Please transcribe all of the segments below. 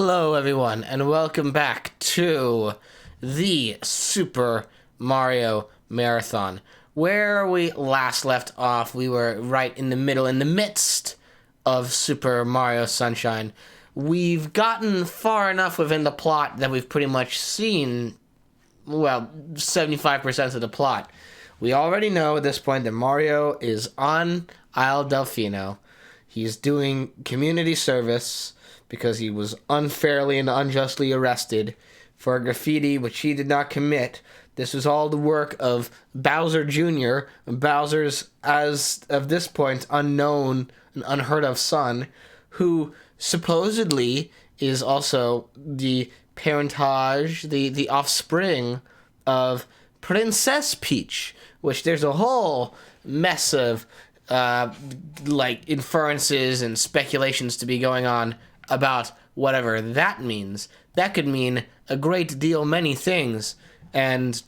Hello everyone, and welcome back to the Super Mario Marathon. Where we last left off, we were right in the middle, in the midst of Super Mario Sunshine. We've gotten far enough within the plot that we've pretty much seen, well, 75% of the plot. We already know at this point that Mario is on Isle Delfino. He's doing community service because he was unfairly and unjustly arrested for a graffiti which he did not commit. This was all the work of Bowser Jr., Bowser's, as of this point, unknown and unheard of son, who supposedly is also the parentage, the offspring of Princess Peach, which there's a whole mess of inferences and speculations to be going on about whatever that means. That could mean a great deal many things, and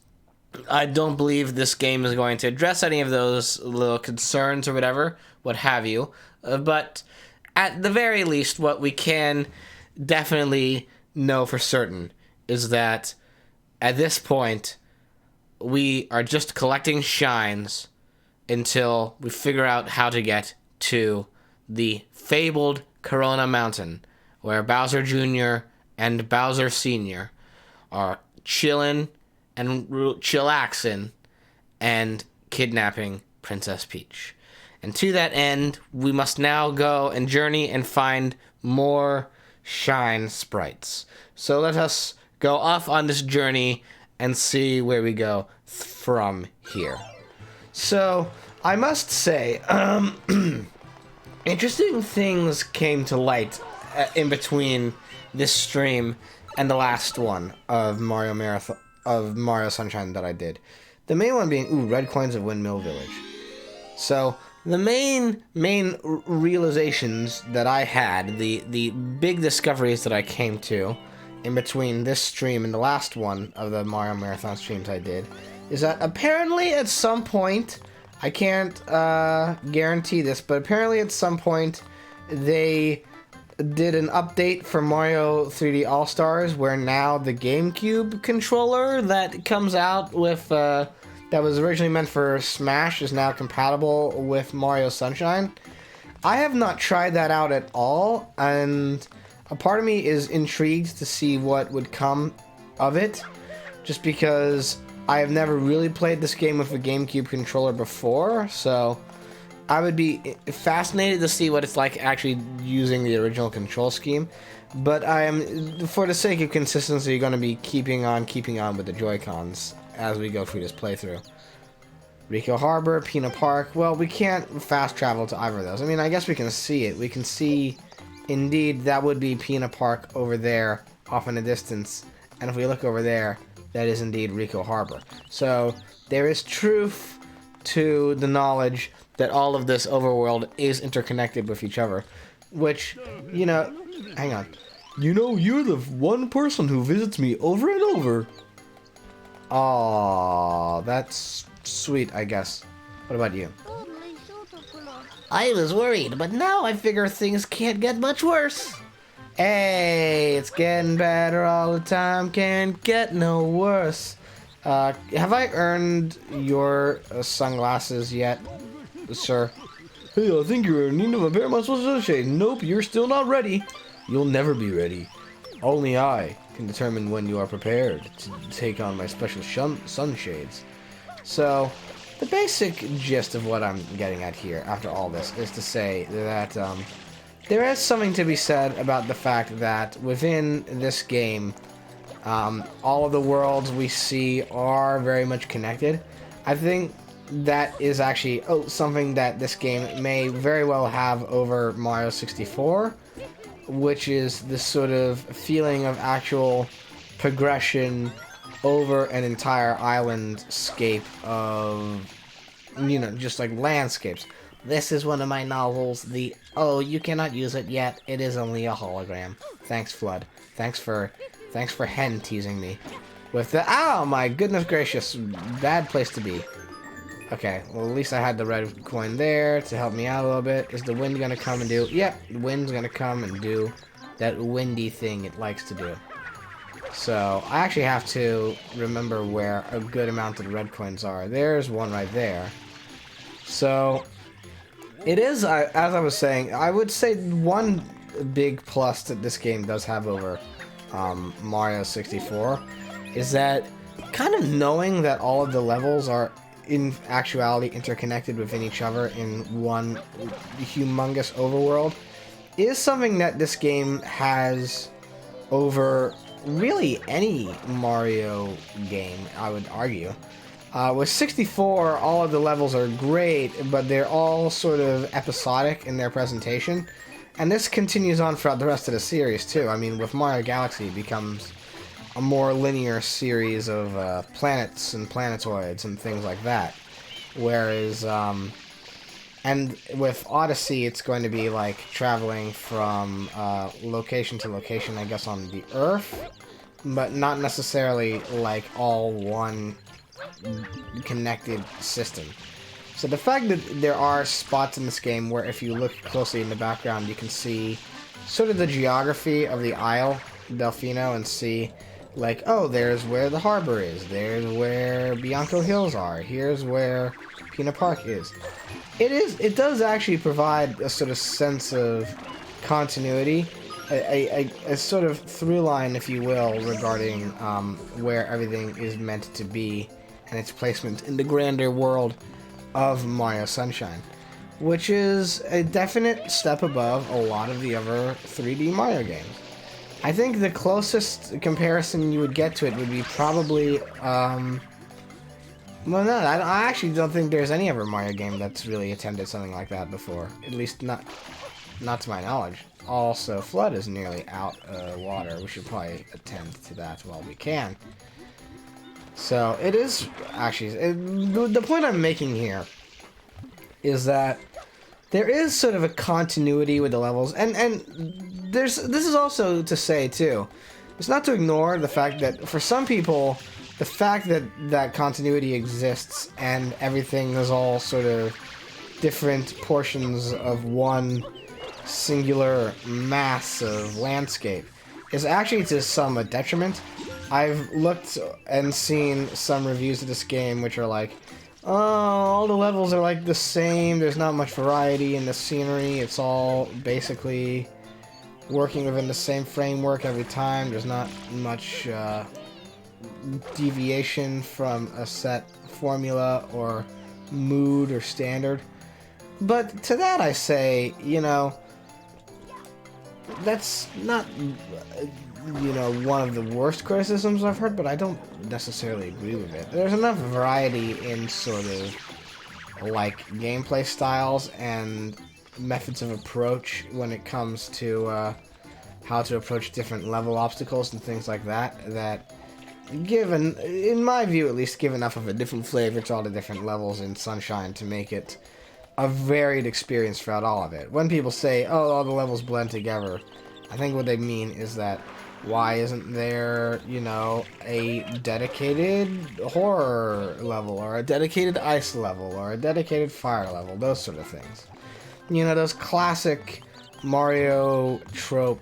I don't believe this game is going to address any of those little concerns or whatever, what have you. But at the very least, what we can definitely know for certain is that at this point, we are just collecting shines until we figure out how to get to the fabled Corona Mountain, where Bowser Jr. and Bowser Sr. are chillin' and chillaxin' and kidnapping Princess Peach. And to that end, we must now go and journey and find more shine sprites. So let us go off on this journey and see where we go from here. So, I must say, interesting things came to light in between this stream and the last one of Mario Sunshine that I did. The main one being, red coins of Windmill Village. So, the main realizations that I had, the big discoveries that I came to in between this stream and the last one of the Mario Marathon streams I did, is that apparently at some point, I can't guarantee this, but apparently at some point they did an update for Mario 3D All-Stars where now the GameCube controller that comes out with, that was originally meant for Smash is now compatible with Mario Sunshine. I have not tried that out at all, and a part of me is intrigued to see what would come of it, just because I have never really played this game with a GameCube controller before, so I would be fascinated to see what it's like actually using the original control scheme. But I am, for the sake of consistency, going to be keeping on with the Joy-Cons as we go through this playthrough. Rico Harbor, Pina Park. Well, we can't fast travel to either of those. I mean, I guess we can see it. We can see, indeed, that would be Pina Park over there, off in the distance. And if we look over there, that is indeed Rico Harbor. So, there is truth to the knowledge that all of this overworld is interconnected with each other. Which, you know, hang on. You know, you're the one person who visits me over and over. Aww, that's sweet, I guess. What about you? I was worried, but now I figure things can't get much worse. Hey, it's getting better all the time, can't get no worse. Have I earned your sunglasses yet, sir? Hey, I think you're in need of a pair of my sunshades. Nope, you're still not ready. You'll never be ready. Only I can determine when you are prepared to take on my special sunshades. So, the basic gist of what I'm getting at here, after all this, is to say that, there is something to be said about the fact that within this game, all of the worlds we see are very much connected. I think that is actually something that this game may very well have over Mario 64, which is this sort of feeling of actual progression over an entire island scape of, you know, just like landscapes. This is one of my novels, you cannot use it yet, it is only a hologram. Thanks, Flood. Thanks for hen teasing me. With the, oh my goodness gracious, bad place to be. Okay, well at least I had the red coin there to help me out a little bit. Is the wind gonna come and do, yep, the wind's gonna come and do that windy thing it likes to do. So I actually have to remember where a good amount of the red coins are. There's one right there. So it is, as I was saying, I would say one big plus that this game does have over Mario 64 is that kind of knowing that all of the levels are in actuality interconnected within each other in one humongous overworld is something that this game has over really any Mario game, I would argue. With 64, all of the levels are great, but they're all sort of episodic in their presentation. And this continues on throughout the rest of the series, too. I mean, with Mario Galaxy, it becomes a more linear series of planets and planetoids and things like that. Whereas, and with Odyssey, it's going to be like traveling from location to location, I guess, on the Earth, but not necessarily like all one connected system. So the fact that there are spots in this game where if you look closely in the background, you can see sort of the geography of the Isle, Delfino, and see like, oh, there's where the harbor is, there's where Bianco Hills are, here's where Pina Park is. It does actually provide a sort of sense of continuity, a sort of through line, if you will, regarding where everything is meant to be and its placement in the grander world of Mario Sunshine, which is a definite step above a lot of the other 3D Mario games. I think the closest comparison you would get to it would be probably, well, no, I actually don't think there's any other Mario game that's really attempted something like that before. At least not to my knowledge. Also, Flood is nearly out of water. We should probably attend to that while we can. So, it is actually... the point I'm making here is that there is sort of a continuity with the levels, and this is also to say, too, it's not to ignore the fact that, for some people, the fact that that continuity exists and everything is all sort of different portions of one singular mass of landscape is actually to some a detriment. I've looked and seen some reviews of this game which are like, oh, all the levels are like the same, there's not much variety in the scenery, it's all basically working within the same framework every time, there's not much deviation from a set formula or mood or standard. But to that I say, you know, that's not, you know, one of the worst criticisms I've heard, but I don't necessarily agree with it. There's enough variety in sort of like gameplay styles and methods of approach when it comes to how to approach different level obstacles and things like that, that given, in my view at least, give enough of a different flavor to all the different levels in Sunshine to make it a varied experience throughout all of it. When people say, oh, all the levels blend together, I think what they mean is that why isn't there, you know, a dedicated horror level, or a dedicated ice level, or a dedicated fire level, those sort of things. You know, those classic Mario trope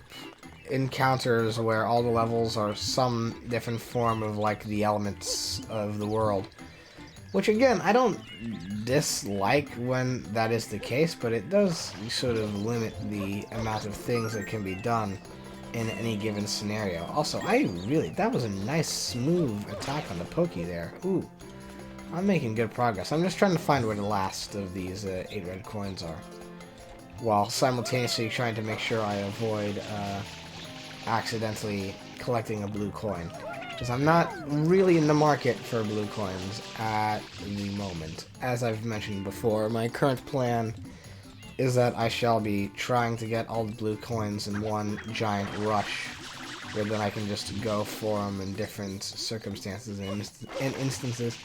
encounters where all the levels are some different form of, like, the elements of the world. Which, again, I don't dislike when that is the case, but it does sort of limit the amount of things that can be done in any given scenario. Also, that was a nice, smooth attack on the Pokey there. Ooh, I'm making good progress. I'm just trying to find where the last of these 8 red coins are, while simultaneously trying to make sure I avoid accidentally collecting a blue coin, because I'm not really in the market for blue coins at the moment. As I've mentioned before, my current plan is that I shall be trying to get all the blue coins in one giant rush, where then I can just go for them in different circumstances and instances.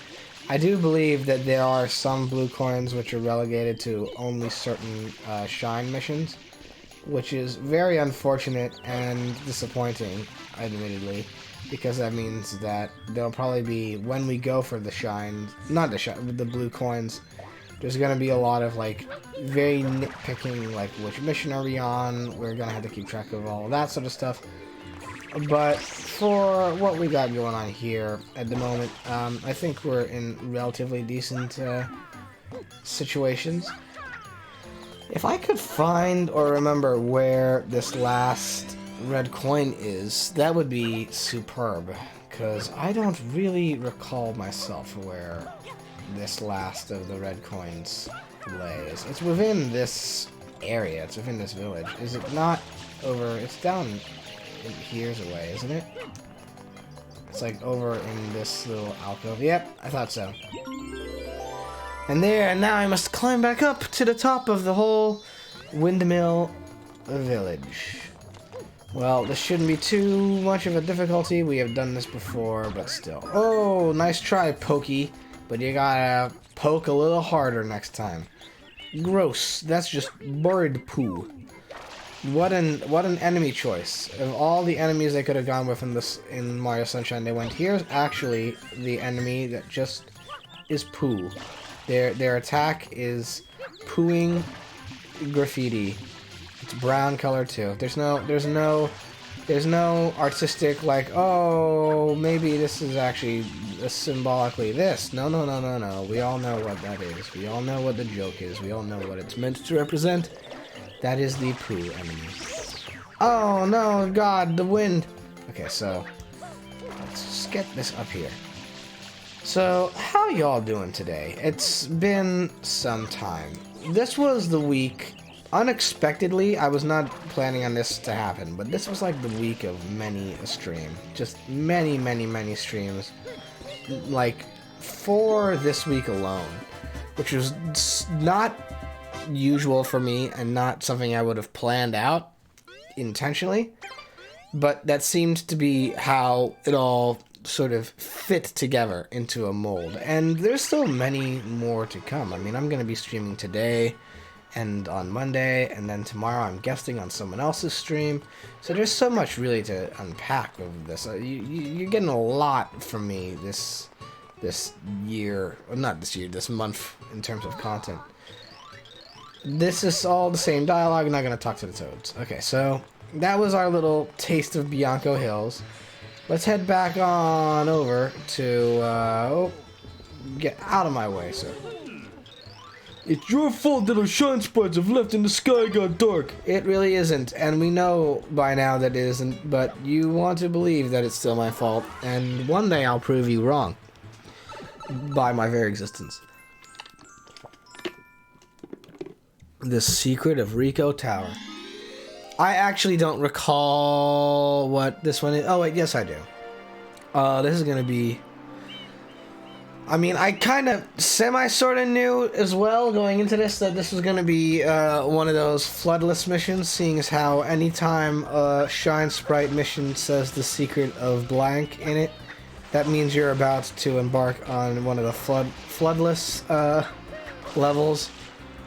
I do believe that there are some blue coins which are relegated to only certain shine missions, which is very unfortunate and disappointing, admittedly, because that means that there'll probably be, when we go for the shine, not the shine, the blue coins, There's gonna be a lot of like very nitpicking, like which mission are we on? We're gonna have to keep track of all of that sort of stuff. But for what we got going on here at the moment, I think we're in relatively decent situations. If I could find or remember where this last red coin is, that would be superb. Because I don't really recall myself where this last of the red coins lays. It's within this area. It's within this village. Is it not over? It's down here's away, isn't it? It's like over in this little alcove. Yep, I thought so. And there, and now I must climb back up to the top of the whole windmill village. Well, this shouldn't be too much of a difficulty. We have done this before, but still. Oh, nice try, Pokey. But you gotta poke a little harder next time. Gross. That's just bird poo. What an enemy choice. Of all the enemies they could have gone with in Mario Sunshine, they went, here's actually the enemy that just is poo. Their attack is pooing graffiti. It's brown color too. There's no artistic like, oh, maybe this is actually symbolically this. No. We all know what that is. We all know what the joke is. We all know what it's meant to represent. That is the poo enemy. Oh no, God, the wind. Okay, so let's just get this up here. So, how y'all doing today? It's been some time. This was the week, unexpectedly, I was not planning on this to happen, but this was like the week of many a stream. Just many streams. Like, for this week alone. Which was not usual for me and not something I would have planned out intentionally. But that seemed to be how it all sort of fit together into a mold. And there's still many more to come. I mean, I'm going to be streaming today and on Monday, and then tomorrow I'm guesting on someone else's stream. So there's so much really to unpack with this. You're getting a lot from me this year, or not this year, this month in terms of content. This is all the same dialogue. I'm not going to talk to the toads. Okay, so that was our little taste of Bianco Hills. Let's head back on over to, get out of my way, sir. It's your fault that our shine sprites have left and the sky got dark. It really isn't, and we know by now that it isn't, but you want to believe that it's still my fault, and one day I'll prove you wrong. By my very existence. The Secret of Rico Tower. I actually don't recall what this one is. Oh, wait, yes, I do. This is going to be... I mean, I kind of sort of knew as well going into this that this was going to be one of those floodless missions, seeing as how anytime a Shine Sprite mission says the secret of blank in it, that means you're about to embark on one of the floodless levels.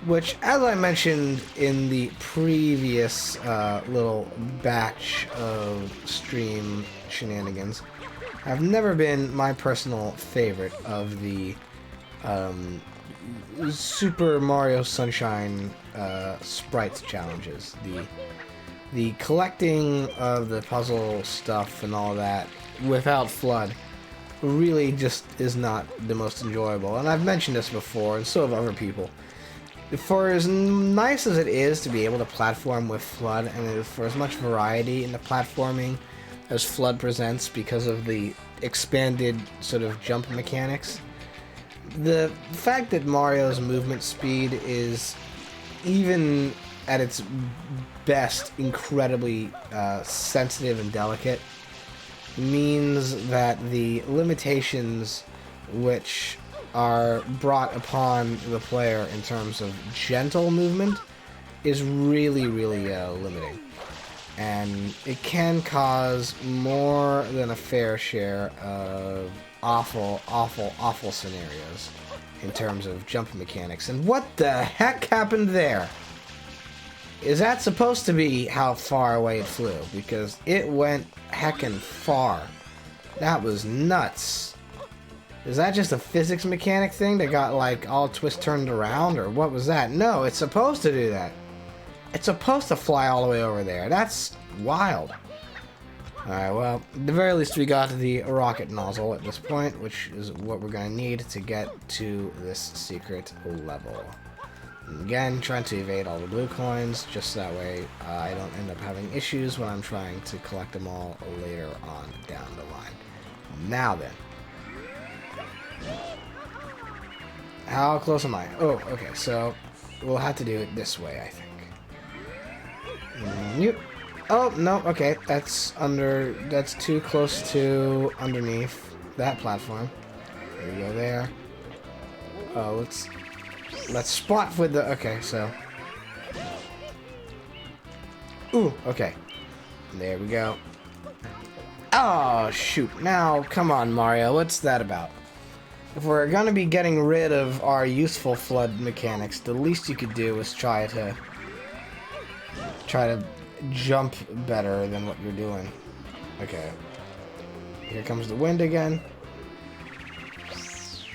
Which, as I mentioned in the previous little batch of stream shenanigans, have never been my personal favorite of the Super Mario Sunshine sprites challenges. The collecting of the puzzle stuff and all that without FLUDD really just is not the most enjoyable. And I've mentioned this before, and so have other people. For as nice as it is to be able to platform with FLUDD, and for as much variety in the platforming as FLUDD presents because of the expanded sort of jump mechanics, the fact that Mario's movement speed is, even at its best, incredibly sensitive and delicate, means that the limitations which are brought upon the player in terms of gentle movement is really limiting. And it can cause more than a fair share of awful scenarios in terms of jump mechanics. And what the heck happened there? Is that supposed to be how far away it flew? Because it went heckin' far. That was nuts. Is that just a physics mechanic thing that got, like, all turned around, or what was that? No, it's supposed to do that. It's supposed to fly all the way over there. That's wild. Alright, well, at the very least we got the rocket nozzle at this point, which is what we're going to need to get to this secret level. And again, trying to evade all the blue coins, just that way I don't end up having issues when I'm trying to collect them all later on down the line. Now then. How close am I? Oh, okay, so we'll have to do it this way, I think. Yep. Oh, no, okay, that's too close to underneath that platform. There we go there. Oh, let's spot with the, okay, so. Ooh, okay. There we go. Oh, shoot. Now, come on, Mario, what's that about? If we're gonna be getting rid of our useful flood mechanics, the least you could do is try to jump better than what you're doing. Okay. Here comes the wind again.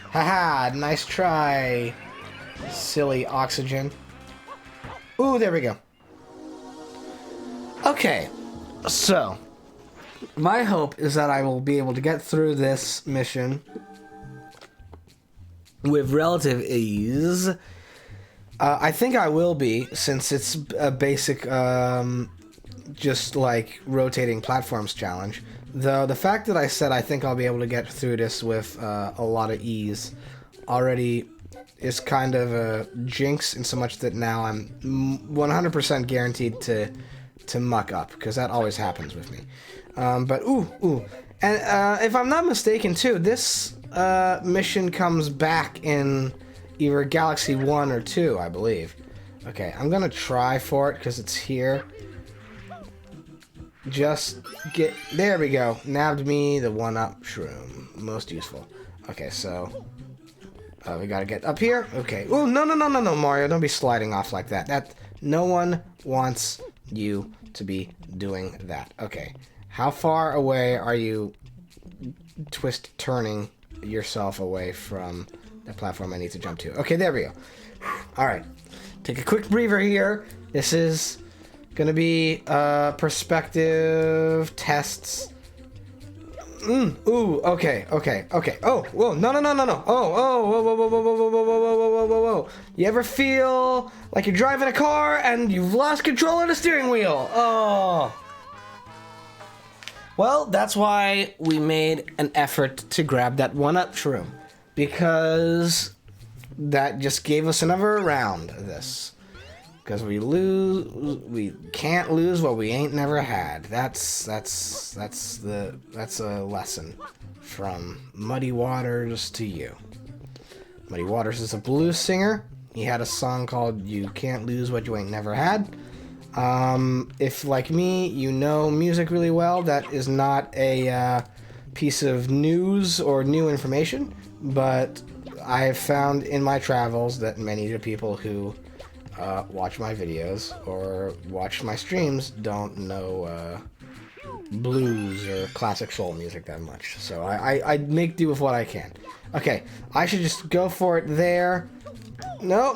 Haha, nice try, silly oxygen. Ooh, there we go. Okay, so my hope is that I will be able to get through this mission with relative ease. I think I will be, since it's a basic, just like rotating platforms challenge. Though the fact that I said I think I'll be able to get through this with a lot of ease already is kind of a jinx, in so much that now I'm 100% guaranteed to muck up, because that always happens with me. But ooh, and if I'm not mistaken too, this mission comes back in either Galaxy 1 or 2, I believe. Okay, I'm gonna try for it because it's here. Just get, there we go. Nabbed me the 1-up shroom. Most useful. Okay, so we gotta get up here. Okay. Oh, no, Mario, don't be sliding off like that. No one wants you to be doing that. Okay. How far away are you turning yourself away from the platform I need to jump to? Okay, there we go. Alright. Take a quick breather here. This is gonna be perspective tests. Ooh, okay. Oh, whoa, no. Whoa. You ever feel like you're driving a car and you've lost control of the steering wheel? Oh. Well, that's why we made an effort to grab that 1-up shroom, because that just gave us another round of this. Because we can't lose what we ain't never had. That's a lesson from Muddy Waters to you. Muddy Waters is a blues singer. He had a song called "You Can't Lose What You Ain't Never Had." If, like me, you know music really well, that is not a piece of news or new information, but I have found in my travels that many of the people who watch my videos or watch my streams don't know blues or classic soul music that much. So I make do with what I can. Okay, I should just go for it there. No!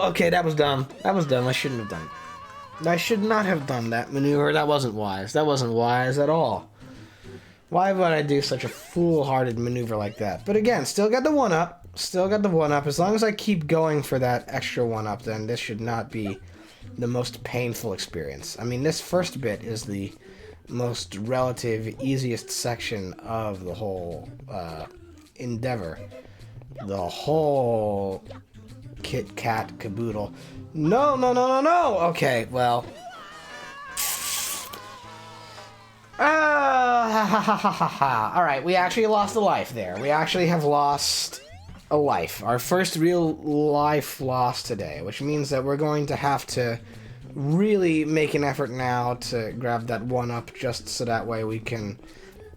Okay, that was dumb. I shouldn't have done it. I should not have done that maneuver. That wasn't wise. That wasn't wise at all. Why would I do such a foolhardy maneuver like that? But again, still got the 1-up. As long as I keep going for that extra 1-up, then this should not be the most painful experience. I mean, this first bit is the most relative, easiest section of the whole endeavor. The whole Kit Kat caboodle. No! Okay, well. Alright, we actually lost a life there. We actually have lost a life. Our first real life lost today, which means that we're going to have to really make an effort now to grab that 1-up, just so that way we can,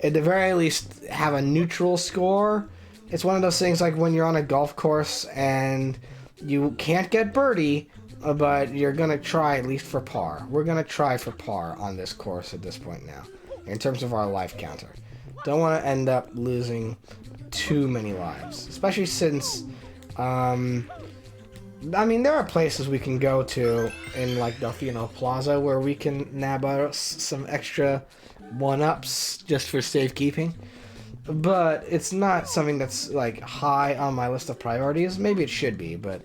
at the very least, have a neutral score. It's one of those things like when you're on a golf course and you can't get birdie, but you're gonna try at least for par. We're gonna try for par on this course at this point now, in terms of our life counter. Don't want to end up losing too many lives, especially since, I mean, there are places we can go to in like Delfino Plaza where we can nab us some extra 1-ups just for safekeeping. But it's not something that's like high on my list of priorities. Maybe it should be, but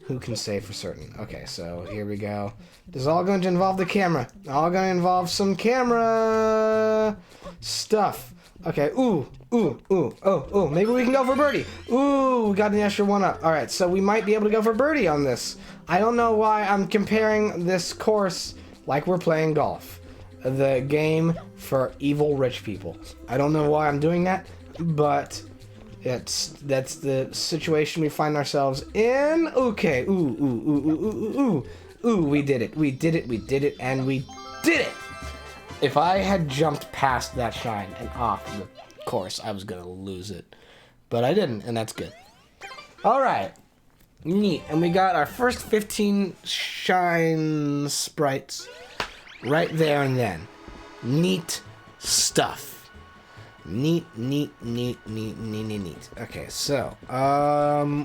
who can say for certain? Okay, so here we go. This is all going to involve the camera. All going to involve some camera stuff. Okay, ooh. Maybe we can go for birdie. Ooh, we got an extra 1-up. All right, so we might be able to go for birdie on this. I don't know why I'm comparing this course like we're playing golf. The game for evil rich people. I don't know why I'm doing that, but that's the situation we find ourselves in. Okay, ooh, we did it, and we did it! If I had jumped past that shine and off the course, I was gonna lose it. But I didn't, and that's good. Alright. Neat. And we got our first 15 shine sprites right there and then. Neat stuff. Neat. Okay, so,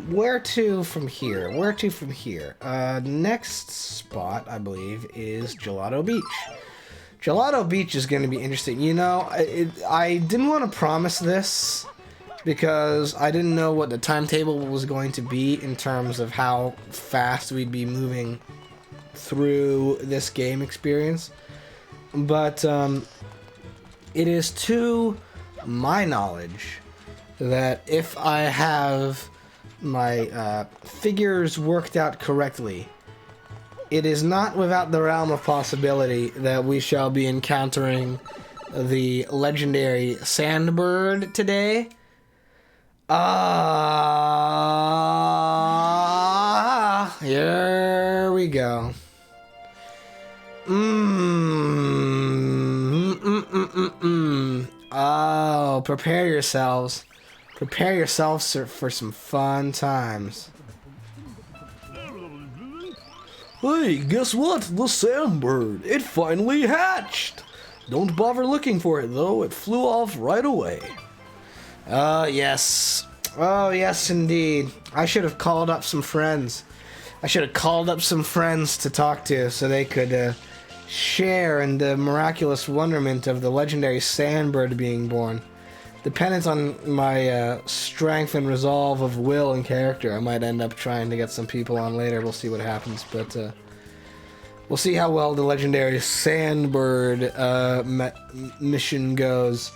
where to from here? Next spot, I believe, is Gelato Beach. Gelato Beach is going to be interesting. You know, I didn't want to promise this because I didn't know what the timetable was going to be in terms of how fast we'd be moving through this game experience. But it is to my knowledge that if I have my figures worked out correctly, it is not without the realm of possibility that we shall be encountering the legendary Sandbird today. Here we go. Oh, prepare yourselves. Prepare yourselves for some fun times. Hey, guess what? The Sandbird. It finally hatched. Don't bother looking for it, though. It flew off right away. Yes. Oh, yes, indeed. I should have called up some friends. To talk to so they could share in the miraculous wonderment of the legendary Sandbird being born. Dependent on my strength and resolve of will and character, I might end up trying to get some people on later. We'll see what happens, but we'll see how well the legendary Sandbird mission goes.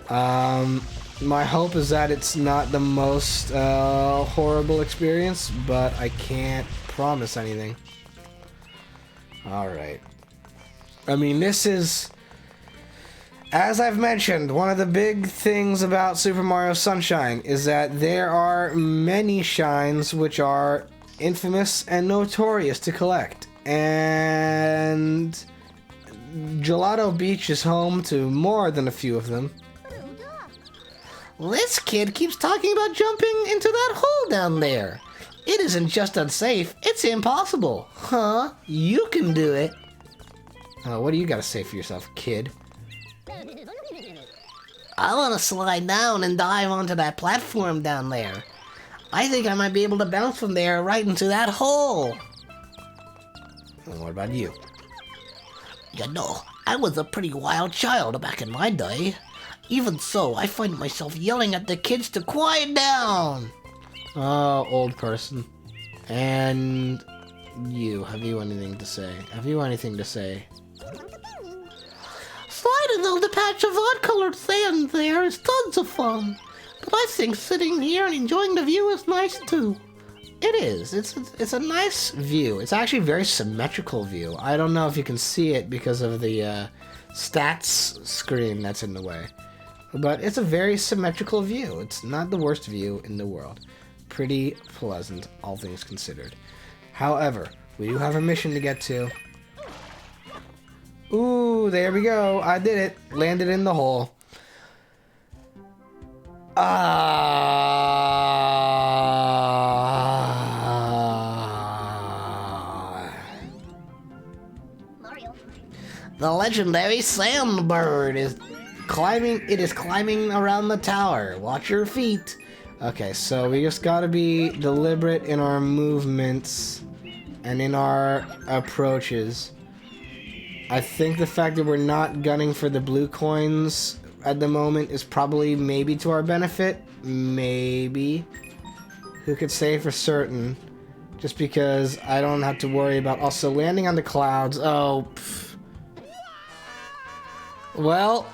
My hope is that it's not the most horrible experience, but I can't promise anything. Alright. I mean, this is, as I've mentioned, one of the big things about Super Mario Sunshine is that there are many shines which are infamous and notorious to collect. And Gelato Beach is home to more than a few of them. This kid keeps talking about jumping into that hole down there. It isn't just unsafe, it's impossible. Huh? You can do it. What do you gotta say for yourself, kid? I want to slide down and dive onto that platform down there. I think I might be able to bounce from there right into that hole. And what about you? You know, I was a pretty wild child back in my day. Even so, I find myself yelling at the kids to quiet down. Oh, old person. And you, have you anything to say? Sliding on the patch of odd-colored sand there is tons of fun. But I think sitting here and enjoying the view is nice too. It is. It's a nice view. It's actually a very symmetrical view. I don't know if you can see it because of the stats screen that's in the way. But it's a very symmetrical view. It's not the worst view in the world. Pretty pleasant, all things considered. However, we do have a mission to get to. Ooh, there we go. I did it. Landed in the hole. The legendary Sandbird is climbing. It is climbing around the tower. Watch your feet. Okay, so we just gotta be deliberate in our movements and in our approaches. I think the fact that we're not gunning for the blue coins at the moment is probably maybe to our benefit. Maybe. Who could say for certain? Just because I don't have to worry about also landing on the clouds. Oh, pff. Well,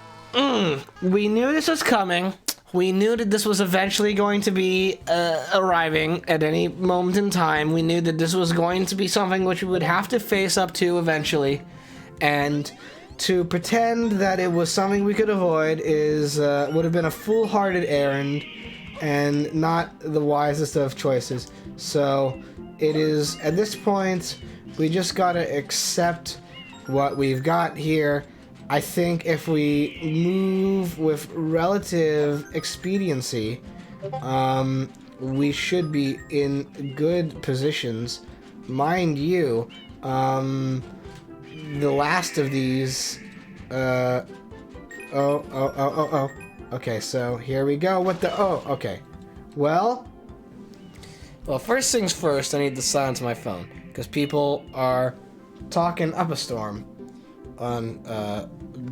we knew this was coming. We knew that this was eventually going to be arriving at any moment in time. We knew that this was going to be something which we would have to face up to eventually. And to pretend that it was something we could avoid would have been a foolhardy errand and not the wisest of choices. So it is, at this point, we just gotta accept what we've got here. I think if we move with relative expediency, we should be in good positions. Mind you, the last of these, okay, so here we go. What the, okay. Well, first things first, I need to silence my phone, because people are talking up a storm on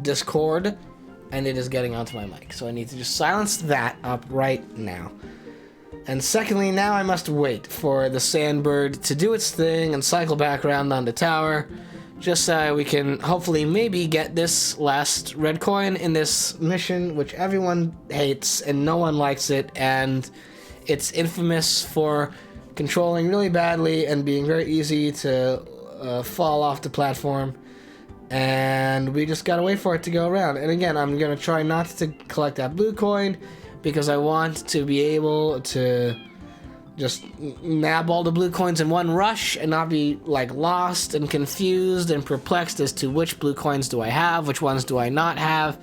Discord, and it is getting onto my mic. So I need to just silence that up right now. And secondly, now I must wait for the sandbird to do its thing and cycle back around on the tower, just so we can hopefully maybe get this last red coin in this mission, which everyone hates and no one likes it, and it's infamous for controlling really badly and being very easy to fall off the platform. And we just gotta wait for it to go around. And again, I'm gonna try not to collect that blue coin because I want to be able to just nab all the blue coins in one rush and not be like lost and confused and perplexed as to which blue coins do I have, which ones do I not have.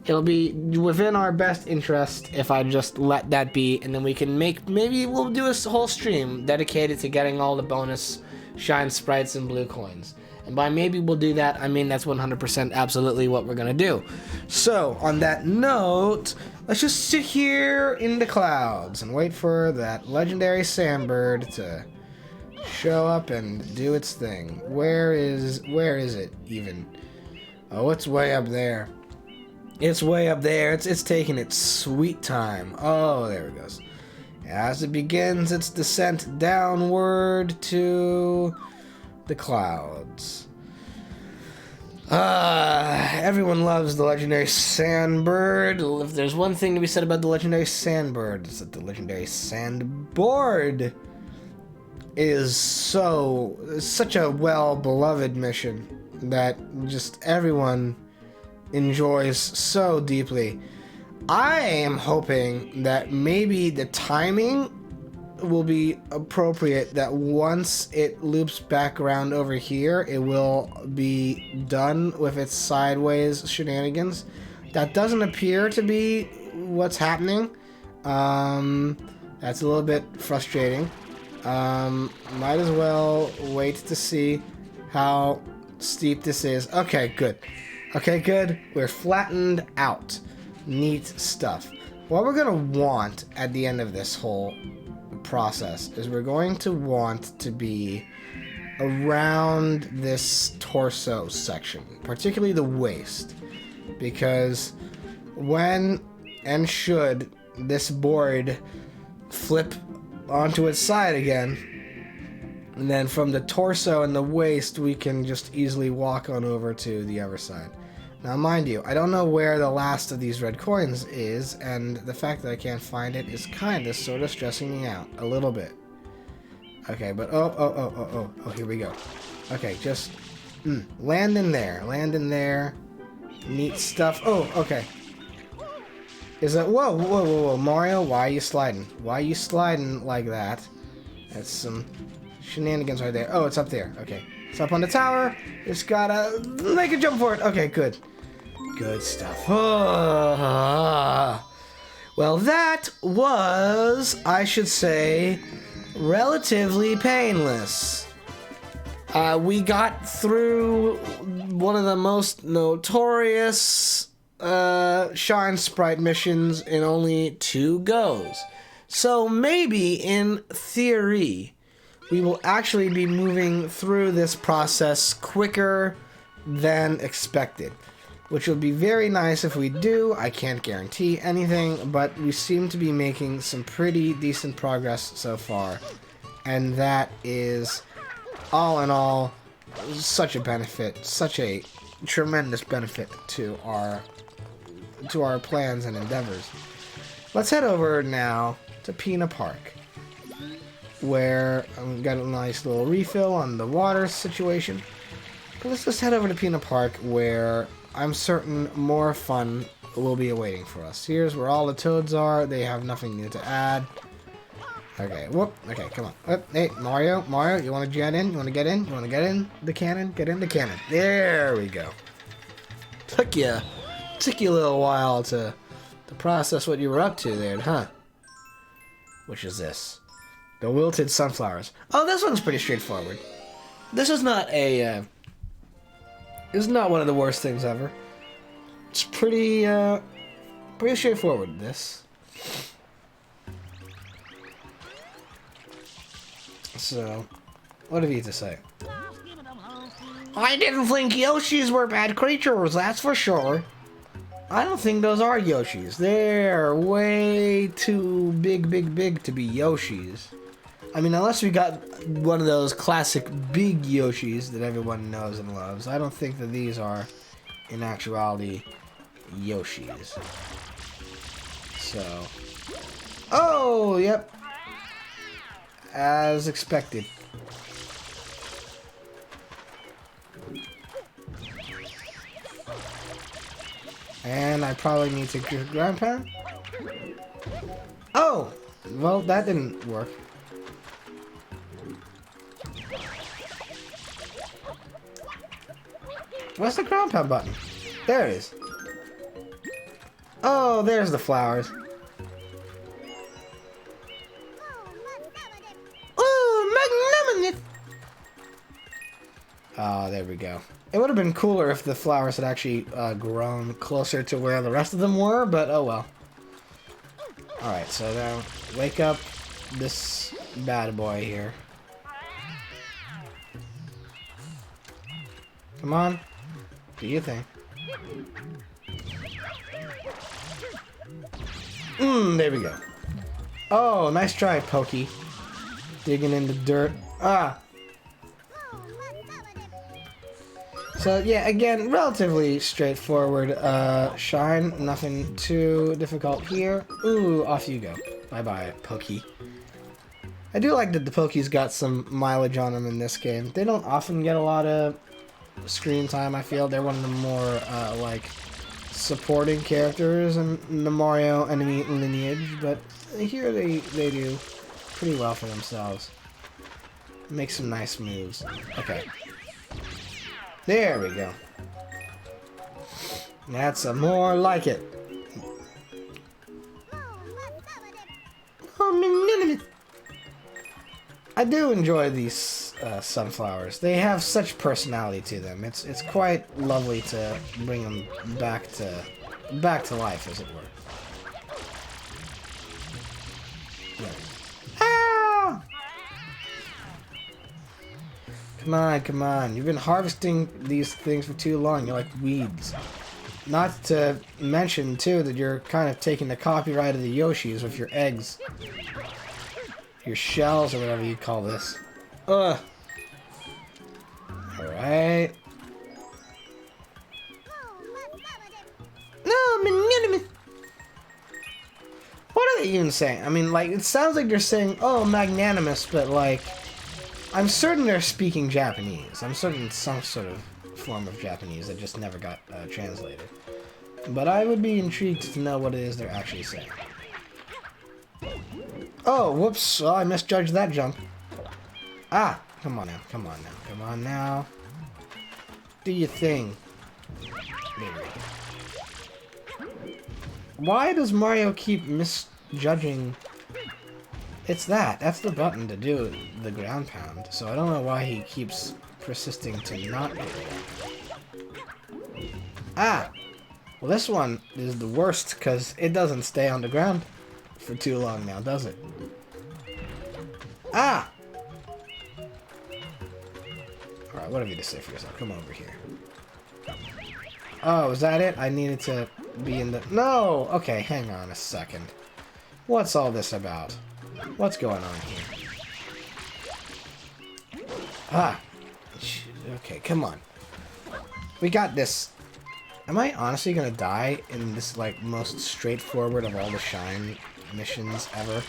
It'll be within our best interest if I just let that be, and then we can maybe we'll do a whole stream dedicated to getting all the bonus shine sprites and blue coins. And by maybe we'll do that, I mean that's 100% absolutely what we're gonna do. So, on that note, let's just sit here in the clouds and wait for that legendary sandbird to show up and do its thing. Where is it even? Oh, it's way up there. It's way up there. It's taking its sweet time. Oh, there it goes. As it begins its descent downward to the clouds. Everyone loves the legendary sandbird. If there's one thing to be said about the legendary sandbird, it's that the legendary sandboard is such a well-beloved mission that just everyone enjoys so deeply. I am hoping that maybe the timing will be appropriate, that once it loops back around over here, it will be done with its sideways shenanigans. That doesn't appear to be what's happening. That's a little bit frustrating. Might as well wait to see how steep this is. Okay, good. Okay, good. We're flattened out. Neat stuff. What we're gonna want at the end of this whole process is we're going to want to be around this torso section, particularly the waist, because when and should this board flip onto its side again, and then from the torso and the waist we can just easily walk on over to the other side. Now mind you, I don't know where the last of these red coins is, and the fact that I can't find it is kind of sort of stressing me out a little bit. Okay, but oh, here we go. Okay, just land in there, neat stuff. Oh, okay. Is that, whoa, Mario, why are you sliding? Why are you sliding like that? That's some shenanigans right there. Oh, it's up there. Okay, it's up on the tower. Just gotta make a jump for it. Okay, good. Good stuff. Oh. Well, that was, I should say, relatively painless. We got through one of the most notorious Shine Sprite missions in only 2 goes. So maybe, in theory, we will actually be moving through this process quicker than expected. Which would be very nice if we do. I can't guarantee anything, but we seem to be making some pretty decent progress so far. And that is, all in all, such a benefit, such a tremendous benefit to our plans and endeavors. Let's head over now to Pina Park, where I've got a nice little refill on the water situation. But let's just head over to Pina Park, where I'm certain more fun will be awaiting for us. Here's where all the toads are. They have nothing new to add. Okay, whoop. Okay, come on. Whoop. Hey, Mario, you want to get in? You want to get in? You want to get in the cannon? Get in the cannon. There we go. Took you a little while to process what you were up to there, huh? Which is this? The wilted sunflowers. Oh, this one's pretty straightforward. This is not a. It's not one of the worst things ever. It's pretty straightforward, this. So, what have you to say? I didn't think Yoshis were bad creatures, that's for sure. I don't think those are Yoshis. They're way too big to be Yoshis. I mean, unless we got one of those classic big Yoshis that everyone knows and loves, I don't think that these are, in actuality, Yoshis. So... Oh, yep. As expected. And I probably need to ground pound. Oh! Well, that didn't work. What's the ground pound button? There it is. Oh, there's the flowers. Oh, magnificent! Oh, there we go. It would have been cooler if the flowers had actually grown closer to where the rest of them were, but oh well. Alright, so now wake up this bad boy here. Come on. Do your thing. There we go. Oh, nice try, Pokey. Digging in the dirt. Ah! So, yeah, again, relatively straightforward. Shine, nothing too difficult here. Ooh, off you go. Bye-bye, Pokey. I do like that the Pokeys got some mileage on them in this game. They don't often get a lot of screen time, I feel. They're one of the more, like, supporting characters in the Mario enemy lineage, but here they do pretty well for themselves. Make some nice moves. Okay. There we go. That's more like it. I do enjoy these sunflowers. They have such personality to them. It's quite lovely to bring them back to life, as it were. Yeah. Ah! Come on. You've been harvesting these things for too long. You're like weeds. Not to mention, too, that you're kind of taking the copyright of the Yoshis with your eggs. Your shells, or whatever you call this. Ugh. Alright. No, magnanimous. What are they even saying? I mean, like, it sounds like they're saying, oh, magnanimous, but, like, I'm certain they're speaking Japanese. I'm certain it's some sort of form of Japanese that just never got translated. But I would be intrigued to know what it is they're actually saying. Oh, whoops. Oh, I misjudged that jump. Ah, come on now. Do your thing. There we go. Why does Mario keep misjudging? It's that's the button to do the ground pound. So I don't know why he keeps persisting to not do it. Ah! Well, this one is the worst because it doesn't stay on the ground for too long now, does it? Ah! Alright, what have you to say for yourself? Come over here. Oh, is that it? I needed to be in the... No! Okay, hang on a second. What's all this about? What's going on here? Ah! Okay, come on. We got this. Am I honestly gonna die in this, like, most straightforward of all the shine missions ever?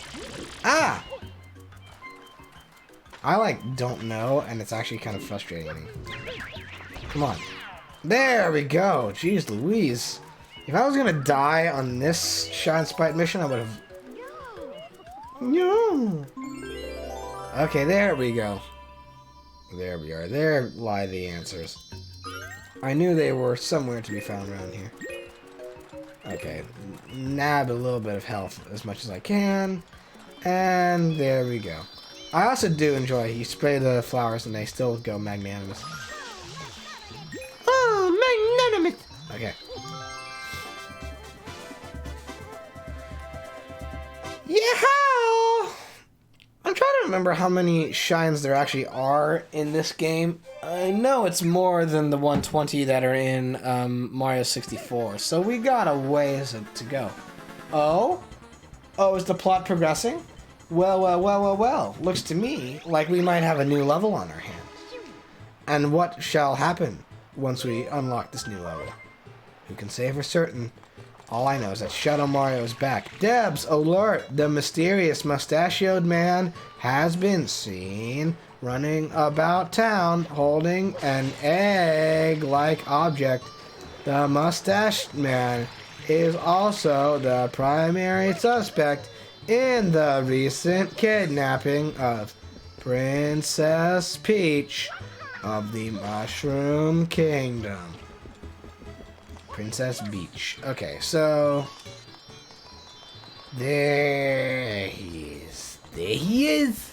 Ah! I, like, don't know, and it's actually kind of frustrating me. Come on. There we go! Jeez Louise. If I was gonna die on this Shine Sprite mission, I would have... No! Okay, there we go. There we are. There lie the answers. I knew they were somewhere to be found around here. Okay, nab a little bit of health as much as I can. And there we go. I also do enjoy, you spray the flowers and they still go magnanimous. Oh, magnanimous! Okay. Yeah! I'm trying to remember how many shines there actually are in this game. I know it's more than the 120 that are in Mario 64, so we got a ways to go. Oh? Oh, is the plot progressing? Well. Looks to me like we might have a new level on our hands. And what shall happen once we unlock this new level? Who can say for certain? All I know is that Shadow Mario is back. Debs, alert! The mysterious mustachioed man has been seen running about town holding an egg-like object. The mustached man is also the primary suspect in the recent kidnapping of Princess Peach of the Mushroom Kingdom. Princess Peach. Okay, so... There he is. There he is!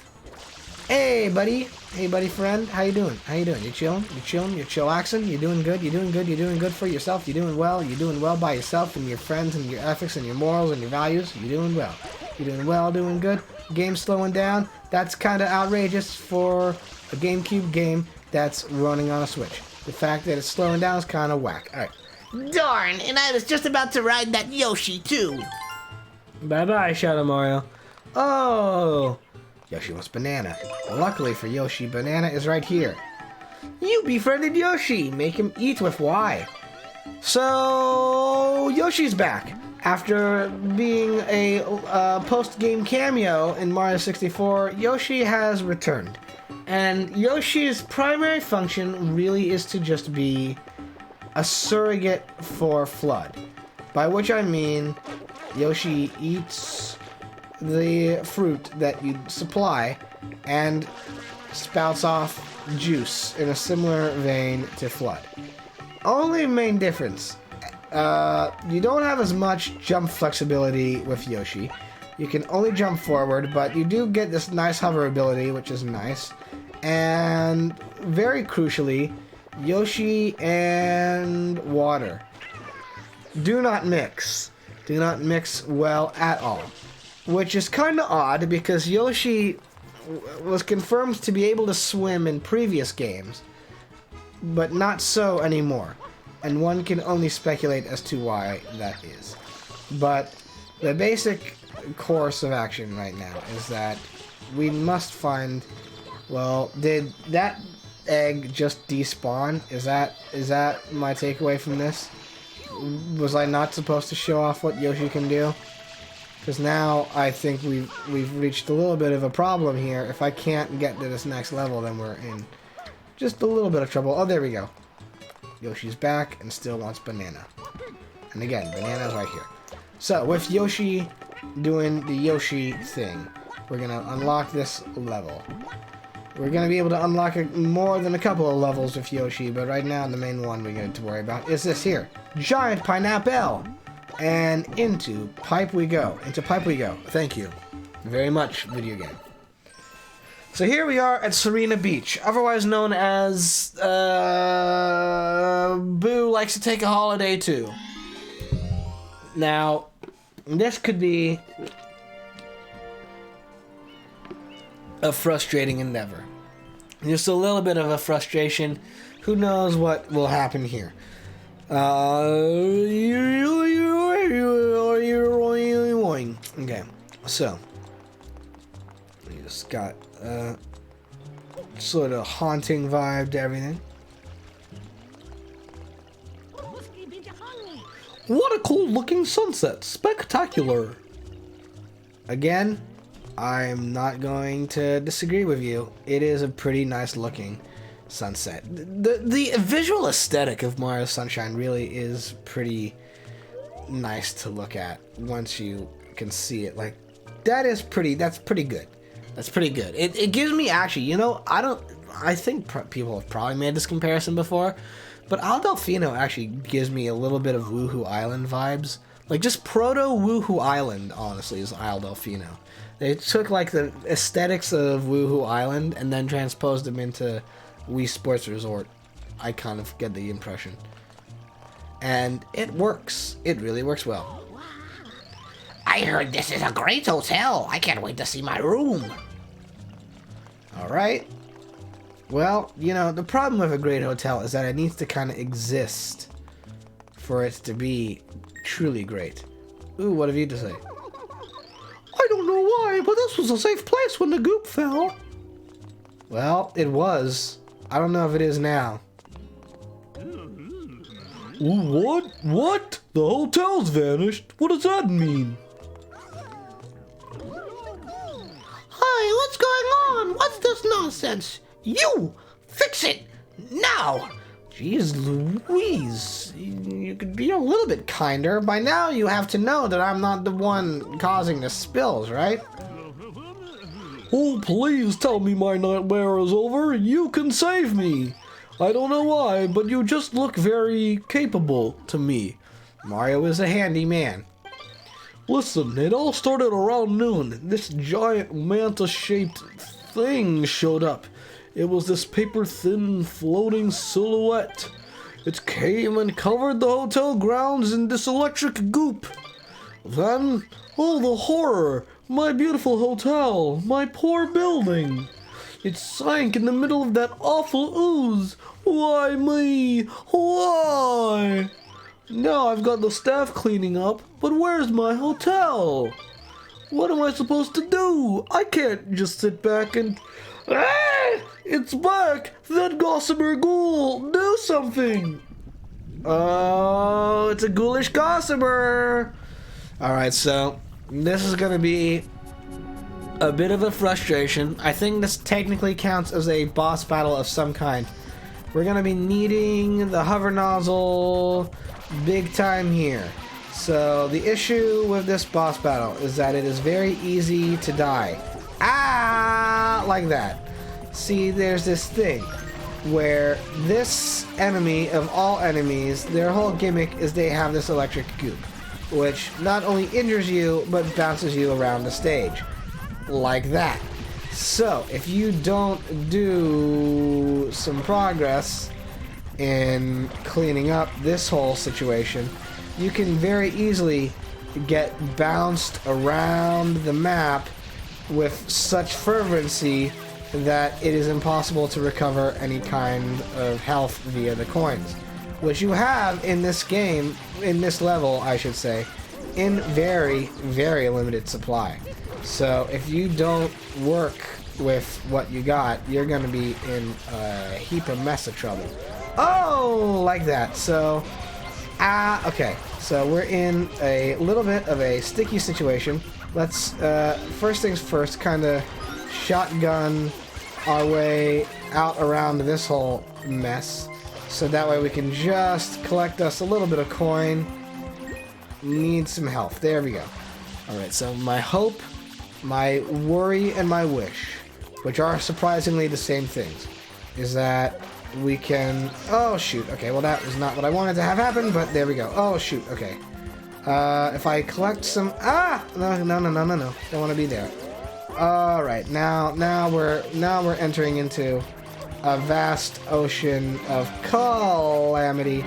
Hey, buddy. Hey, buddy friend. How you doing? How you doing? You chilling? You chilling? You chillaxing? You doing good? You doing good? You doing good for yourself? You doing well? You doing well by yourself and your friends and your ethics and your morals and your values? You doing well? You doing well? Doing good? Game slowing down? That's kind of outrageous for a GameCube game that's running on a Switch. The fact that it's slowing down is kind of whack. Alright. Darn, and I was just about to ride that Yoshi, too. Bye-bye, Shadow Mario. Oh! Yoshi wants banana. Luckily for Yoshi, banana is right here. You befriended Yoshi. Make him eat with Y. So, Yoshi's back. After being a post-game cameo in Mario 64, Yoshi has returned. And Yoshi's primary function really is to just be a surrogate for Flood. By which I mean, Yoshi eats the fruit that you supply and spouts off juice in a similar vein to Flood. Only main difference, you don't have as much jump flexibility with Yoshi. You can only jump forward, but you do get this nice hover ability, which is nice. And very crucially, Yoshi and water do not mix. Do not mix well at all. Which is kind of odd because Yoshi was confirmed to be able to swim in previous games, but not so anymore. And one can only speculate as to why that is. But the basic course of action right now is that we must find... Well, did that egg just despawn? Is that my takeaway from this? Was I not supposed to show off what Yoshi can do? Because now I think we've reached a little bit of a problem here. If I can't get to this next level, then we're in just a little bit of trouble. Oh, there we go. Yoshi's back and still wants banana. And again, banana's right here. So, with Yoshi doing the Yoshi thing, we're going to unlock this level. We're going to be able to unlock more than a couple of levels with Yoshi, but right now the main one we're going to worry about is this here. Giant Pineapple! And into pipe we go. Into pipe we go. Thank you very much, video game. So here we are at Serena Beach, otherwise known as Boo likes to take a holiday too. Now, this could be a frustrating endeavor. Just a little bit of a frustration. Who knows what will happen here? Okay, so we just got sort of haunting vibe to everything. What a cool looking sunset! Spectacular! Again, I'm not going to disagree with you. It is a pretty nice looking sunset. The visual aesthetic of Mario Sunshine really is pretty nice to look at once you can see it. Like, that's pretty good. That's pretty good. It gives me, actually, you know, I think people have probably made this comparison before, but Isle Delfino actually gives me a little bit of Woohoo Island vibes. Like, just proto Woohoo Island, honestly, is Isle Delfino. They took, like, the aesthetics of Woohoo Island and then transposed them into Wii Sports Resort. I kind of get the impression. And it works. It really works well. I heard this is a great hotel. I can't wait to see my room. Alright. Well, you know, the problem with a great hotel is that it needs to kind of exist for it to be truly great. Ooh, what have you to say? I don't know why, but this was a safe place when the goop fell. Well, it was. I don't know if it is now. What? What? The hotel's vanished? What does that mean? Hi, what's going on? What's this nonsense? You! Fix it! Now! Jeez Louise, you could be a little bit kinder. By now you have to know that I'm not the one causing the spills, right? Oh, please tell me my nightmare is over. You can save me. I don't know why, but you just look very capable to me. Mario is a handy man. Listen, it all started around noon. This giant manta-shaped thing showed up. It was this paper-thin floating silhouette. It came and covered the hotel grounds in this electric goop. Then, oh, the horror! My beautiful hotel, my poor building. It sank in the middle of that awful ooze. Why me? Why? Now I've got the staff cleaning up, but where's my hotel? What am I supposed to do? I can't just sit back and... Ah! It's back! That gossamer ghoul! Do something! Oh, it's a ghoulish gossamer! Alright, so this is gonna be a bit of a frustration. I think this technically counts as a boss battle of some kind. We're gonna be needing the hover nozzle big time here. So the issue with this boss battle is that it is very easy to die. Ah, like that. See, there's this thing where this enemy of all enemies, their whole gimmick is they have this electric goop, which not only injures you, but bounces you around the stage. Like that. So, if you don't do some progress in cleaning up this whole situation, you can very easily get bounced around the map with such fervency that it is impossible to recover any kind of health via the coins, which you have in this game, in this level, I should say, in very, very limited supply. So if you don't work with what you got, you're going to be in a heap of mess of trouble. Oh, like that. So, okay. So we're in a little bit of a sticky situation. Let's, first things first, kind of shotgun our way out around this whole mess. So that way we can just collect us a little bit of coin. Need some health. There we go. Alright, so my hope, my worry, and my wish, which are surprisingly the same things, is that we can... Oh, shoot. Okay, well that was not what I wanted to have happen, but there we go. Oh, shoot. Okay. If I collect some... No. Don't want to be there. Alright, now we're entering into a vast ocean of calamity.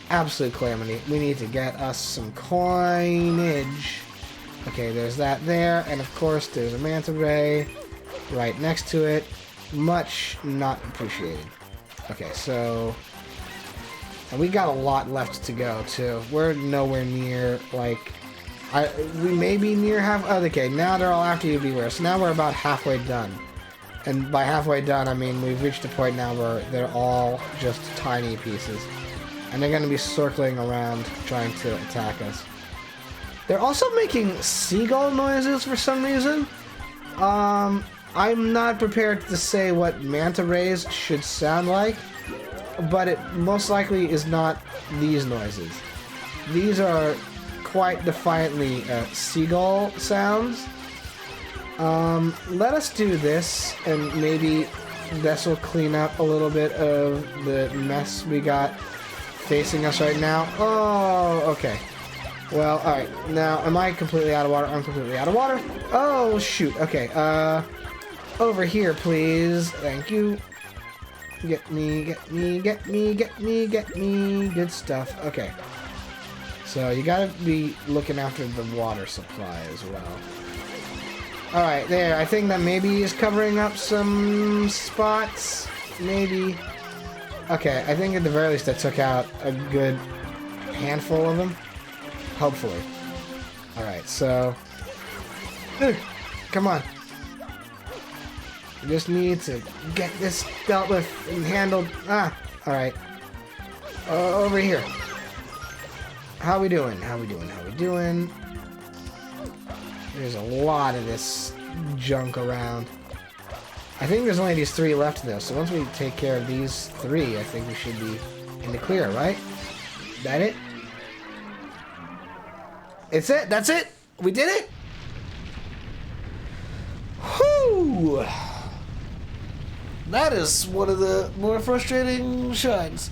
absolute calamity. We need to get us some coinage. Okay, there's that there, and of course there's a manta ray right next to it. Much not appreciated. Okay, so... And we got a lot left to go, too. We're nowhere near, like... we may be near half... Oh, okay, now they're all after you, beware. So now we're about halfway done. And by halfway done, I mean we've reached a point now where they're all just tiny pieces. And they're going to be circling around trying to attack us. They're also making seagull noises for some reason. I'm not prepared to say what manta rays should sound like, but it most likely is not these noises. These are quite defiantly seagull sounds. Let us do this, and maybe this will clean up a little bit of the mess we got facing us right now. Oh, okay. Well, alright. Now, am I completely out of water? I'm completely out of water. Oh, shoot. Okay, over here, please. Thank you. Get me, get me, get me, get me, get me. Good stuff. Okay. So, you gotta be looking after the water supply as well. Alright, there. I think that maybe is covering up some spots. Maybe. Okay, I think at the very least I took out a good handful of them. Hopefully. Alright, so... Come on. We just need to get this dealt with and handled. Alright. Over here. How we doing? How we doing? How we doing? There's a lot of this junk around. I think there's only these 3 left though, so once we take care of these 3, I think we should be in the clear, right? That it? It's it? That's it? We did it? Whew! That is one of the more frustrating shines.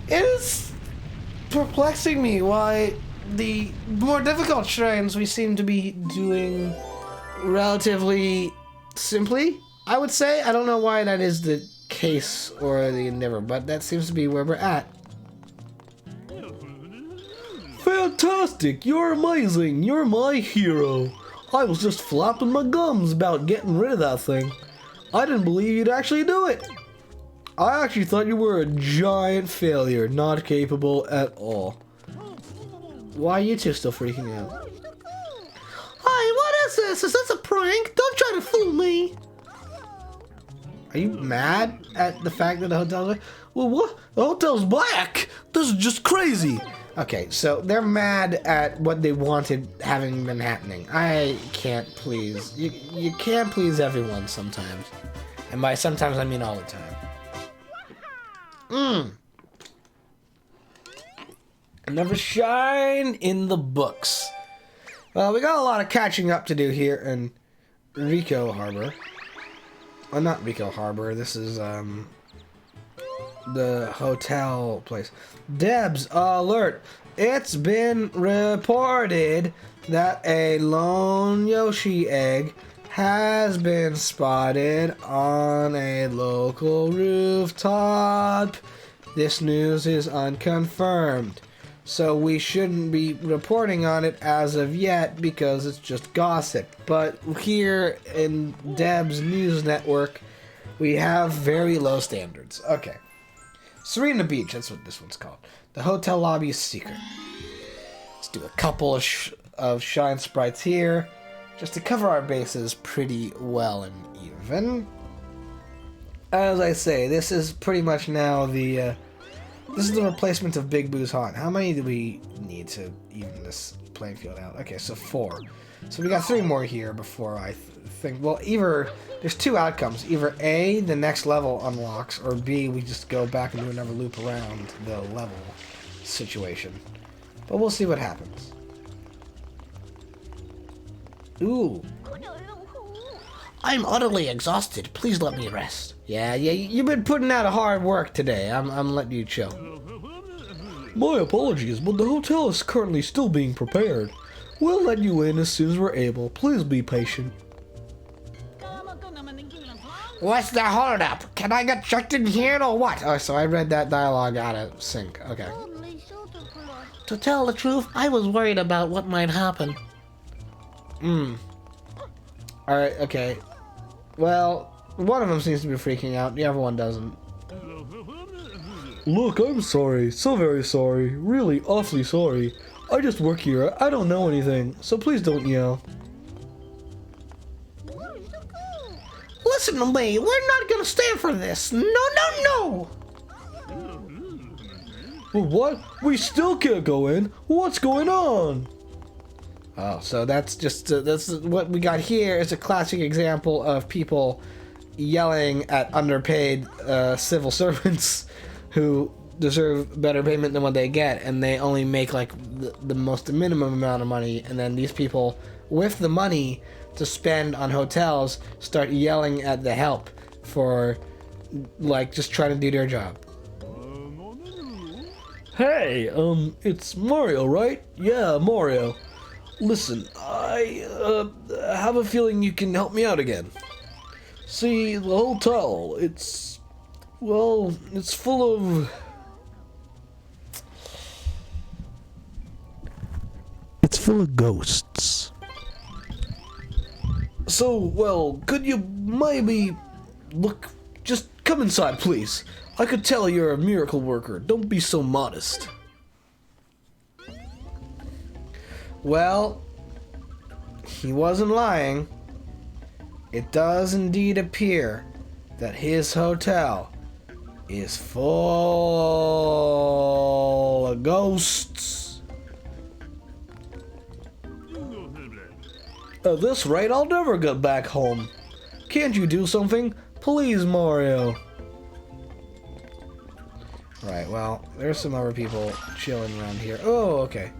It is perplexing me why the more difficult shrines we seem to be doing relatively simply, I would say. I don't know why that is the case or the endeavor, but that seems to be where we're at. Fantastic! You're amazing! You're my hero! I was just flapping my gums about getting rid of that thing. I didn't believe you'd actually do it. I actually thought you were a giant failure, not capable at all. Why are you two still freaking out? Hi, what is this? Is this a prank? Don't try to fool me. Are you mad at the fact that the hotel's... Well, what? The hotel's black. This is just crazy. Okay, so they're mad at what they wanted having been happening. I can't please... You can't please everyone sometimes. And by sometimes, I mean all the time. Another shine in the books. Well, we got a lot of catching up to do here in Rico Harbor. Well, not Rico Harbor. This is, the hotel place. Debs, alert! It's been reported that a lone Yoshi egg has been spotted on a local rooftop. This news is unconfirmed, so we shouldn't be reporting on it as of yet because it's just gossip. But here in Deb's news network, we have very low standards. Okay. Serena Beach, that's what this one's called. The hotel lobby is secret. Let's do a couple of shine sprites here, just to cover our bases pretty well and even. As I say, this is pretty much now the, this is the replacement of Big Boo's Haunt. How many do we need to even this playing field out? Okay, so 4. So we got 3 more here before I think, well, either, there's 2 outcomes. Either A, the next level unlocks, or B, we just go back and do another loop around the level situation. But we'll see what happens. Ooh. I'm utterly exhausted. Please let me rest. Yeah, you've been putting out a hard work today. I'm letting you chill. My apologies, but the hotel is currently still being prepared. We'll let you in as soon as we're able. Please be patient. What's the holdup? Can I get checked in here or what? Oh, so I read that dialogue out of sync. Okay. To tell the truth, I was worried about what might happen. Alright, okay. Well, one of them seems to be freaking out, the other one doesn't. Look, I'm sorry. So very sorry. Really awfully sorry. I just work here. I don't know anything. So please don't yell. Listen to me, we're not gonna stand for this. No, no, no! Well, what? We still can't go in. What's going on? Oh, so that's just that's what we got here is a classic example of people yelling at underpaid civil servants who deserve better payment than what they get, and they only make like the most minimum amount of money, and then these people with the money to spend on hotels start yelling at the help for like just trying to do their job. Hey, it's Mario, right? Yeah, Mario. Listen, I have a feeling you can help me out again. See, the hotel, it's full of... It's full of ghosts. So, well, could you maybe look... Just come inside, please. I could tell you're a miracle worker. Don't be so modest. Well, he wasn't lying. It does indeed appear that his hotel is full of ghosts. At this rate, I'll never get back home. Can't you do something? Please, Mario. Right, well, there's some other people chilling around here. Oh, okay.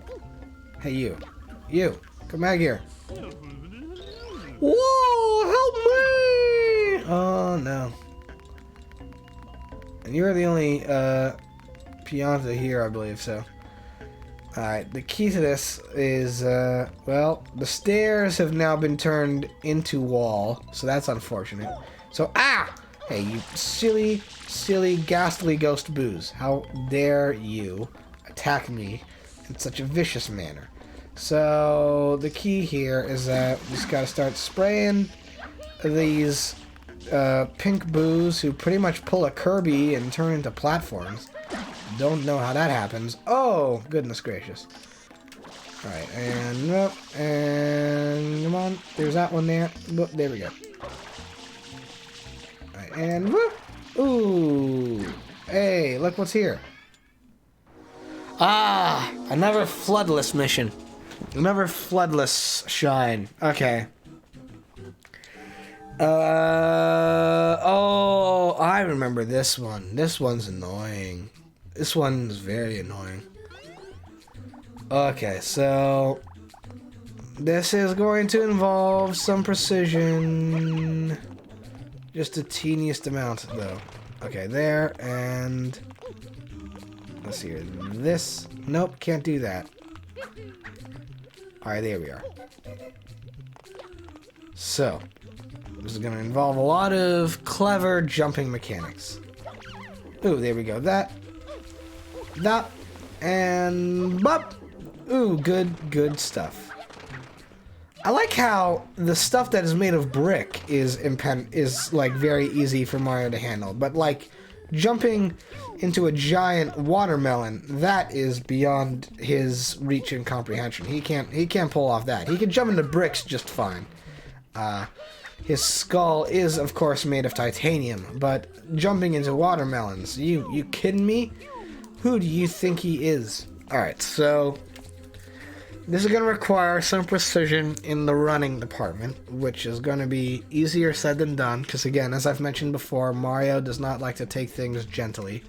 Hey, you. You. Come back here. Whoa, help me! Oh, no. And you're the only, Pianta here, I believe, so. Alright, the key to this is, well, the stairs have now been turned into wall, so that's unfortunate. So, hey, you silly, ghastly ghost booze. How dare you attack me in such a vicious manner? So, the key here is that we just gotta start spraying these pink boos who pretty much pull a Kirby and turn into platforms. Don't know how that happens. Oh, goodness gracious. Alright, and come on. There's that one there. Whoop, there we go. Alright, and whoop. Ooh. Hey, look what's here. Ah, another floodless mission. Another floodless shine. Okay. Oh, I remember this one. This one's annoying. This one's very annoying. Okay, so this is going to involve some precision. Just the teeniest amount, though. Okay, there, and let's see here. This, nope, can't do that. Alright, there we are. So, this is going to involve a lot of clever jumping mechanics. Ooh, there we go. That, and bop. Ooh, good stuff. I like how the stuff that is made of brick is like very easy for Mario to handle, but like jumping into a giant watermelon, that is beyond his reach and comprehension. He can't pull off that. He can jump into bricks just fine. His skull is of course made of titanium, but jumping into watermelons, you kidding me? Who do you think he is? Alright, so this is going to require some precision in the running department, which is going to be easier said than done, because again, as I've mentioned before, Mario does not like to take things gently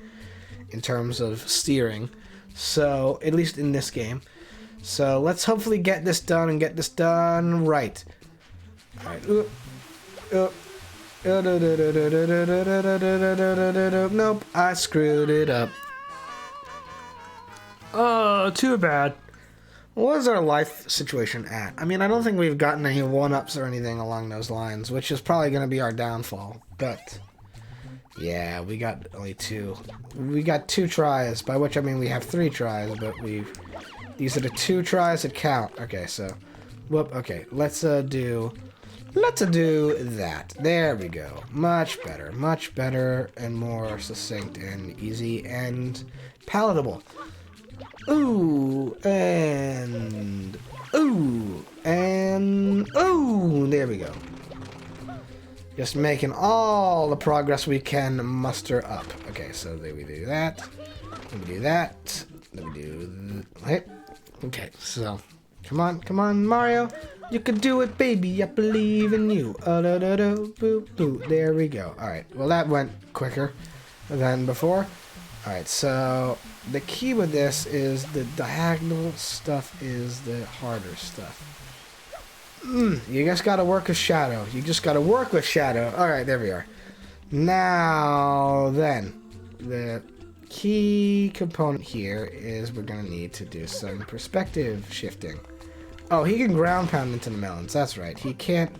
in terms of steering, so, at least in this game. So, let's hopefully get this done and get this done right. Alright, nope, I screwed it up. Oh, too bad. What is our life situation at? I mean, I don't think we've gotten any 1-ups or anything along those lines, which is probably going to be our downfall. But Yeah, we got only 2. We got 2 tries, by which I mean we have 3 tries, but these are the 2 tries that count. Okay, so, whoop, okay, let's do that. There we go. Much better, and more succinct and easy and palatable. Ooh, and ooh, and ooh, there we go. Just making all the progress we can muster up. Okay, so there we do that. Then we do that. Then we do... Okay, so... Come on, Mario. You can do it, baby. I believe in you. There we go. Alright, well that went quicker than before. Alright, so... The key with this is the diagonal stuff is the harder stuff. You just gotta work with shadow. Alright, there we are. Now, then, the key component here is we're gonna need to do some perspective shifting. Oh, he can ground pound into the melons. That's right. He can't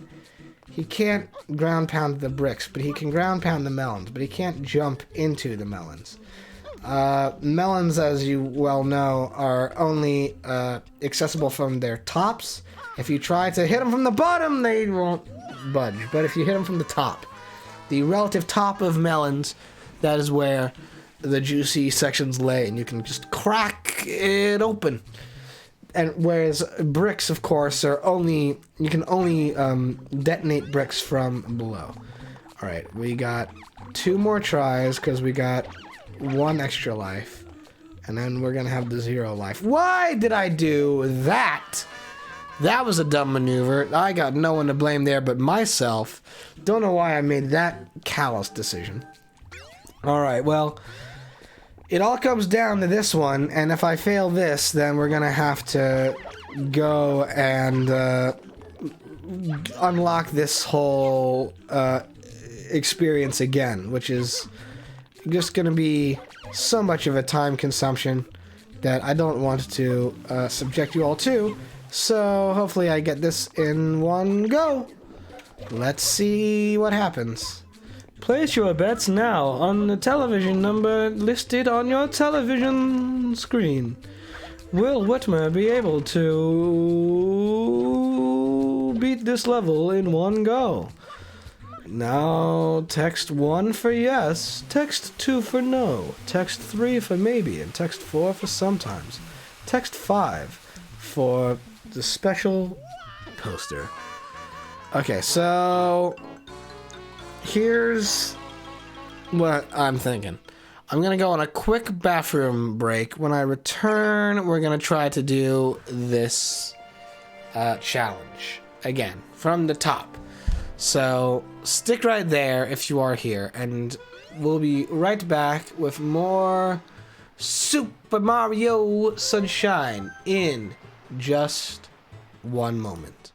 ground pound the bricks, but he can ground pound the melons, but he can't jump into the melons. Melons, as you well know, are only accessible from their tops. If you try to hit them from the bottom, they won't budge. But if you hit them from the top, the relative top of melons, that is where the juicy sections lay, and you can just crack it open. And whereas bricks, of course, are only you can only detonate bricks from below. All right, we got 2 more tries because we got 1 extra life, and then we're gonna have the 0 life. Why did I do that? That was a dumb maneuver. I got no one to blame there but myself. Don't know why I made that callous decision. Alright, well, it all comes down to this one, and if I fail this, then we're gonna have to go and unlock this whole experience again, which is just gonna be so much of a time consumption that I don't want to subject you all to. So hopefully I get this in one go. Let's see what happens. Place your bets now on the television number listed on your television screen. Will Whitmer be able to beat this level in one go? Now, text 1 for yes, text 2 for no, text 3 for maybe, and text 4 for sometimes. Text 5 for the special poster. Okay, so here's what I'm thinking. I'm gonna go on a quick bathroom break. When I return, we're gonna try to do this challenge again from the top. So stick right there if you are here, and we'll be right back with more Super Mario Sunshine in just one moment.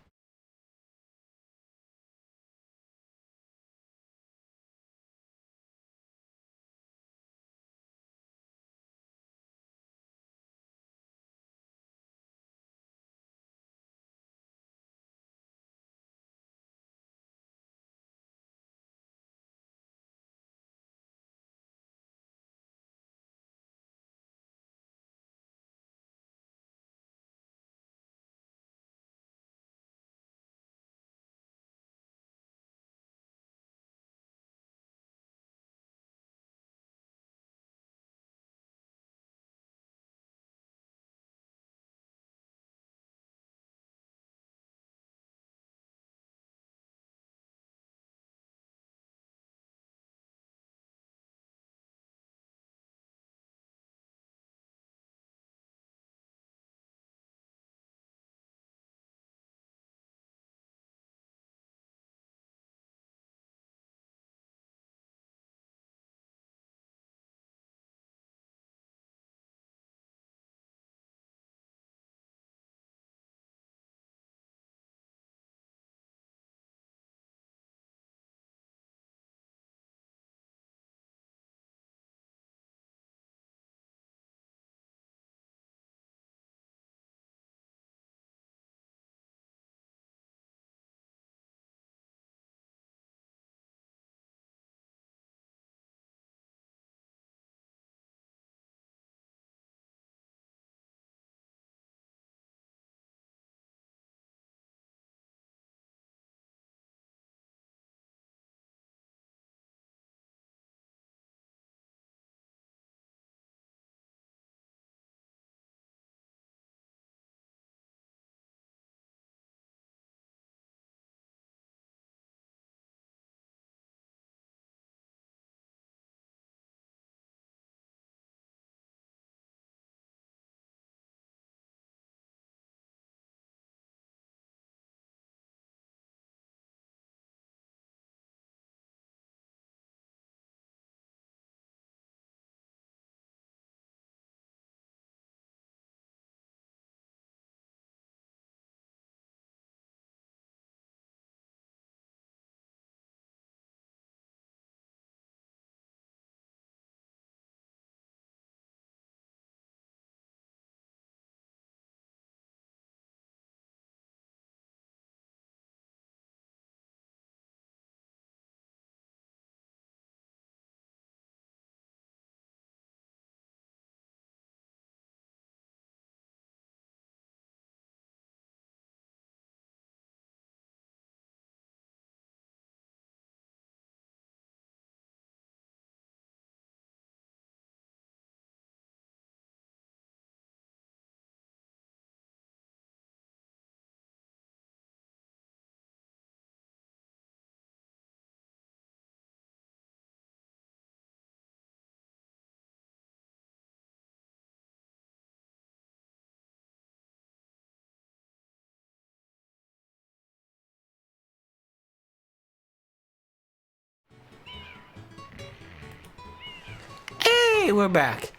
we're back.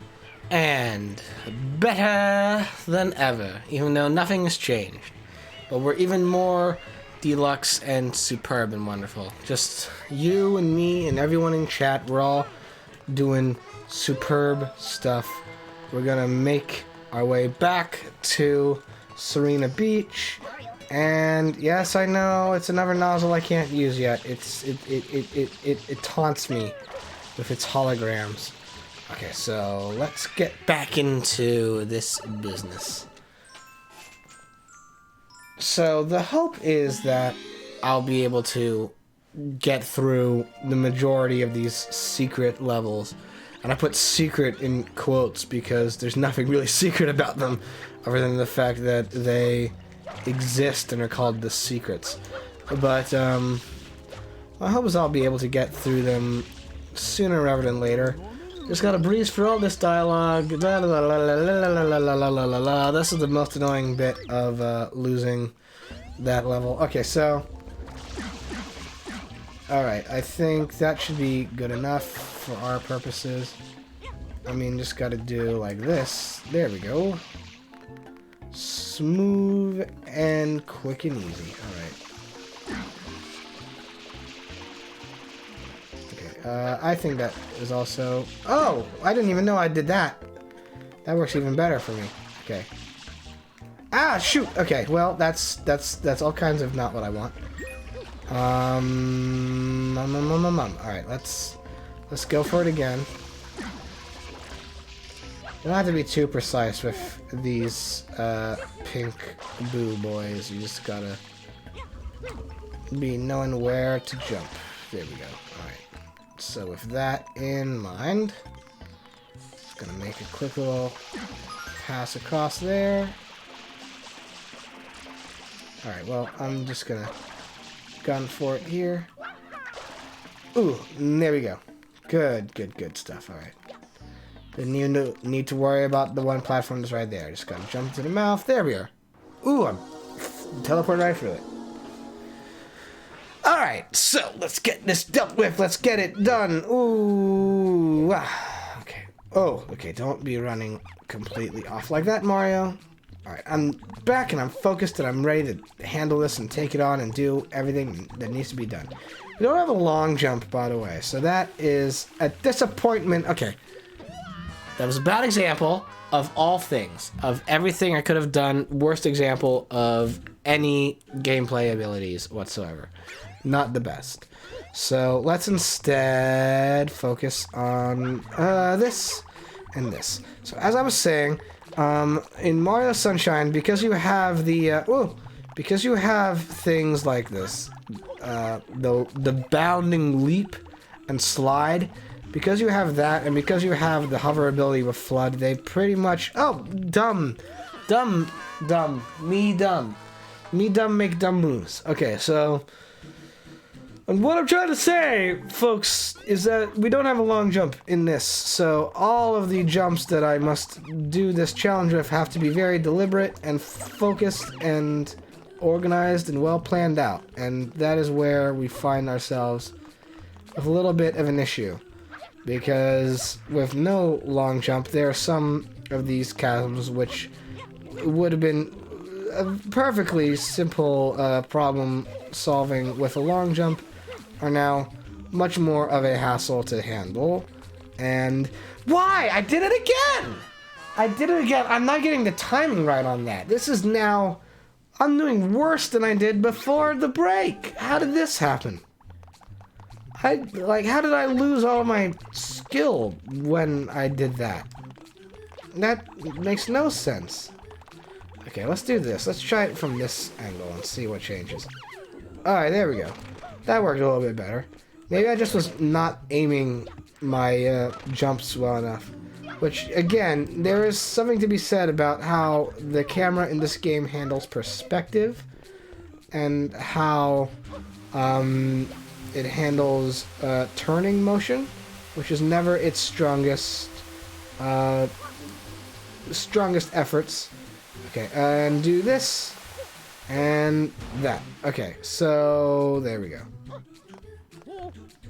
And better than ever, even though nothing has changed. But we're even more deluxe and superb and wonderful. Just you and me and everyone in chat, we're all doing superb stuff. We're gonna make our way back to Serena Beach. And yes, I know it's another nozzle I can't use yet. It taunts me with its holograms. Okay, so let's get back into this business. So the hope is that I'll be able to get through the majority of these secret levels. And I put secret in quotes because there's nothing really secret about them other than the fact that they exist and are called the secrets. But my hope is I'll be able to get through them sooner rather than later. Just gotta breeze through all this dialogue. This is the most annoying bit of losing that level. Okay, so alright, I think that should be good enough for our purposes. I mean, just gotta do like this. There we go. Smooth and quick and easy. Alright. Okay, I think that is also... Oh! I didn't even know I did that. That works even better for me. Okay. Ah, shoot! Okay, well, that's all kinds of not what I want. Alright, let's go for it again. You don't have to be too precise with these pink boo boys. You just gotta be knowing where to jump. There we go. Alright. So with that in mind, just gonna make a quick little pass across there. Alright, well, I'm just gonna gun for it here. Ooh, there we go. Good stuff. Alright. Didn't even need to worry about the one platform that's right there. Just gotta jump to the mouth. There we are. Ooh, I'm teleporting right through it. Alright, so let's get this dealt with. Let's get it done. Ooh. Okay. Oh, okay. Don't be running completely off like that, Mario. Alright, I'm back and I'm focused and I'm ready to handle this and take it on and do everything that needs to be done. We don't have a long jump, by the way, so that is a disappointment. Okay. That was a bad example of all things, of everything I could have done. Worst example of any gameplay abilities whatsoever. Not the best. So let's instead focus on this and this. So as I was saying, in Mario Sunshine, because you have the because you have things like this, the bounding leap and slide. Because you have that, and because you have the hover ability with Flood, they pretty much... Oh, dumb. Me dumb make dumb moves. Okay, so... And what I'm trying to say, folks, is that we don't have a long jump in this. So all of the jumps that I must do this challenge with have to be very deliberate and focused and organized and well planned out. And that is where we find ourselves with a little bit of an issue. Because with no long jump, there are some of these chasms which would have been a perfectly simple problem solving with a long jump are now much more of a hassle to handle. And why? I did it again! I'm not getting the timing right on that. This is now... I'm doing worse than I did before the break. How did this happen? How did I lose all of my skill when I did that? That makes no sense. Okay, let's do this. Let's try it from this angle and see what changes. Alright, there we go. That worked a little bit better. Maybe I just was not aiming my jumps well enough. Which, again, there is something to be said about how the camera in this game handles perspective. And how... it handles turning motion, which is never its strongest efforts. Okay, and do this and that. Okay, so there we go.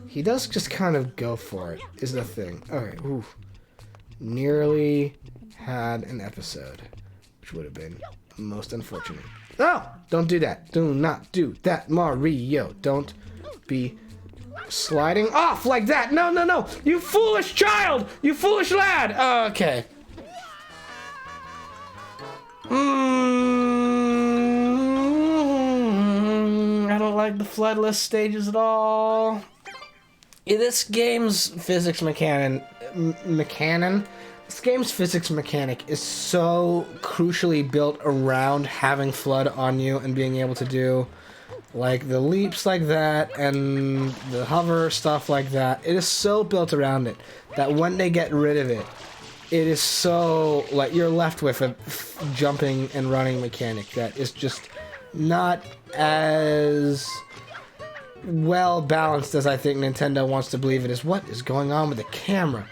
He does just kind of go for it, is the thing. Okay, ooh. nearly had an episode, which would have been most unfortunate. Oh! Don't do that. Do not do that, Mario. Don't be sliding off like that. No, no, no. You foolish child. You foolish lad. Okay. I don't like the floodless stages at all. This game's physics mechanic is so crucially built around having flood on you and being able to do like the leaps like that and the hover stuff like that. It is so built around it that when they get rid of it, it is so like you're left with a jumping and running mechanic that is just not as well balanced as I think Nintendo wants to believe it is. What is going on with the camera?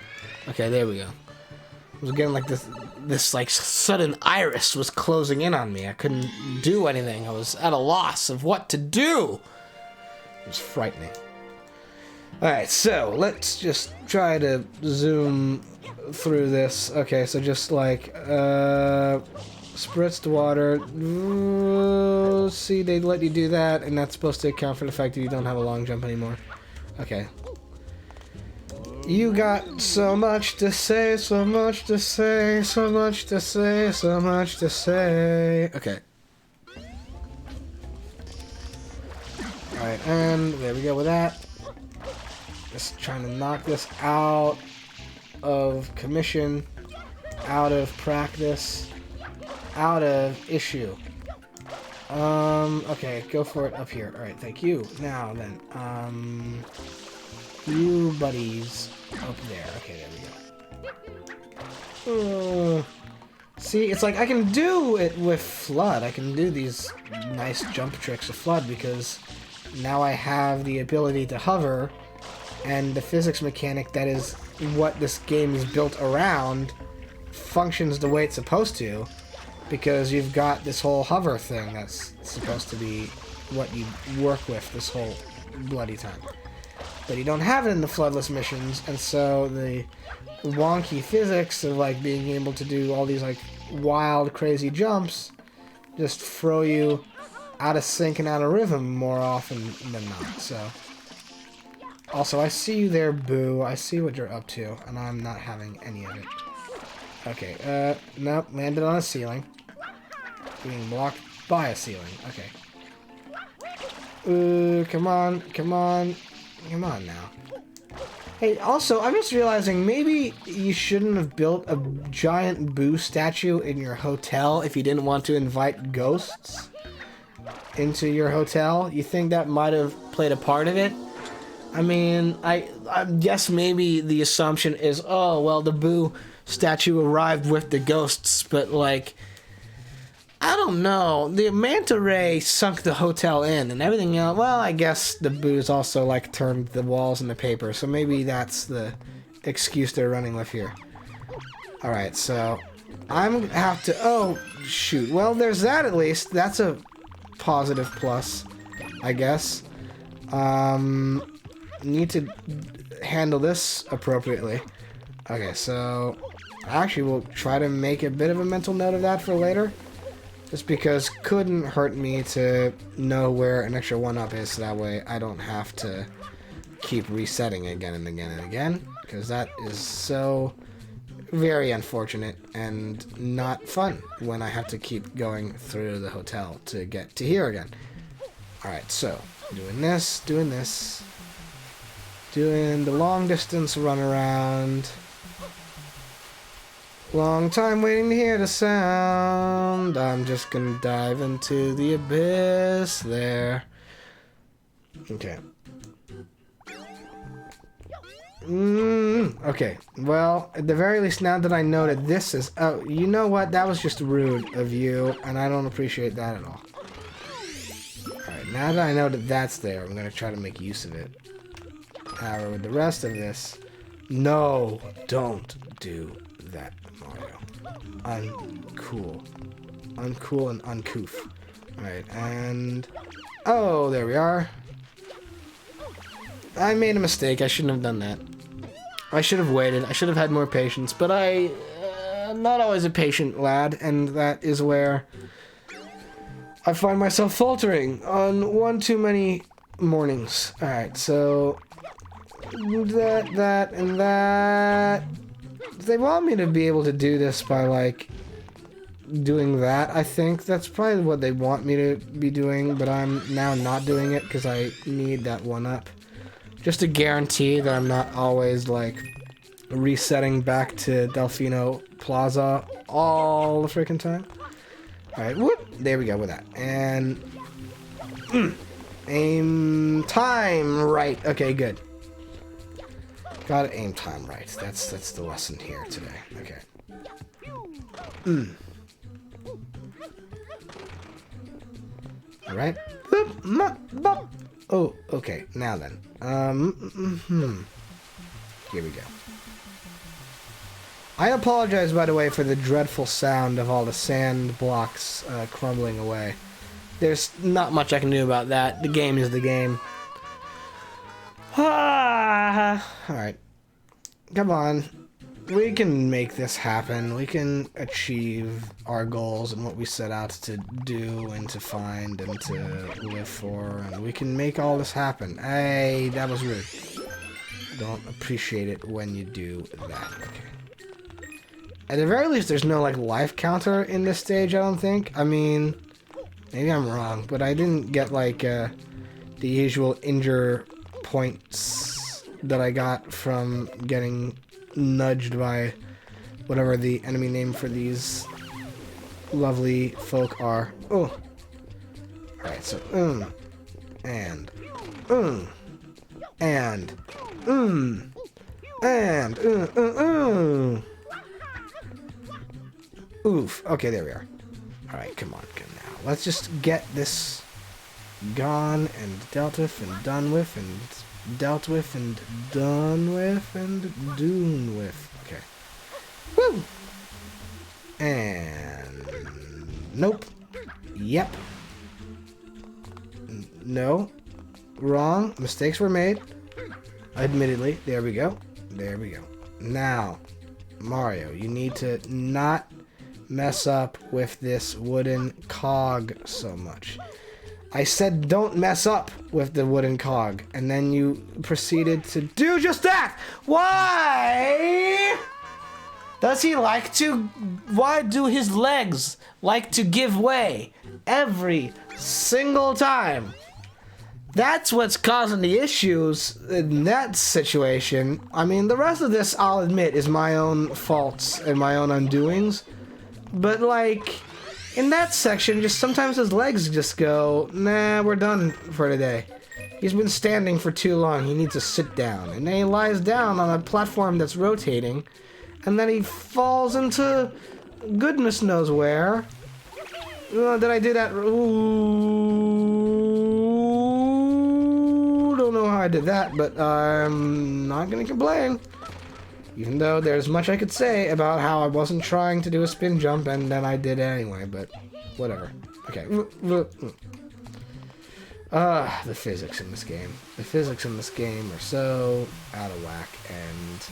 Okay, there we go. I was getting like this like sudden iris was closing in on me. I couldn't do anything. I was at a loss of what to do. It was frightening. Alright, so let's just try to zoom through this. Okay, so just like spritzed water. See, they let you do that, and that's supposed to account for the fact that you don't have a long jump anymore. Okay. You got so much to say, so much to say, so much to say, so much to say. Okay. Alright, and there we go with that. Just trying to knock this out of commission, out of practice, out of issue. Okay, go for it up here. Alright, thank you. Now then, you buddies up there. Okay, there we go. See, it's like I can do it with Flood. I can do these nice jump tricks with Flood because now I have the ability to hover, and the physics mechanic that is what this game is built around functions the way it's supposed to, because you've got this whole hover thing that's supposed to be what you work with this whole bloody time. But you don't have it in the floodless missions, and so the wonky physics of like being able to do all these like wild, crazy jumps just throw you out of sync and out of rhythm more often than not. So, also, I see you there, Boo. I see what you're up to, and I'm not having any of it. Okay, nope, landed on a ceiling. Being blocked by a ceiling. Okay. Come on, come on. Come on now. Hey, also, I'm just realizing maybe you shouldn't have built a giant Boo statue in your hotel if you didn't want to invite ghosts into your hotel. You think that might have played a part of it? I mean, I guess maybe the assumption is, oh, well, the Boo statue arrived with the ghosts, but, like, I don't know. The manta ray sunk the hotel in, and everything else, well, I guess the Boos also, like, turned the walls into paper, so maybe that's the excuse they're running with here. Alright, so I'm gonna have to, oh, shoot. Well, there's that at least. That's a positive plus, I guess. Need to handle this appropriately. Okay, so actually we'll try to make a bit of a mental note of that for later. Just because couldn't hurt me to know where an extra 1-up is, so that way I don't have to keep resetting again and again and again. Because that is so very unfortunate and not fun when I have to keep going through the hotel to get to here again. Alright, so doing this, doing the long distance run around. Long time waiting to hear the sound. I'm just gonna dive into the abyss there. Okay. Okay. Well, at the very least, now that I know that this is... Oh, you know what? That was just rude of you, and I don't appreciate that at all. Alright, now that I know that that's there, I'm gonna try to make use of it. However, with the rest of this... No, don't do that, Mario. Uncool. Uncool and uncouth. Alright, and... Oh, there we are. I made a mistake. I shouldn't have done that. I should have waited. I should have had more patience, but I'm not always a patient lad, and that is where I find myself faltering on one too many mornings. Alright, so that, and that. They want me to be able to do this by, like, doing that, I think. That's probably what they want me to be doing, but I'm now not doing it because I need that one up. Just to guarantee that I'm not always, like, resetting back to Delfino Plaza all the freaking time. Alright, whoop! There we go with that. And... aim time right. Okay, good. Gotta aim time right. That's the lesson here today. Okay. Alright. Oh, okay. Now then. Here we go. I apologize, by the way, for the dreadful sound of all the sand blocks crumbling away. There's not much I can do about that. The game is the game. Alright. Come on. We can make this happen. We can achieve our goals and what we set out to do and to find and to live for. And we can make all this happen. Hey, that was rude. Don't appreciate it when you do that. Okay. At the very least, there's no, like, life counter in this stage, I don't think. I mean, maybe I'm wrong, but I didn't get, like, the usual injure points that I got from getting nudged by whatever the enemy name for these lovely folk are. Oh. Alright, so, and, oof. Okay, there we are. Alright, come on, good now. Let's just get this gone and dealt with and done with and dealt with and done with and done with. Okay. Woo! And... nope. Yep. No. Wrong. Mistakes were made. Admittedly. There we go. There we go. Now, Mario, you need to not mess up with this wooden cog so much. I said don't mess up with the wooden cog, and then you proceeded to do just that! Why? Does he like to... why do his legs like to give way every single time? That's what's causing the issues in that situation. I mean, the rest of this, I'll admit, is my own faults and my own undoings. But, like, in that section, just sometimes his legs just go, nah, we're done for today. He's been standing for too long. He needs to sit down. And then he lies down on a platform that's rotating. And then he falls into goodness knows where. Did I do that? Ooh, don't know how I did that, but I'm not gonna complain. Even though there's much I could say about how I wasn't trying to do a spin jump and then I did it anyway, but whatever. Okay. The physics in this game. The physics in this game are so out of whack and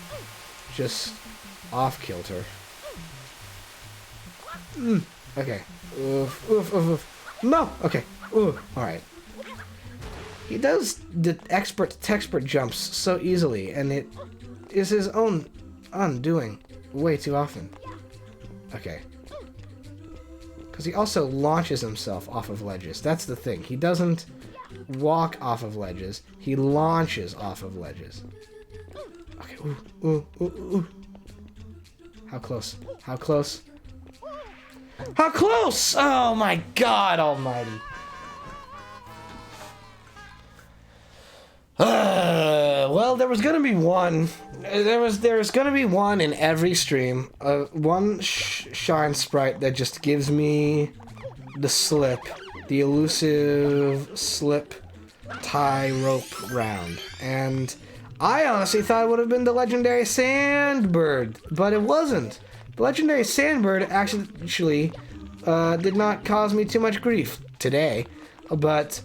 just off kilter. Okay. Oof, oof, oof, oof. No! Okay. Ooh, alright. He does the expert jumps so easily, and it is his own undoing way too often. Okay. Because he also launches himself off of ledges. That's the thing. He doesn't walk off of ledges. He launches off of ledges. Okay. Ooh, ooh, ooh, ooh. How close? How close? How close? Oh my God almighty. Well, there was gonna be one. There's gonna be one in every stream. One shine sprite that just gives me the slip, the elusive slip tie rope round, and I honestly thought it would have been the legendary Sandbird, but it wasn't. The legendary Sandbird actually did not cause me too much grief today, but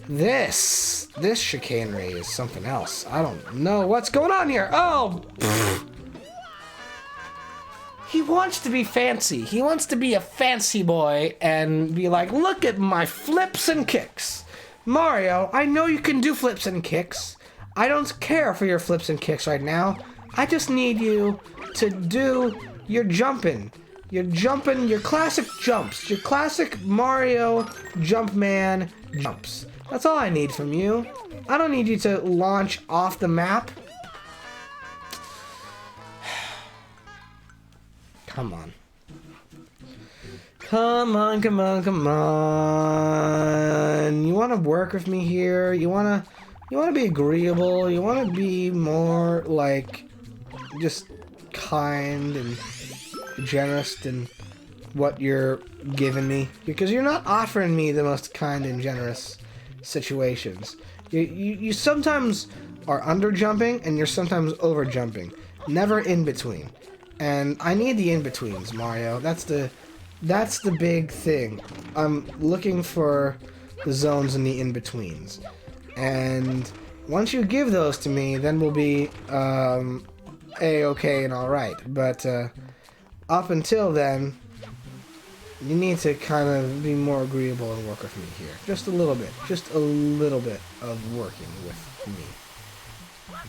This chicanery is something else. I don't know what's going on here. Oh! He wants to be fancy. He wants to be a fancy boy and be like, look at my flips and kicks. Mario, I know you can do flips and kicks. I don't care for your flips and kicks right now. I just need you to do your jumping. Your classic jumps. Your classic Mario Jumpman jumps. That's all I need from you. I don't need you to launch off the map. Come on. Come on. You want to work with me here? You want to be agreeable? You want to be more like just kind and generous than what you're giving me? Because you're not offering me the most kind and generous situations. You sometimes are under jumping and you're sometimes over jumping. Never in between. And I need the in-betweens, Mario. That's the big thing. I'm looking for the zones in the in-betweens. And once you give those to me, then we'll be A-okay and alright. But up until then, you need to kind of be more agreeable and work with me here. Just a little bit. Just a little bit of working with me.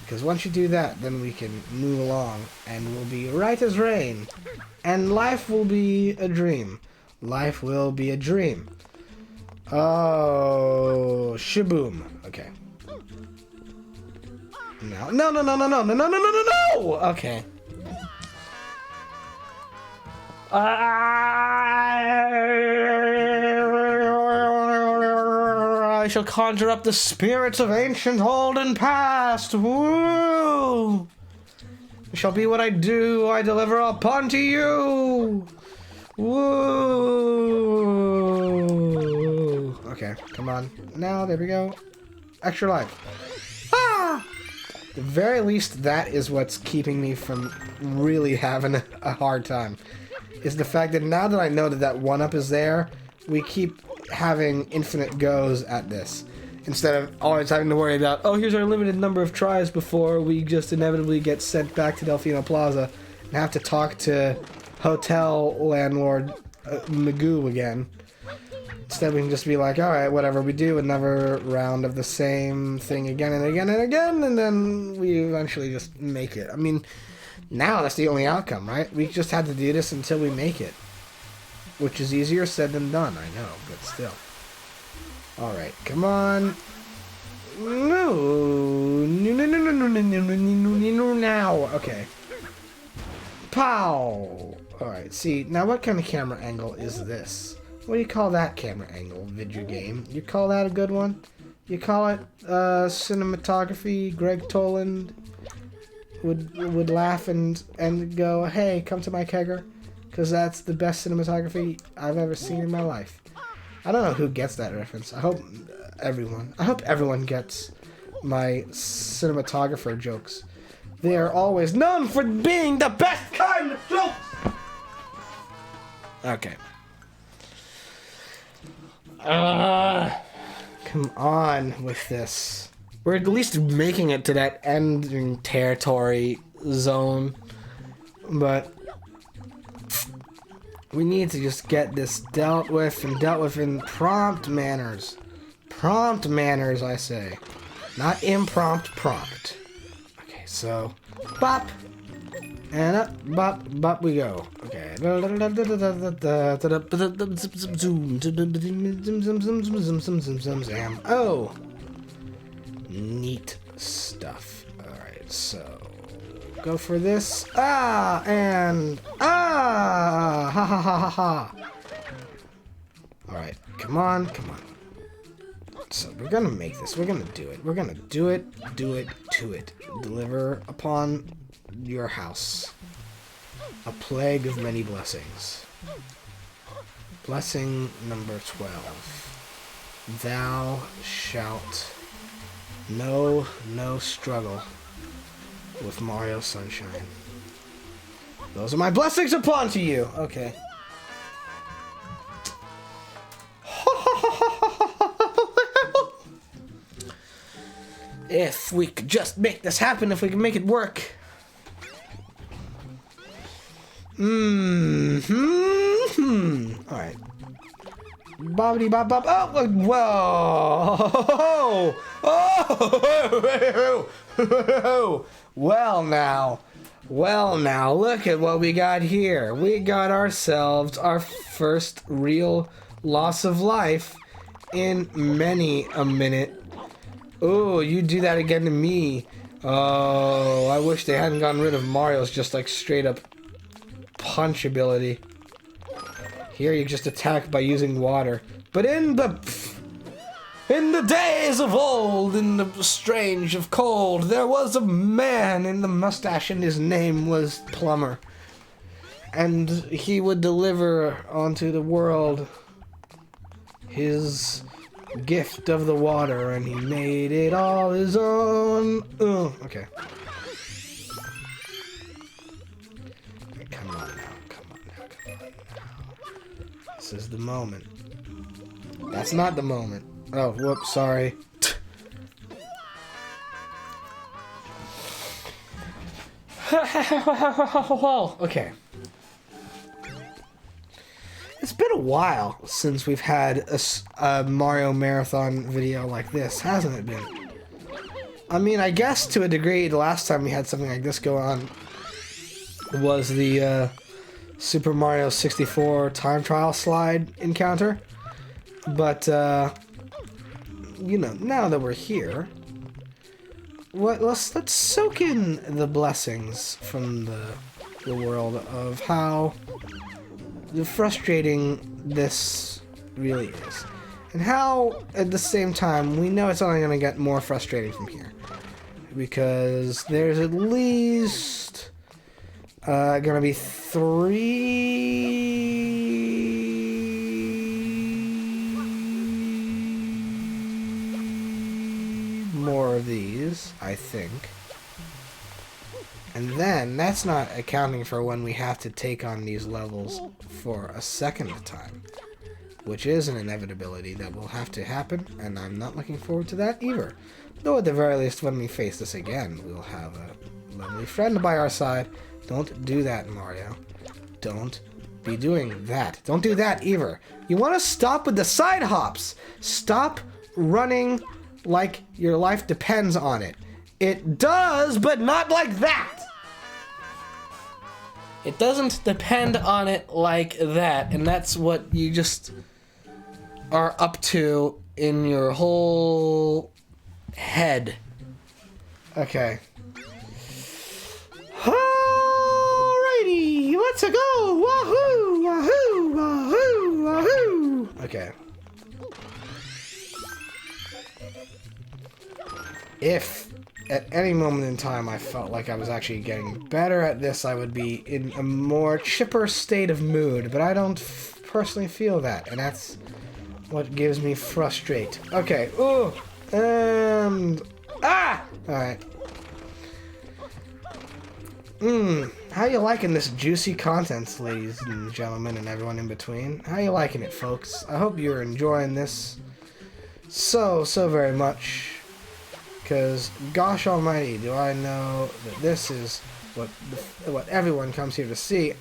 Because once you do that, then we can move along, and we'll be right as rain. And life will be a dream. Life will be a dream. Oh, shaboom. Okay. No. Okay. I shall conjure up the spirits of ancient olden past. Woo! It shall be what I do, I deliver upon to you. Woo! Okay, come on. Now, there we go. Extra life. Ah! At the very least, that is what's keeping me from really having a hard time. Is the fact that now that I know that 1-up is there, we keep having infinite goes at this. Instead of always having to worry about, oh, here's our limited number of tries before we just inevitably get sent back to Delfino Plaza and have to talk to hotel landlord Magoo again. Instead, we can just be like, alright, whatever, we do another round of the same thing again and again and again, and then we eventually just make it. I mean, now that's the only outcome, right? We just had to do this until we make it. Which is easier said than done, I know, but still. Alright, come on. No, now. Okay. Pow! Alright, see, now what kind of camera angle is this? What do you call that camera angle, video game? You call that a good one? You call it cinematography? Greg Toland would laugh and go, hey, come to my kegger? Because that's the best cinematography I've ever seen in my life. I don't know who gets that reference. I hope everyone gets my cinematographer jokes. They are always known for being the best kind of jokes! Okay. Come on with this. We're at least making it to that ending territory zone. But we need to just get this dealt with in prompt manners. Prompt manners, I say. Not impromptu, prompt. Okay, so, bop. And up, bop, bop we go. Okay. Oh! Neat stuff. Alright, so go for this. Ah! And ah! Ha ha ha ha ha. Alright, come on, come on. So we're gonna make this. We're gonna do it. We're gonna do it to it. Deliver upon your house a plague of many blessings. Blessing number 12. Thou shalt know no struggle with Mario Sunshine. Those are my blessings upon to you. Okay. If we could just make this happen, if we can make it work. Alright. Bobbity bop bop. Oh, whoa! Oh! Well now, look at what we got here. We got ourselves our first real loss of life in many a minute. Oh, you do that again to me. Oh, I wish they hadn't gotten rid of Mario's just like straight up punch ability. Here you just attack by using water. But in the days of old, in the strange of cold, there was a man in the mustache and his name was Plumber. And he would deliver onto the world his gift of the water, and he made it all his own. Okay. Come on now. This is the moment. That's not the moment. Oh, whoops, sorry. Okay. It's been a while since we've had a Mario Marathon video like this, hasn't it been? I mean, I guess to a degree, the last time we had something like this go on was the Super Mario 64 time trial slide encounter. But, you know, now that we're here, let's soak in the blessings from the world of how frustrating this really is. And how, at the same time, we know it's only going to get more frustrating from here. Because there's at least going to be 3 more of these, I think. And then, that's not accounting for when we have to take on these levels for a second time. Which is an inevitability that will have to happen, and I'm not looking forward to that either. Though at the very least, when we face this again, we'll have a lovely friend by our side. Don't do that, Mario. Don't be doing that. Don't do that either. You want to stop with the side hops. Stop running like your life depends on it. It does, but not like that. It doesn't depend on it like that, and that's what you just are up to in your whole head. Okay. Alrighty, let's go! Wahoo! Wahoo! Wahoo! Wahoo! Okay. If at any moment in time I felt like I was actually getting better at this, I would be in a more chipper state of mood, but I don't personally feel that, and that's what gives me frustrate. Okay, ooh, and alright. How you liking this juicy content, ladies and gentlemen, and everyone in between? How you liking it, folks? I hope you're enjoying this so very much. Because, gosh almighty, do I know that this is what everyone comes here to see.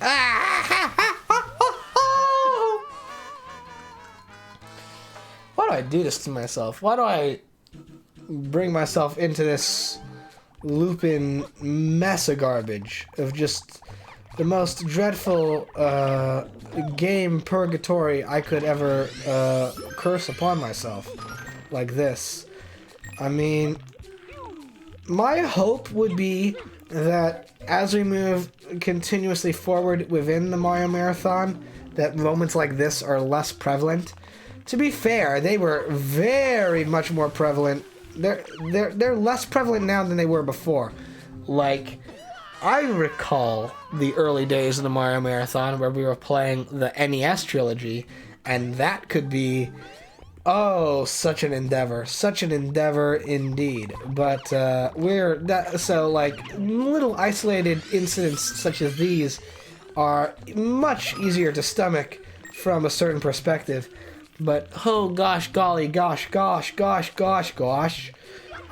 Why do I do this to myself? Why do I bring myself into this looping mess of garbage of just the most dreadful game purgatory I could ever curse upon myself like this? I mean, my hope would be that as we move continuously forward within the Mario Marathon, that moments like this are less prevalent. To be fair, they were very much more prevalent. They're less prevalent now than they were before. Like, I recall the early days of the Mario Marathon where we were playing the NES trilogy, and that could be, oh, such an endeavor indeed. But so like little isolated incidents such as these are much easier to stomach from a certain perspective. But oh gosh, golly, gosh,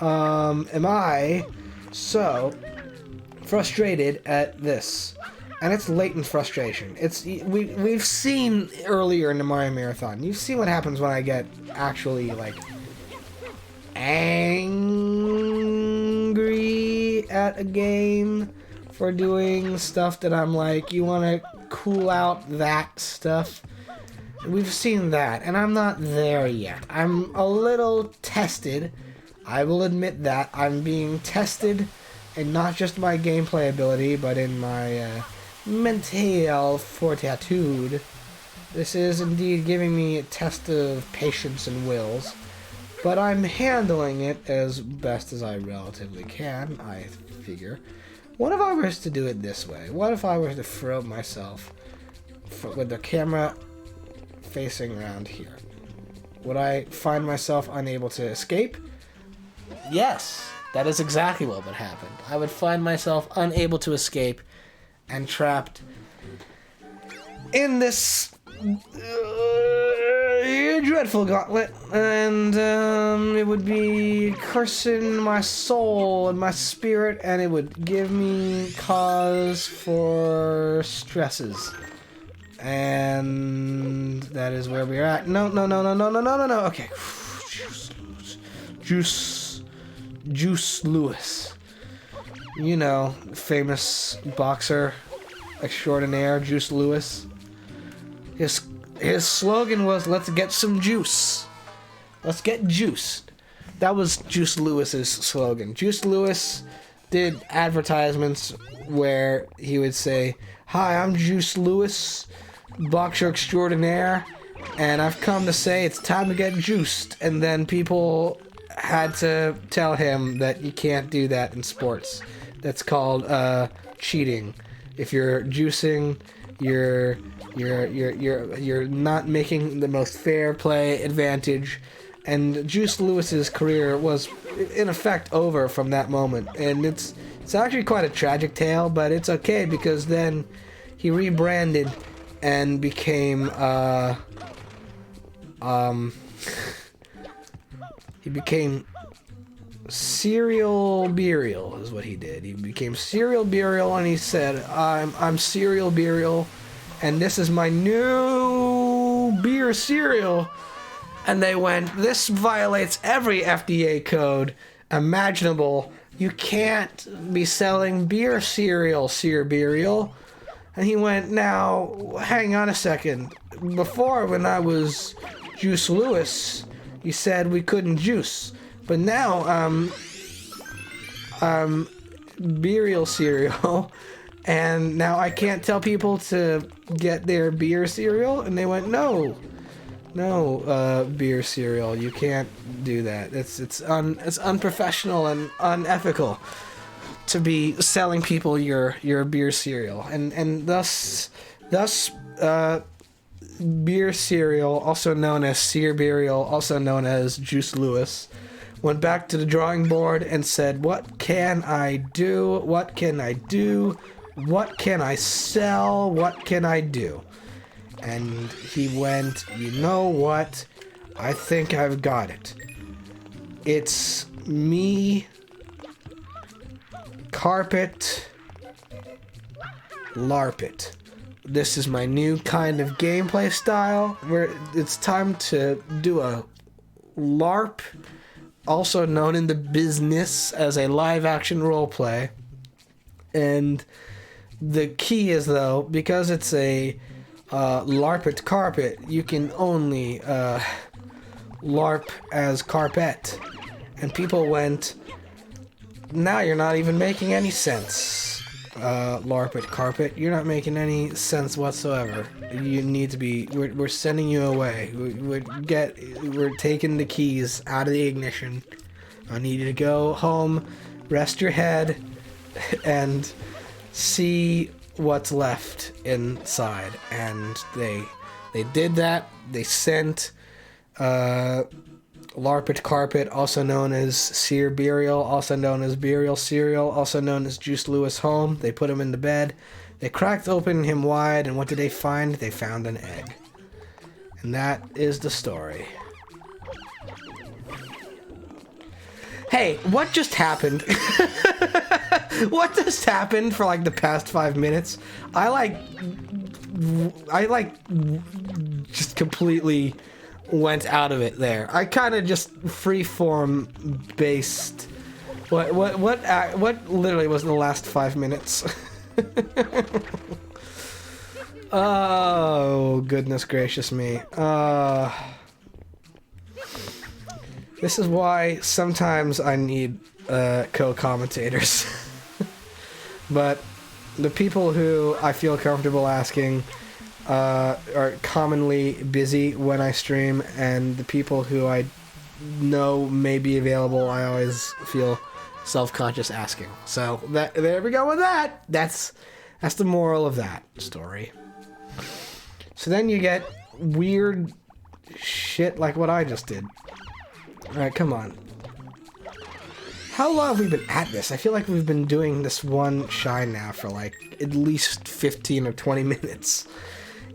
am I so frustrated at this. And it's latent frustration. We've seen earlier in the Mario Marathon. You've seen what happens when I get actually like angry at a game for doing stuff that I'm like, you want to cool out that stuff. We've seen that, and I'm not there yet. I'm a little tested. I will admit that. I'm being tested in not just my gameplay ability, but in my mental fortitude. This is indeed giving me a test of patience and wills. But I'm handling it as best as I relatively can, I figure. What if I was to do it this way? What if I was to throw myself with the camera facing around here? Would I find myself unable to escape? Yes, that is exactly what would happen. I would find myself unable to escape and trapped in this dreadful gauntlet, and it would be cursing my soul and my spirit, and it would give me cause for stresses. And that is where we're at. No. Okay. Juice Lewis. You know, famous boxer extraordinaire, Juice Lewis. His slogan was, "Let's get some juice. Let's get juiced." That was Juice Lewis's slogan. Juice Lewis did advertisements where he would say, "Hi, I'm Juice Lewis, boxer extraordinaire, and I've come to say it's time to get juiced." And then people had to tell him that you can't do that in sports. That's called cheating. If you're juicing, you're not making the most fair play advantage. And Juice Lewis's career was in effect over from that moment. And it's actually quite a tragic tale, but it's okay because then he rebranded and became he became Serial Burial is what he did. He became Serial Burial, and he said, I'm Serial Burial, and this is my new beer cereal. And they went, this violates every FDA code imaginable. You can't be selling beer cereal, Sear Burial. And he went, now, hang on a second. Before, when I was Juice Lewis, you said we couldn't juice. But now, burial cereal, and now I can't tell people to get their beer cereal? And they went, no, beer cereal, you can't do that. It's unprofessional and unethical to be selling people your beer cereal. And thus, beer cereal, also known as Sear Burial, also known as Juice Lewis, went back to the drawing board and said, what can I do? What can I do? What can I sell? What can I do? And he went, you know what? I think I've got it. It's me, carpet, LARPit. This is my new kind of gameplay style, where it's time to do a LARP, also known in the business as a live-action roleplay. And the key is, though, because it's a LARPit carpet, you can only LARP as carpet. And people went, now you're not even making any sense. LARPit carpet, you're not making any sense whatsoever. You need to be, we're sending you away. We're taking the keys out of the ignition. I need you to go home, rest your head, and see what's left inside. And they did that. They sent LARPit carpet, also known as Sear Burial, also known as Burial Cereal, also known as Juice Lewis home. They put him into bed. They cracked open him wide, and what did they find? They found an egg. And that is the story. Hey, what just happened? What just happened for like the past 5 minutes? I just completely went out of it there. I kind of just freeform based. What literally was in the last 5 minutes? Oh, goodness gracious me. This is why sometimes I need co-commentators. But the people who I feel comfortable asking are commonly busy when I stream, and the people who I know may be available, I always feel self-conscious asking. So there we go with that. That's the moral of that story. So then you get weird shit like what I just did. Alright, come on. How long have we been at this? I feel like we've been doing this one shine now for like at least 15 or 20 minutes.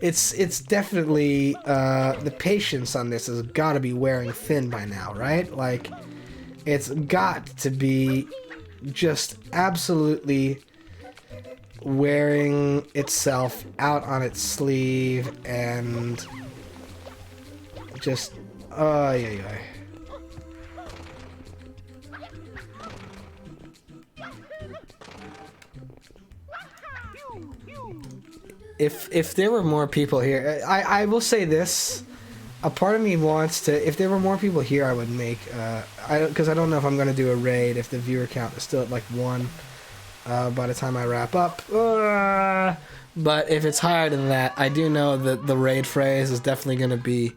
It's definitely, the patience on this has got to be wearing thin by now, right? Like, it's got to be just absolutely wearing itself out on its sleeve and just, yeah. If there were more people here, I will say this. A part of me wants to. If there were more people here, I would make. Because I don't know if I'm gonna do a raid if the viewer count is still at like 1 by the time I wrap up. But if it's higher than that, I do know that the raid phrase is definitely gonna be.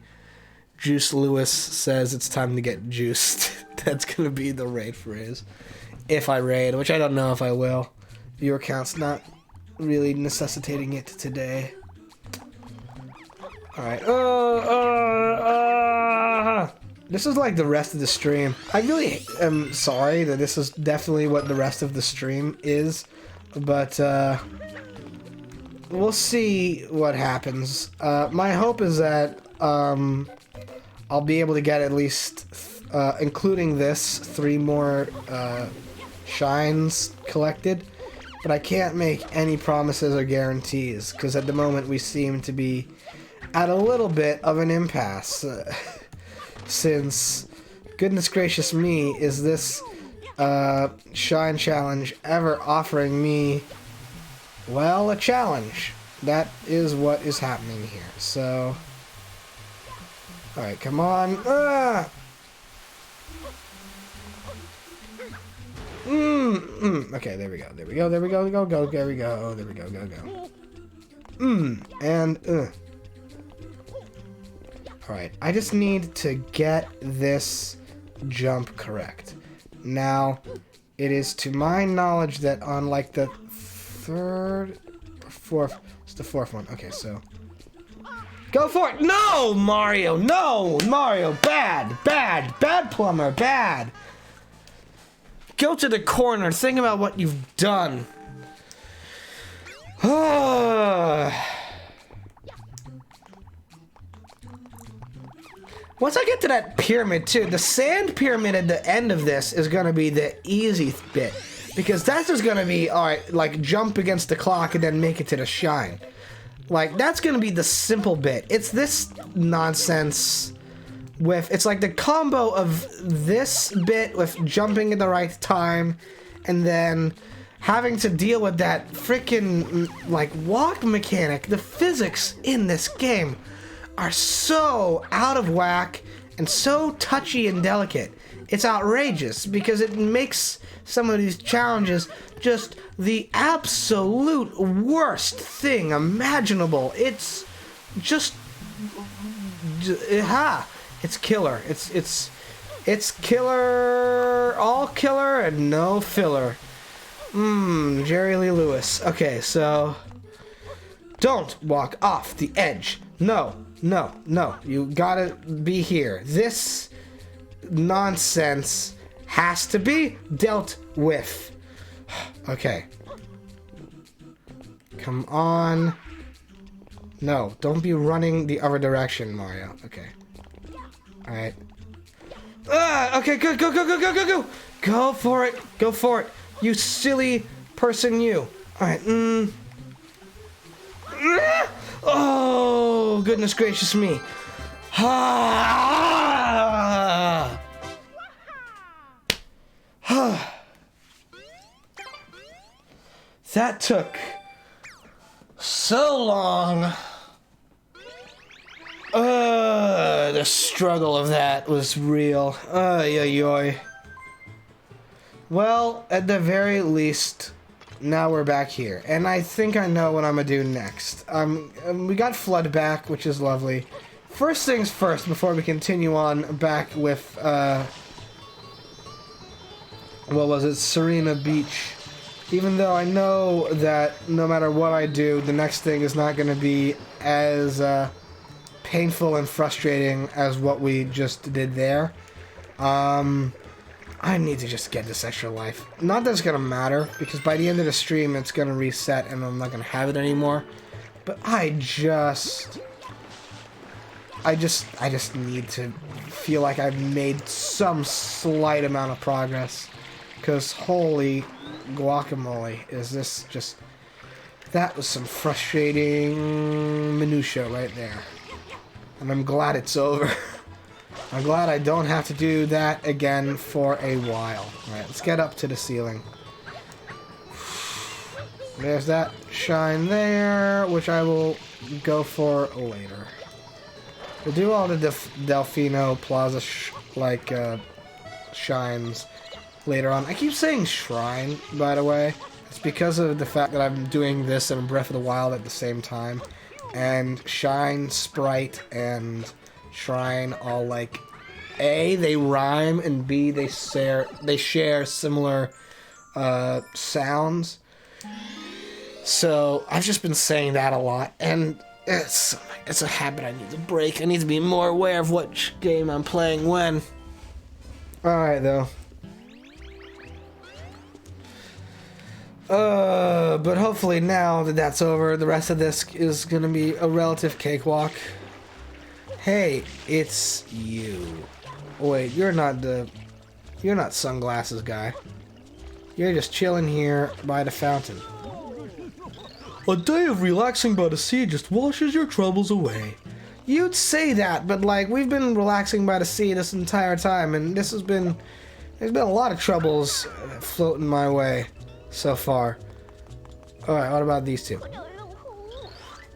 Juice Lewis says it's time to get juiced. That's gonna be the raid phrase. If I raid, which I don't know if I will. Viewer count's not really necessitating it today. Alright. This is like the rest of the stream. I really am sorry that this is definitely what the rest of the stream is. But, we'll see what happens. My hope is that, I'll be able to get at least, including this, 3 more, shines collected. But I can't make any promises or guarantees, because at the moment we seem to be at a little bit of an impasse. Since, goodness gracious me, is this Shine Challenge ever offering me, well, a challenge. That is what is happening here. So, alright, come on. Okay, there we go. There we go. There we go. Go. There we go. There we go. Go. And alright, I just need to get this jump correct. Now, it is to my knowledge that on like the 3rd or 4th, it's the 4th one. Okay, so go for it. No, Mario. No, Mario. Bad plumber. Bad. Go to the corner. Think about what you've done. Once I get to that pyramid, too, the sand pyramid at the end of this is going to be the easy bit. Because that's just going to be, alright, like, jump against the clock and then make it to the shine. Like, that's going to be the simple bit. It's this nonsense with, it's like the combo of this bit with jumping at the right time and then having to deal with that freaking, like, walk mechanic. The physics in this game are so out of whack and so touchy and delicate. It's outrageous because it makes some of these challenges just the absolute worst thing imaginable. It's just, it's killer. It's killer, all killer and no filler. Jerry Lee Lewis. Okay, so don't walk off the edge. No. You gotta be here. This nonsense has to be dealt with. Okay. Come on. No, don't be running the other direction, Mario. Okay. Alright. Okay, go, go, go, go, go, go, go! Go for it! Go for it! You silly person, you! Alright, Oh, goodness gracious me. That took so long. The struggle of that was real. Ay, ay, ay. Well, at the very least, now we're back here. And I think I know what I'm gonna do next. We got Flood back, which is lovely. First things first, before we continue on back with, what was it? Serena Beach. Even though I know that no matter what I do, the next thing is not gonna be as, painful and frustrating as what we just did there. I need to just get this extra life. Not that it's gonna matter, because by the end of the stream it's gonna reset and I'm not gonna have it anymore. But I just need to feel like I've made some slight amount of progress. Because holy guacamole, is this just... That was some frustrating minutia right there. And I'm glad it's over. I'm glad I don't have to do that again for a while. Alright, let's get up to the ceiling. There's that shine there, which I will go for later. We'll do all the Delfino Plaza shines later on. I keep saying shrine, by the way. It's because of the fact that I'm doing this and Breath of the Wild at the same time. And Shine, Sprite, and Shrine all like A, they rhyme, and B, they share similar sounds. So I've just been saying that a lot, and it's a habit I need to break. I need to be more aware of what game I'm playing when. Alright though. But hopefully now that that's over, the rest of this is gonna be a relative cakewalk. Hey, it's you. Wait, you're not sunglasses guy. You're just chilling here by the fountain. A day of relaxing by the sea just washes your troubles away. You'd say that, but like, we've been relaxing by the sea this entire time, and there's been a lot of troubles floating my way so far. Alright, what about these two?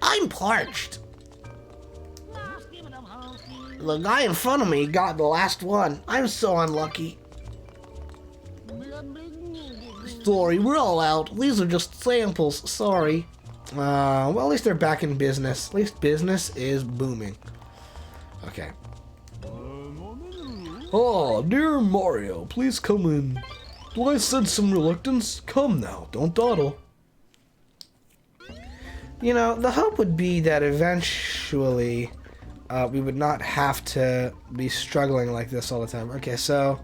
I'm parched. The guy in front of me got the last one. I'm so unlucky. Sorry, we're all out. These are just samples. Sorry. Well, at least they're back in business. At least business is booming. Okay. Ah, dear Mario, please come in. Do I sense some reluctance? Come now, don't dawdle. You know, the hope would be that eventually we would not have to be struggling like this all the time. Okay, so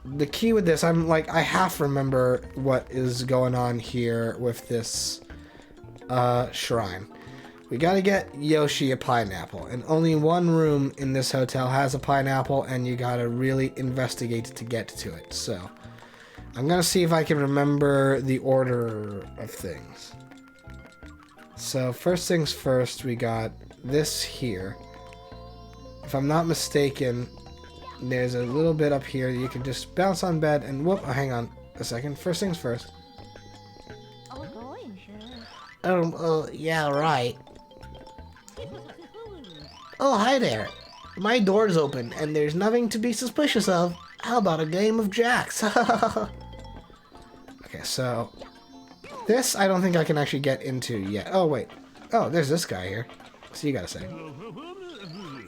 the key with this, I half remember what is going on here with this shrine. We gotta get Yoshi a pineapple, and only one room in this hotel has a pineapple, and you gotta really investigate to get to it. So I'm gonna see if I can remember the order of things. So first things first, we got this here. If I'm not mistaken, there's a little bit up here that you can just bounce on bed and whoop. Oh, hang on a second. First things first. Yeah, right. Oh, hi there. My door's open, and there's nothing to be suspicious of. How about a game of jacks? Okay, so this I don't think I can actually get into yet. Oh, wait. Oh, there's this guy here. So you gotta say.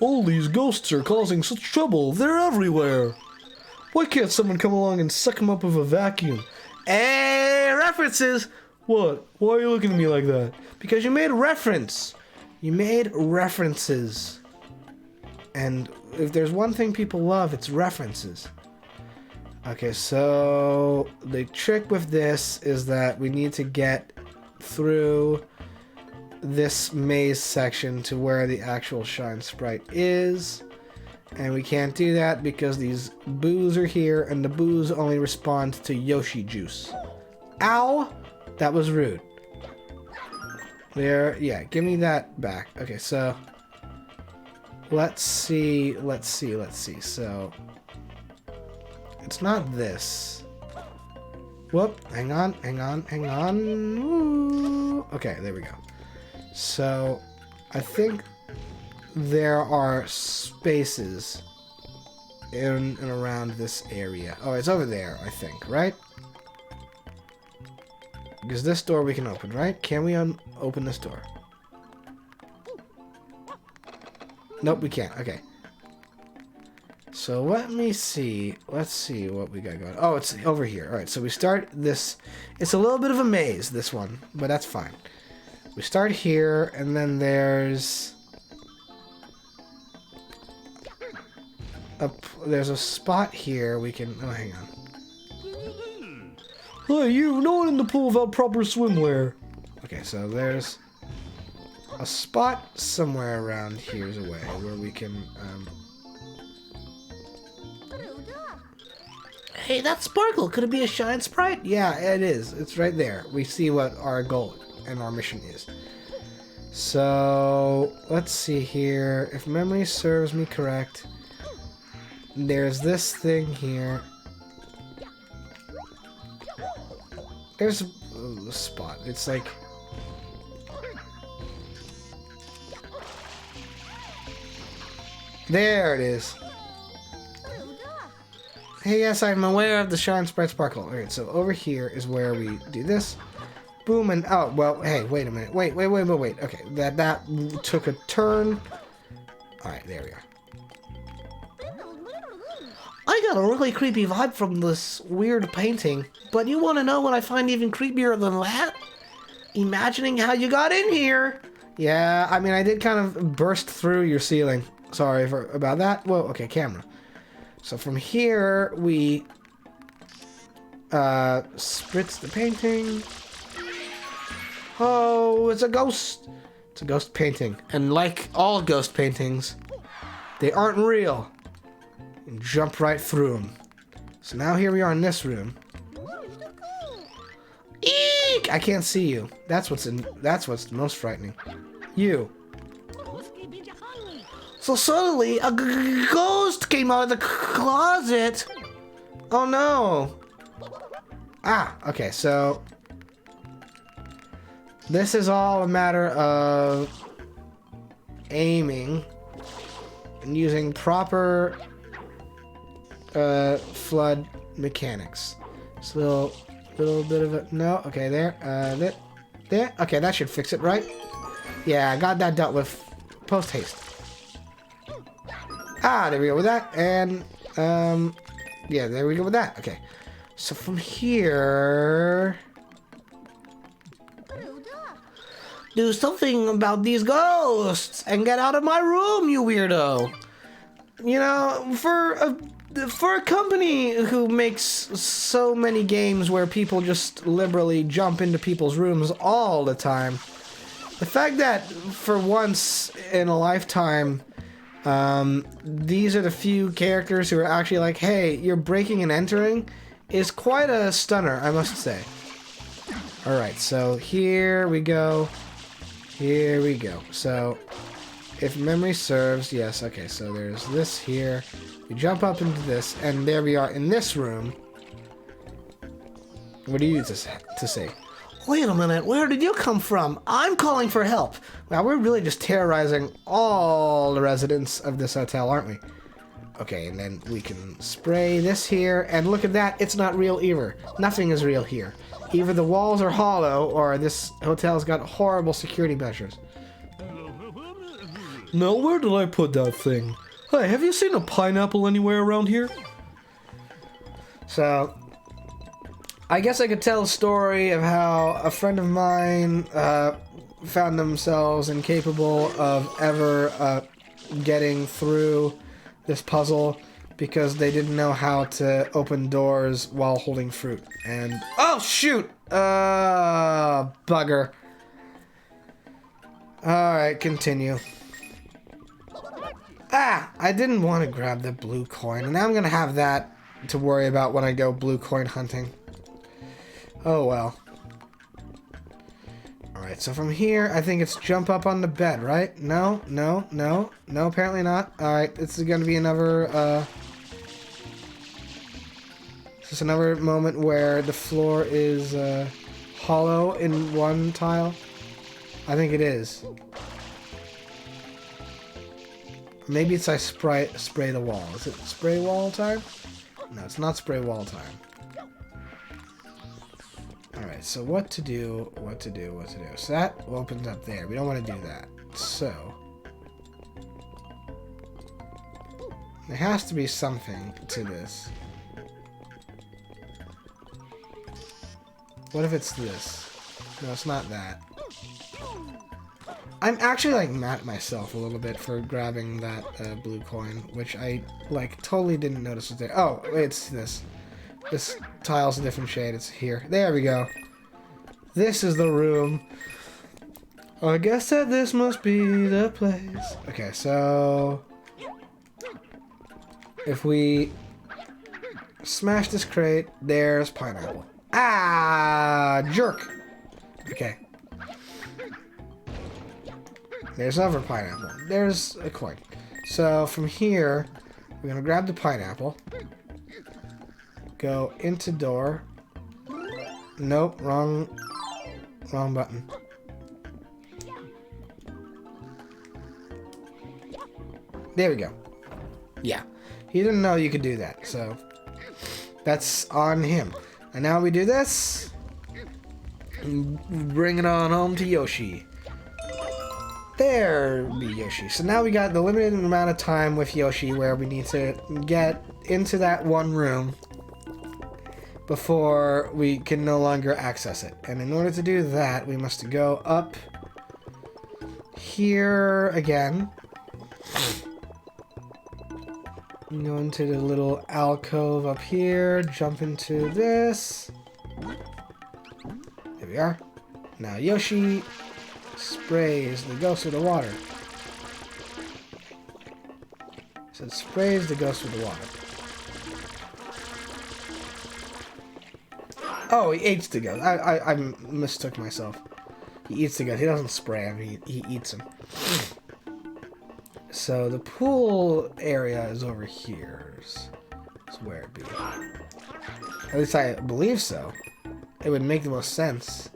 All these ghosts are causing such trouble. They're everywhere. Why can't someone come along and suck them up with a vacuum? Hey, references! What? Why are you looking at me like that? Because you made reference. You made references. And if there's one thing people love, it's references. Okay, so the trick with this is that we need to get through this maze section to where the actual Shine Sprite is. And we can't do that because these boos are here, and the boos only respond to Yoshi juice. Ow! That was rude. There, yeah, give me that back. Okay, so let's see. So it's not this. Whoop, hang on. Ooh. Okay, there we go. So I think there are spaces in and around this area. Oh, it's over there, I think, right? Because this door we can open, right? Can we open this door? Nope, we can't. Okay. So let me see. Let's see what we got going. Oh, it's over here. All right, so we start this. It's a little bit of a maze, this one, but that's fine. We start here, and then there's a spot here we can. Oh, hang on. Hey, you! No one in the pool without proper swimwear. Okay, so there's a spot somewhere around here's a way where we can. Hey, that sparkle, could it be a shine sprite? Yeah, it is. It's right there. We see what our goal and our mission is. So let's see here. If memory serves me correct, there's this thing here. There's a spot. It's like there it is. Hey, yes, I'm aware of the shine sprite sparkle. Alright, so over here is where we do this. Boom, and oh, well, hey, wait a minute. Wait. Okay, that took a turn. Alright, there we are. I got a really creepy vibe from this weird painting, but you want to know what I find even creepier than that? Imagining how you got in here. Yeah, I mean, I did kind of burst through your ceiling. Sorry about that. Whoa, okay, camera. So from here, we spritz the painting. Oh, it's a ghost. It's a ghost painting. And like all ghost paintings, they aren't real. You jump right through them. So now here we are in this room. Eek! I can't see you. That's what's most frightening. You. So suddenly, a ghost came out of the closet. Oh no. Ah, okay, so this is all a matter of aiming and using proper flood mechanics. So little bit of a no. Okay, there. There. Okay, that should fix it, right? Yeah, I got that dealt with post haste. Ah, there we go with that, and yeah, there we go with that. Okay, so from here, Do something about these ghosts and get out of my room, you weirdo. you know, for a company who makes so many games where people just liberally jump into people's rooms all the time, the fact that for once in a lifetime, these are the few characters who are actually like, hey, you're breaking and entering, is quite a stunner, I must say. Alright, so here we go. Here we go. So, if memory serves, yes, okay, so there's this here. We jump up into this, and there we are in this room. What do you to say? Wait a minute, where did you come from? I'm calling for help. Wow, we're really just terrorizing all the residents of this hotel, aren't we? Okay, and then we can spray this here, and look at that, it's not real either. Nothing is real here. Either the walls are hollow, or this hotel's got horrible security measures. Now, where did I put that thing? Hey, have you seen a pineapple anywhere around here? So, I guess I could tell a story of how a friend of mine found themselves incapable of ever getting through this puzzle because they didn't know how to open doors while holding fruit. And oh shoot! Bugger. Alright, continue. Ah! I didn't want to grab the blue coin, and now I'm gonna have that to worry about when I go blue coin hunting. Oh well. Alright, so from here, I think it's jump up on the bed, right? No, no, no, no, apparently not. Alright, this is gonna be another, Is this another moment where the floor is, hollow in one tile? I think it is. Maybe it's I spray the wall. Is it spray wall time? No, it's not spray wall time. Alright, so what to do. So that opens up there. We don't want to do that. So there has to be something to this. What if it's this? No, it's not that. I'm actually, like, mad at myself a little bit for grabbing that blue coin, which I, like, totally didn't notice was there. Oh, it's this. This tile's a different shade. It's here. There we go. This is the room. I guess that this must be the place. Okay, so if we smash this crate, there's pineapple. Ah, jerk. Okay. There's another pineapple. There's a coin. So from here, we're gonna grab the pineapple. Go into door. Nope, wrong button. There we go. Yeah, he didn't know you could do that, so that's on him. And now we do this. Bring it on home to Yoshi. There be Yoshi. So now we got the limited amount of time with Yoshi where we need to get into that one room before we can no longer access it. And in order to do that, we must go up here again. Go into the little alcove up here, jump into this. There we are. Now Yoshi sprays the ghost with the water. So it sprays the ghost with the water. Oh, he eats the ghost. I mistook myself. He eats the ghost. He doesn't spray him. He eats him. So the pool area is over here. That's where it'd be. At least I believe so. It would make the most sense.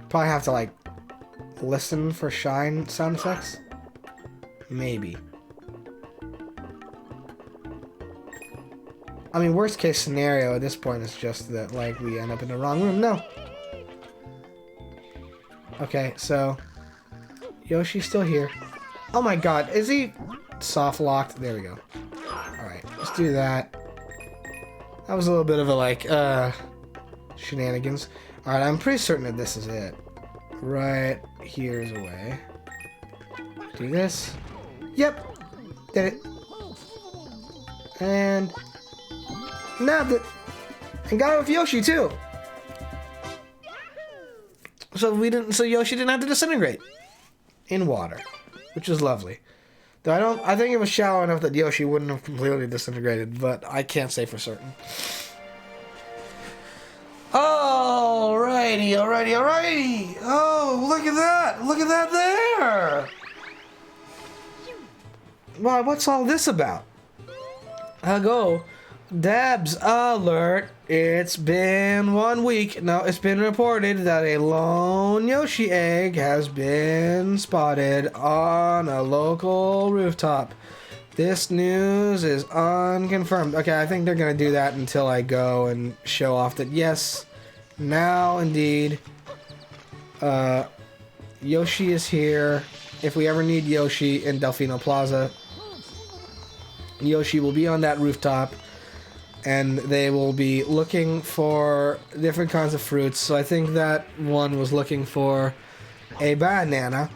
Probably have to, like, listen for shine sound effects. Maybe. I mean, worst case scenario at this point is just that, like, we end up in the wrong room. No. Okay, so Yoshi's still here. Oh my god, is he soft locked? There we go. Alright, let's do that. That was a little bit of a, like, shenanigans. Alright, I'm pretty certain that this is it. Right here's a way. Do this. Yep. Did it. And nabbed it. And got it with Yoshi too. So Yoshi didn't have to disintegrate in water, which is lovely. Though I think it was shallow enough that Yoshi wouldn't have completely disintegrated, but I can't say for certain. Alrighty. Oh, look at that. Look at that there. Why, what's all this about? Go. Dabs alert. It's been 1 week. No, it's been reported that a lone Yoshi egg has been spotted on a local rooftop. This news is unconfirmed. Okay, I think they're going to do that until I go and show off that, yes, now indeed, Yoshi is here. If we ever need Yoshi in Delfino Plaza, Yoshi will be on that rooftop, and they will be looking for different kinds of fruits. So I think that one was looking for a banana.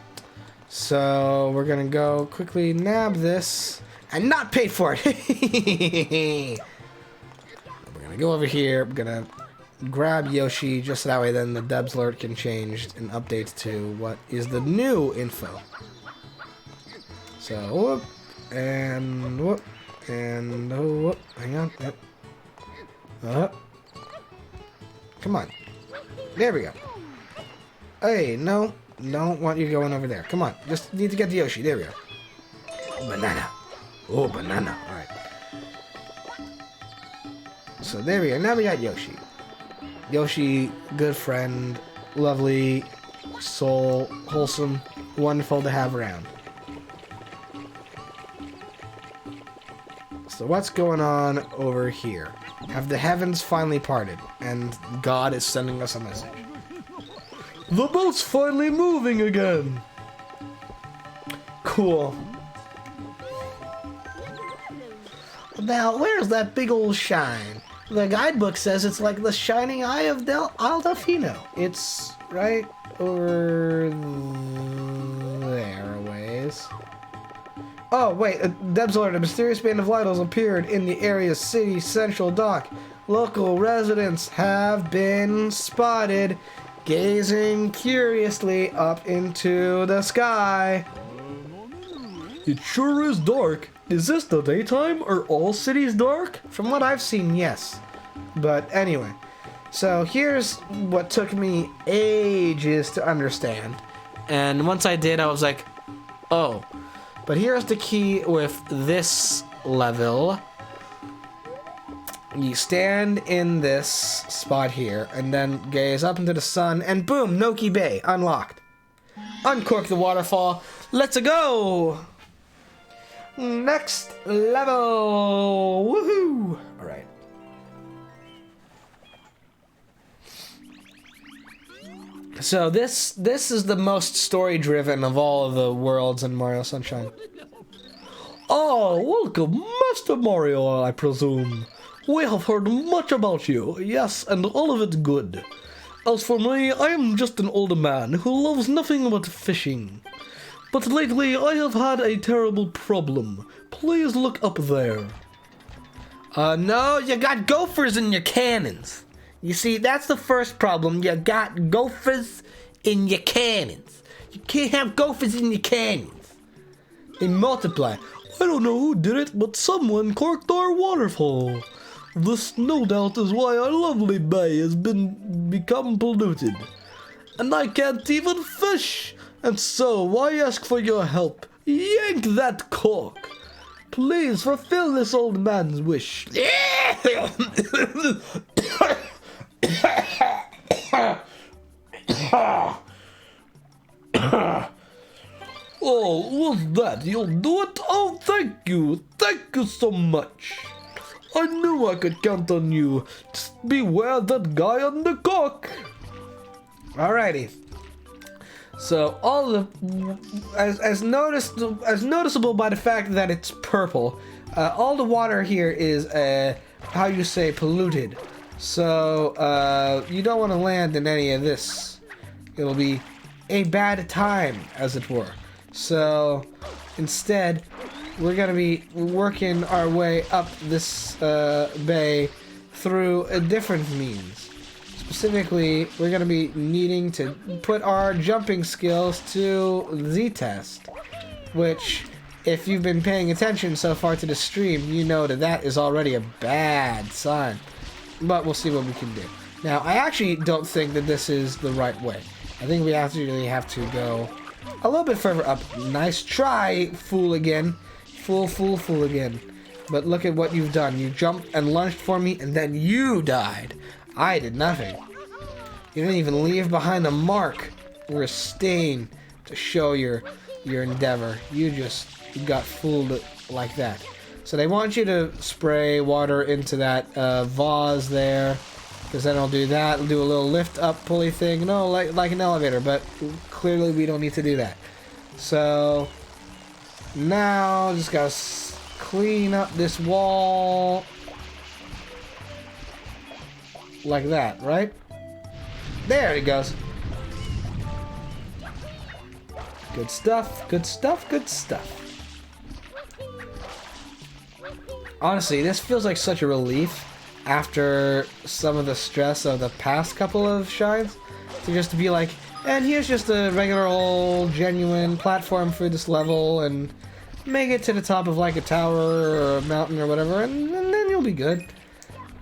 So we're gonna go quickly nab this and not pay for it. We're gonna go over here. We're gonna grab Yoshi just so that way then the Debs alert can change and update to what is the new info. So, whoop, and whoop, and whoop. Hang on. Yep. Come on. There we go. Hey, no. Don't want you going over there. Come on. Just need to get the Yoshi. There we go. Banana. Oh, banana. Alright. So there we go. Now we got Yoshi. Yoshi, good friend, lovely soul, wholesome, wonderful to have around. So what's going on over here? Have the heavens finally parted, and God is sending us a message. The boat's finally moving again. Cool. Now, where's that big old shine? The guidebook says it's like the shining eye of Delfino. It's right over there a ways. Oh, wait, Deb's alert. A mysterious band of Lidls appeared in the area's city central dock. Local residents have been spotted gazing curiously up into the sky. It sure is dark. Is this the daytime? Are all cities dark? From what I've seen, yes. But anyway, so here's what took me ages to understand. And once I did, I was like, oh. But here's the key with this level. You stand in this spot here, and then gaze up into the sun, and boom, Noki Bay, unlocked. Uncork the waterfall. Let's go! Next level! Woohoo! Alright. So this is the most story-driven of all of the worlds in Mario Sunshine. Ah, welcome, Master Mario, I presume. We have heard much about you, yes, and all of it good. As for me, I am just an old man who loves nothing but fishing. But lately, I have had a terrible problem. Please look up there. No, you got gophers in your cannons. You see, that's the first problem. You got gophers in your cannons. You can't have gophers in your cannons. They multiply. I don't know who did it, but someone corked our waterfall. This, no doubt, is why our lovely bay has become polluted. And I can't even fish. And so, I ask for your help. Yank that cork. Please fulfill this old man's wish. Oh, was that? You'll do it? Oh, thank you. Thank you so much. I knew I could count on you. Just beware that guy on the cork. Alrighty. So all the as noticeable by the fact that it's purple, all the water here is how you say polluted. So you don't want to land in any of this. It'll be a bad time, as it were. So instead, we're gonna be working our way up this bay through a different means. Specifically, we're going to be needing to put our jumping skills to Z-test, which, if you've been paying attention so far to the stream, you know that that is already a bad sign. But we'll see what we can do. Now, I actually don't think that this is the right way. I think we actually have to go a little bit further up. Nice try, fool again. Fool again. But look at what you've done. You jumped and lunged for me, and then you died. I did nothing. You didn't even leave behind a mark or a stain to show your endeavor. You just got fooled like that. So they want you to spray water into that vase there, because then I'll do that. I'll do a little lift up pulley thing. No, like an elevator, but clearly we don't need to do that. So now just gotta clean up this wall. Like that, right? There it goes. Good stuff, good stuff, good stuff. Honestly, this feels like such a relief after some of the stress of the past couple of shines. To just be like, and here's just a regular old genuine platform for this level, and make it to the top of like a tower or a mountain or whatever, and then you'll be good.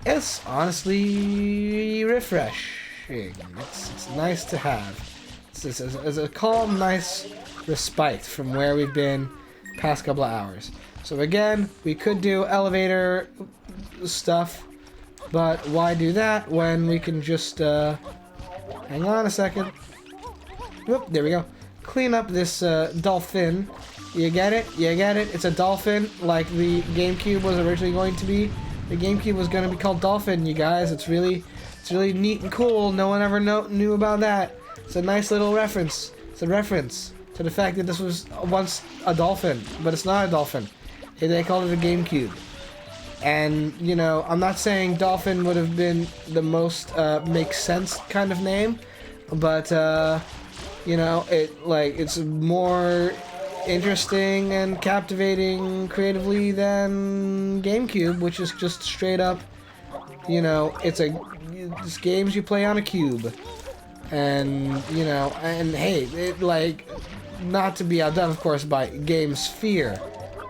It's honestly refreshing. It's nice to have. It's a calm, nice respite from where we've been past couple of hours. So again, we could do elevator stuff, but why do that when we can just, hang on a second. Whoop, there we go. Clean up this dolphin. You get it? You get it? It's a dolphin like the GameCube was originally going to be. The GameCube was going to be called Dolphin, you guys. It's really neat and cool. No one ever knew about that. It's a nice little reference. It's a reference to the fact that this was once a dolphin, but it's not a dolphin. They called it a GameCube. And, you know, I'm not saying Dolphin would have been the most makes sense kind of name, but, you know, it's more interesting and captivating creatively than GameCube, which is just straight up, you know, it's games you play on a cube. And, you know, and hey, not to be outdone, of course, by Game Sphere.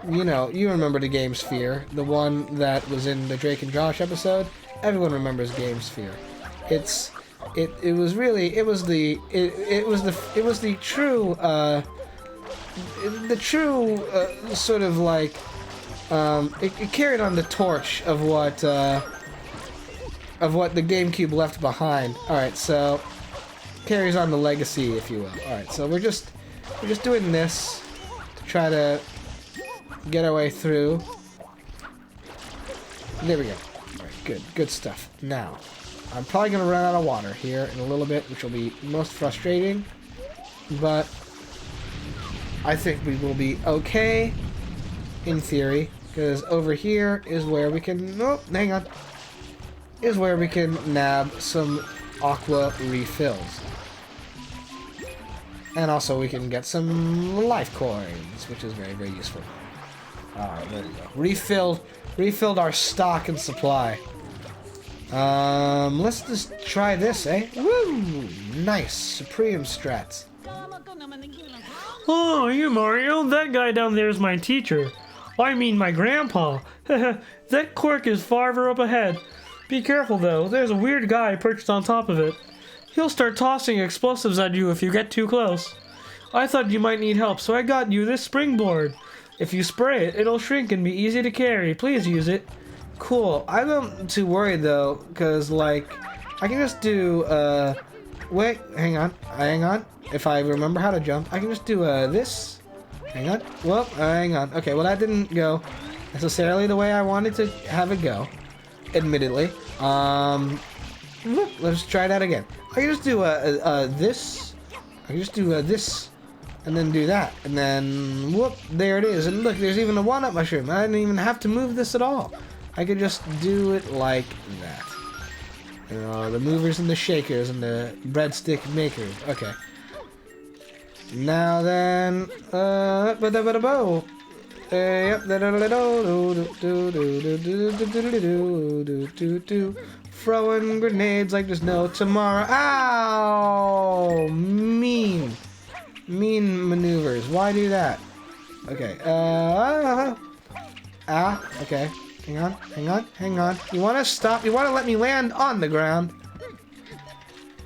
You know, you remember the Game Sphere, the one that was in the Drake and Josh episode. Everyone remembers Game Sphere. It was the true sort of like it carried on the torch of what the GameCube left behind. All right, so carries on the legacy, if you will. All right, so we're just doing this to try to get our way through. There we go. All right, good stuff. Now, I'm probably gonna run out of water here in a little bit, which will be most frustrating, but I think we will be okay in theory, because over here is where we can. Oh, hang on. Is where we can nab some aqua refills. And also we can get some life coins, which is very, very useful. Alright, there we go. Refilled our stock and supply. Let's just try this, eh? Woo! Nice. Supreme strats. Oh, you Mario, that guy down there is my teacher. I mean my grandpa. That quirk is farther up ahead. Be careful though, there's a weird guy perched on top of it. He'll start tossing explosives at you if you get too close. I thought you might need help, so I got you this springboard. If you spray it, it'll shrink and be easy to carry. Please use it. Cool. I'm not too worried though, because like, I can just do, wait, hang on. If I remember how to jump, I can just do, this. Hang on. Well, hang on. Okay, well that didn't go necessarily the way I wanted to have it go. Admittedly. Let's try that again. I can just do this. I can just do this, and then do that, and then whoop, there it is. And look, there's even a one-up mushroom. I didn't even have to move this at all. I could just do it like that. You know, the movers and the shakers and the breadstick makers. Okay. Now then, throwing grenades like there's no tomorrow. Ow! Mean maneuvers. Why do that? Okay. Okay. Hang on. You want to stop? You want to let me land on the ground?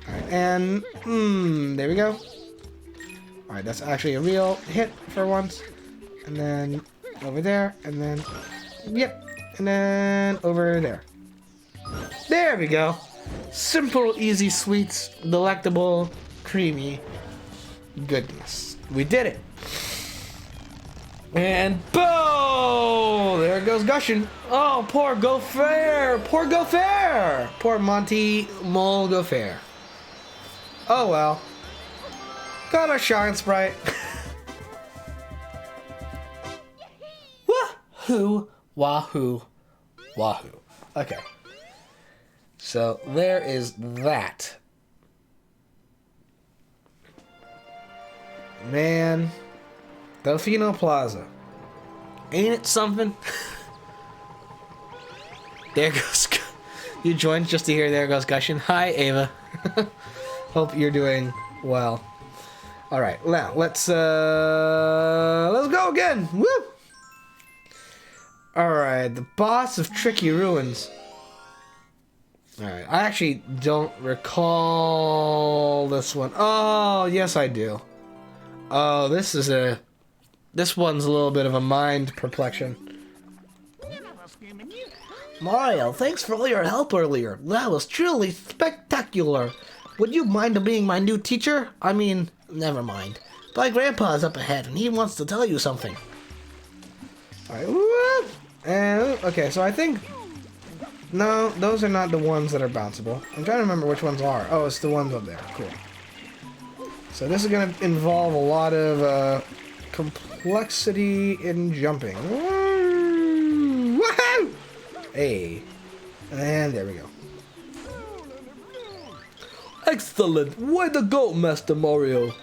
All right, and there we go. All right, that's actually a real hit for once. And then over there, and then yep, and then over there. There we go. Simple, easy, sweet, delectable, creamy goodness. We did it. And boom! There it goes gushing. Oh, poor Gopher! Poor Monty Mole Gopher. Oh well. Got a shine sprite. Wahoo! Wahoo! Wahoo! Okay. So there is that. Man, Delfino Plaza. Ain't it something? There goes... You joined just to hear There Goes Gushing. Hi, Ava. Hope you're doing well. Alright, now, let's go again. Woo! Alright, the boss of Tricky Ruins. Alright, I actually don't recall this one. Oh, yes I do. Oh, this one's a little bit of a mind perplexion. Mario, thanks for all your help earlier. That was truly spectacular. Would you mind being my new teacher? I mean, never mind. My grandpa's up ahead and he wants to tell you something. Alright, whoop. And, okay, so I think... No, those are not the ones that are bounceable. I'm trying to remember which ones are. Oh, it's the ones up there. Cool. So this is going to involve a lot of complexity in jumping. Woohoo! Hey. And there we go. Excellent! Way to go, Master Mario!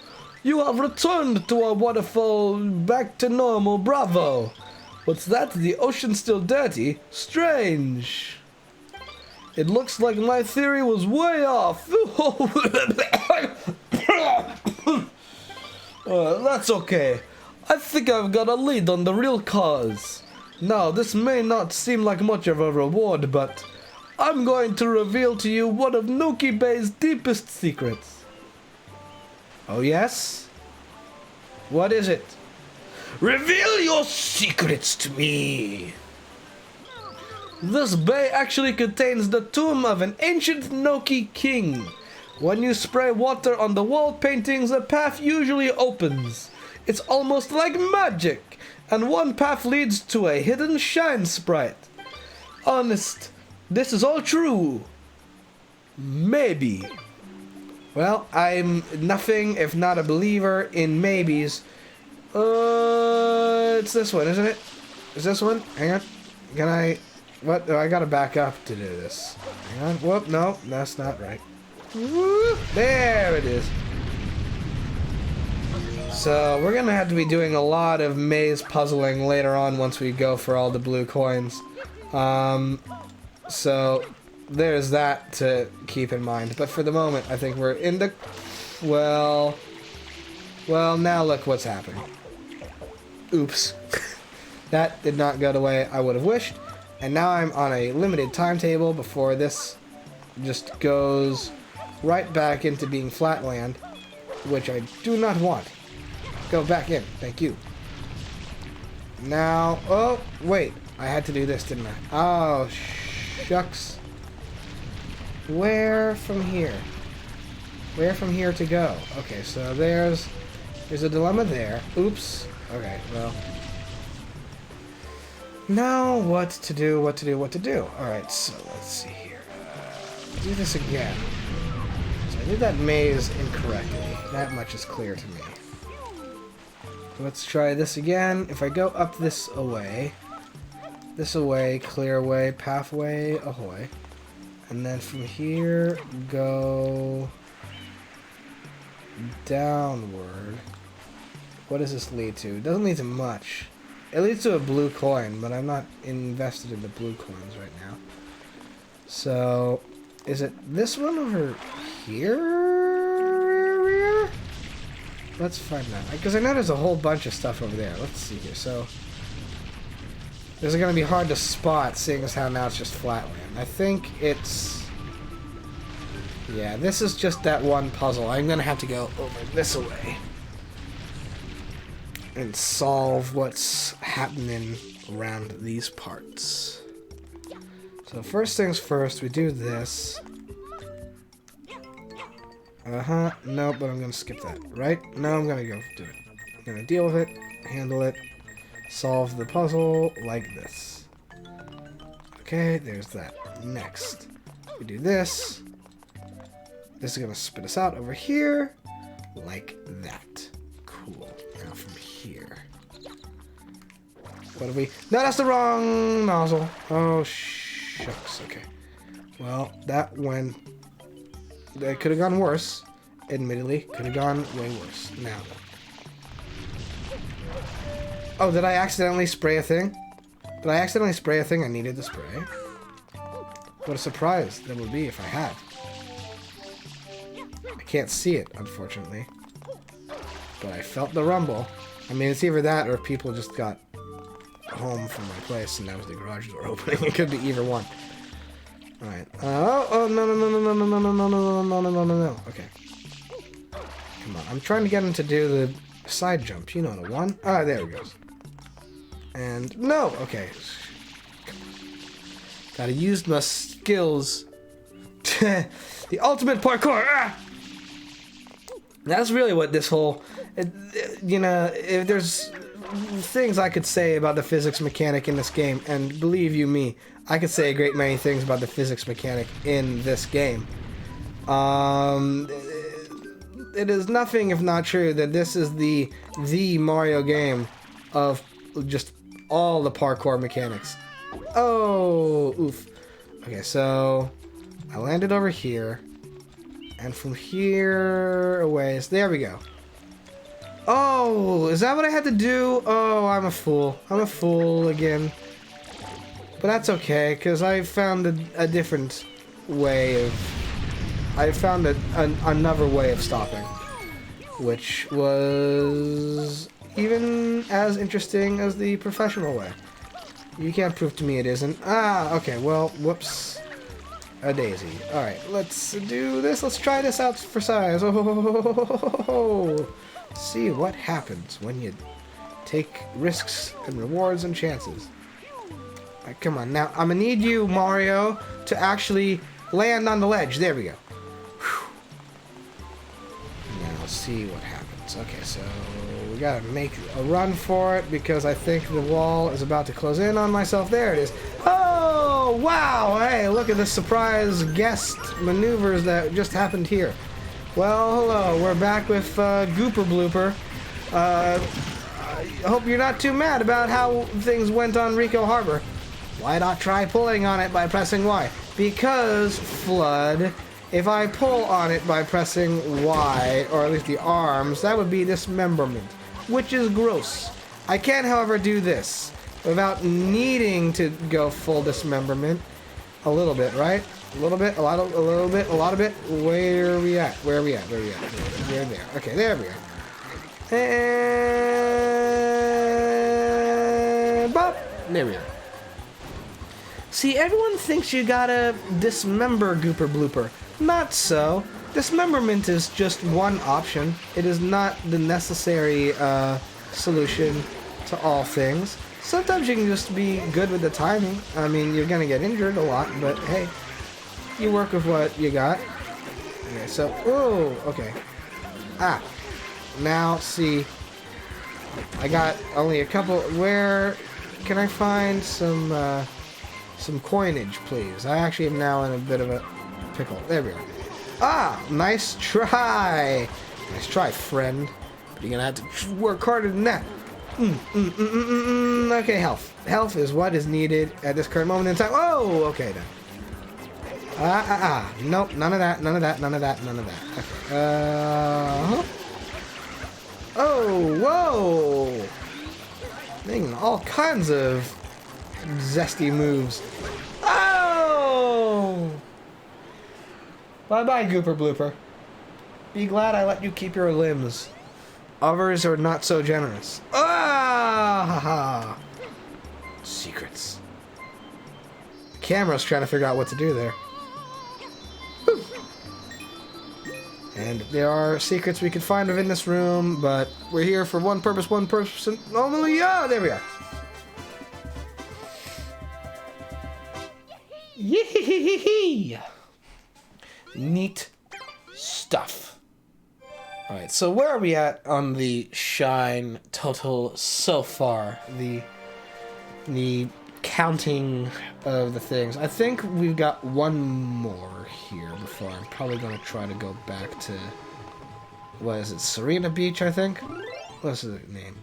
You have returned to our waterfall back to normal, bravo! What's that? The ocean's still dirty? Strange! It looks like my theory was way off! That's okay. I think I've got a lead on the real cause. Now, this may not seem like much of a reward, but I'm going to reveal to you one of Nuki Bay's deepest secrets. Oh, yes? What is it? Reveal your secrets to me! This bay actually contains the tomb of an ancient Noki king. When you spray water on the wall paintings, a path usually opens. It's almost like magic, and one path leads to a hidden shine sprite. Honest, this is all true. Maybe. Well, I'm nothing if not a believer in maybes. It's this one, isn't it? Is this one? Hang on. Can I... What? Oh, I gotta back up to do this. Hang on. Whoop, no, that's not right. Whoop, there it is. So, we're gonna have to be doing a lot of maze puzzling later on once we go for all the blue coins. So, there's that to keep in mind. But for the moment, I think we're in the... Well, now look what's happening. Oops. That did not go the way I would have wished. And now I'm on a limited timetable before this just goes right back into being flatland, which I do not want. Go back in. Thank you. Now, oh, wait. I had to do this, didn't I? Oh, shucks. Where from here? Where from here to go? Okay, so there's a dilemma there. Oops. Okay, well. Now what to do, what to do, what to do. Alright, so let's see here. Do this again. So I did that maze incorrectly. That much is clear to me. Let's try this again. If I go up this away, clear away, pathway, ahoy. And then from here, go downward. What does this lead to? It doesn't lead to much. It leads to a blue coin, but I'm not invested in the blue coins right now. So, is it this one over here? Let's find out. Because I know there's a whole bunch of stuff over there. Let's see here. So, this is going to be hard to spot, seeing as how now it's just flatland. I think it's... Yeah, this is just that one puzzle. I'm going to have to go over this way and solve what's happening around these parts. So first things first, we do this. No, but I'm gonna skip that, right? No, I'm gonna go do it. I'm gonna deal with it, handle it, solve the puzzle like this. Okay, there's that. Next, we do this. This is gonna spit us out over here, like that. Cool. Now from here. What do we... No, that's the wrong nozzle. Oh, shucks. Okay. Well, that went... It could have gone worse. Admittedly. Could have gone way worse. Now. Oh, did I accidentally spray a thing? Did I accidentally spray a thing I needed to spray? What a surprise that would be if I had. I can't see it, unfortunately. But I felt the rumble. I mean, it's either that or people just got home from my place, and that was the garage door opening. It could be either one. All right. Oh no no no no no no no no no no no no no no no. Okay. Come on. I'm trying to get him to do the side jump. You know the one. Ah, there he goes. And no. Okay. Gotta use my skills. The ultimate parkour. Ah! That's really what this whole, you know, if there's things I could say about the physics mechanic in this game, and believe you me, I could say a great many things about the physics mechanic in this game. It is nothing if not true that this is the Mario game of just all the parkour mechanics. Oh, oof. Okay, so I landed over here. And from here away, so there we go. Oh, is that what I had to do? Oh, I'm a fool. I'm a fool again. But that's okay, because I found a different way of... I found another way of stopping. Which was even as interesting as the professional way. You can't prove to me it isn't. Ah, okay, well, whoops. A daisy. Alright, let's do this. Let's try this out for size. Oh, see what happens when you take risks and rewards and chances. Alright, come on. Now, I'm gonna need you, Mario, to actually land on the ledge. There we go. Whew. Now, see what happens. Okay, so we gotta make a run for it because I think the wall is about to close in on myself. There it is. Oh, wow! Hey, look at the surprise guest maneuvers that just happened here. Well, hello. We're back with Gooper Blooper. I hope you're not too mad about how things went on Rico Harbor. Why not try pulling on it by pressing Y? Because, Flood, if I pull on it by pressing Y, or at least the arms, that would be dismemberment, which is gross. I can, however, do this without needing to go full dismemberment. A little bit, right? A little bit, a little bit, a lot of it. Where are we at? Where are we at? Where are we at? We're there. Okay, there we are. And... bop! There we are. See, everyone thinks you gotta dismember Gooper Blooper. Not so. Dismemberment is just one option. It is not the necessary solution to all things. Sometimes you can just be good with the timing. I mean, you're gonna get injured a lot, but hey, you work with what you got. Okay, so, oh, okay. Ah, now see, I got only a couple. Where can I find some coinage, please? I actually am now in a bit of a pickle. There we are. Ah, nice try. Nice try, friend. But you're gonna have to work harder than that. Okay, health. Health is what is needed at this current moment in time. Oh, okay then. Nope, none of that, none of that, none of that, none of that. Okay. Oh, whoa! Making all kinds of zesty moves. Oh! Bye-bye, Gooper Blooper. Be glad I let you keep your limbs. Others are not so generous. Ah! Ha ha! Secrets. The camera's trying to figure out what to do there. Whew. And there are secrets we could find within this room, but we're here for one purpose only. Yeah, there we are. Yee-hee-hee-hee-hee. Neat stuff. Alright, so where are we at on the shine total so far? The counting of the things. I think we've got one more here before I'm probably going to try to go back to, what is it, Serena Beach, I think? What's the name?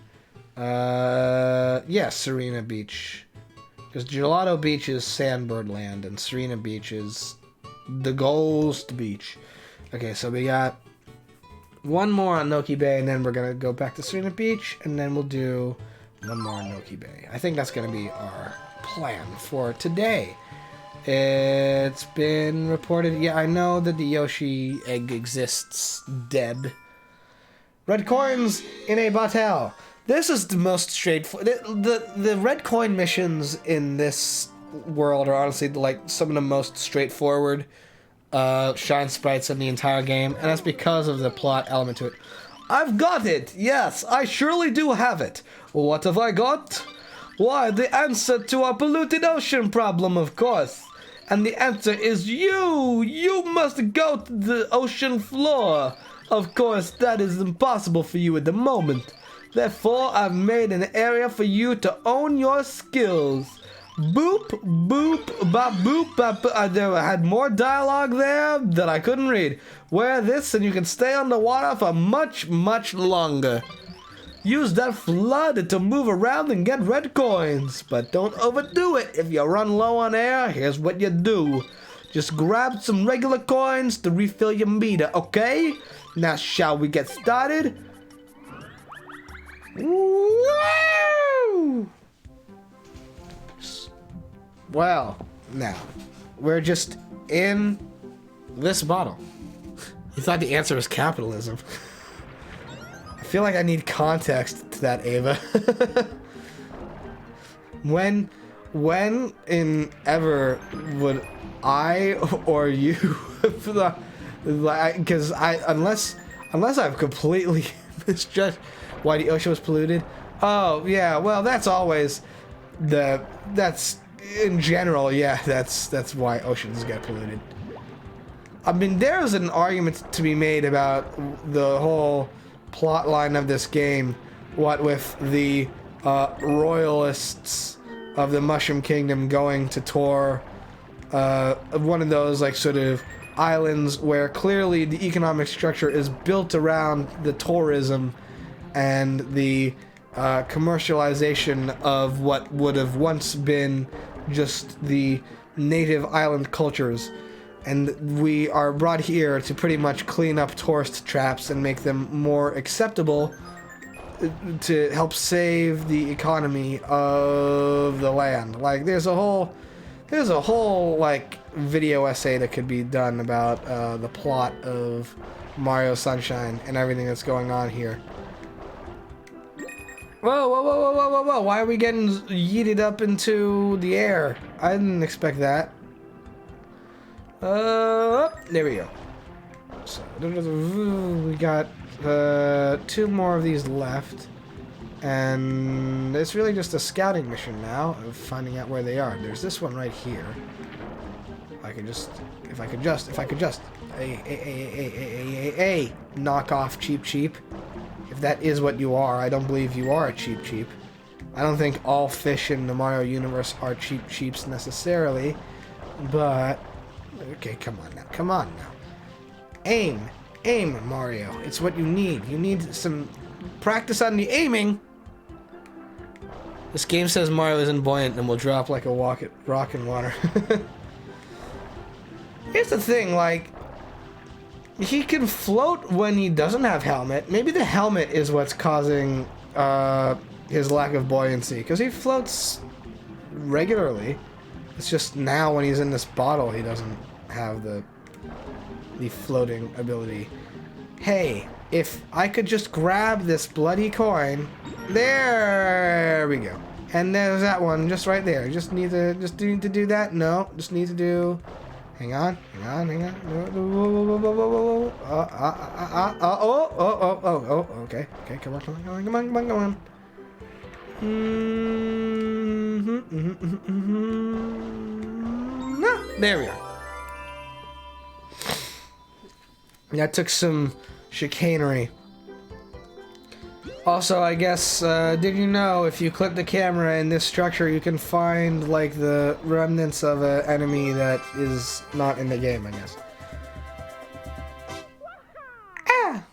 Yeah, Serena Beach. Because Gelato Beach is Sandbird Land, and Serena Beach is the Ghost Beach. Okay, so we got one more on Noki Bay, and then we're going to go back to Serena Beach, and then we'll do one more on Noki Bay. I think that's going to be our plan for today. It's been reported... Yeah, I know that the Yoshi egg exists dead. Red coins in a bottle. This is the most straightforward. The red coin missions in this world are honestly like some of the most straightforward shine sprites in the entire game, and that's because of the plot element to it. I've got it! Yes, I surely do have it. What have I got? Why, the answer to our polluted ocean problem, of course. And the answer is you! You must go to the ocean floor. Of course, that is impossible for you at the moment. Therefore, I've made an area for you to own your skills. Boop, boop, bop, boop, bop. There had more dialogue there that I couldn't read. Wear this and you can stay underwater for much, much longer. Use that flood to move around and get red coins. But don't overdo it. If you run low on air, here's what you do. Just grab some regular coins to refill your meter, okay? Now, shall we get started? Woo! Well, now, we're just in this bottle. You thought the answer was capitalism. I feel like I need context to that, Ava. When in ever would I or you, because unless I've completely misjudged why the ocean was polluted. Oh yeah, well that's always that's in general, yeah, that's why oceans get polluted. I mean, there's an argument to be made about the whole plot line of this game, what with the royalists of the Mushroom Kingdom going to tour one of those like sort of islands where clearly the economic structure is built around the tourism and the commercialization of what would have once been just the native island cultures, and we are brought here to pretty much clean up tourist traps and make them more acceptable to help save the economy of the land. Like there's a whole like video essay that could be done about the plot of Mario Sunshine and everything that's going on here. Whoa, whoa, whoa, whoa, whoa, whoa, whoa. Why are we getting yeeted up into the air? I didn't expect that. There we go. So, we got 2 more of these left. And it's really just a scouting mission now of finding out where they are. There's this one right here. If I could just. Hey, knock off cheap. If that is what you are, I don't believe you are a cheap. I don't think all fish in the Mario universe are cheaps necessarily, but okay, come on now. Aim, Mario. It's what you need. You need some practice on the aiming. This game says Mario isn't buoyant and will drop like a rock in water. Here's the thing, like, he can float when he doesn't have helmet. Maybe the helmet is what's causing his lack of buoyancy, because he floats regularly. It's just now when he's in this bottle he doesn't have the floating ability. Hey, if I could just grab this bloody coin. There we go. And there's that one just right there. Just need to do that. No, just need to do. Hang on. Okay. Come on. No, there we are. That took some chicanery. Also, I guess, did you know if you click the camera in this structure, you can find, like, the remnants of an enemy that is not in the game, I guess. Ah!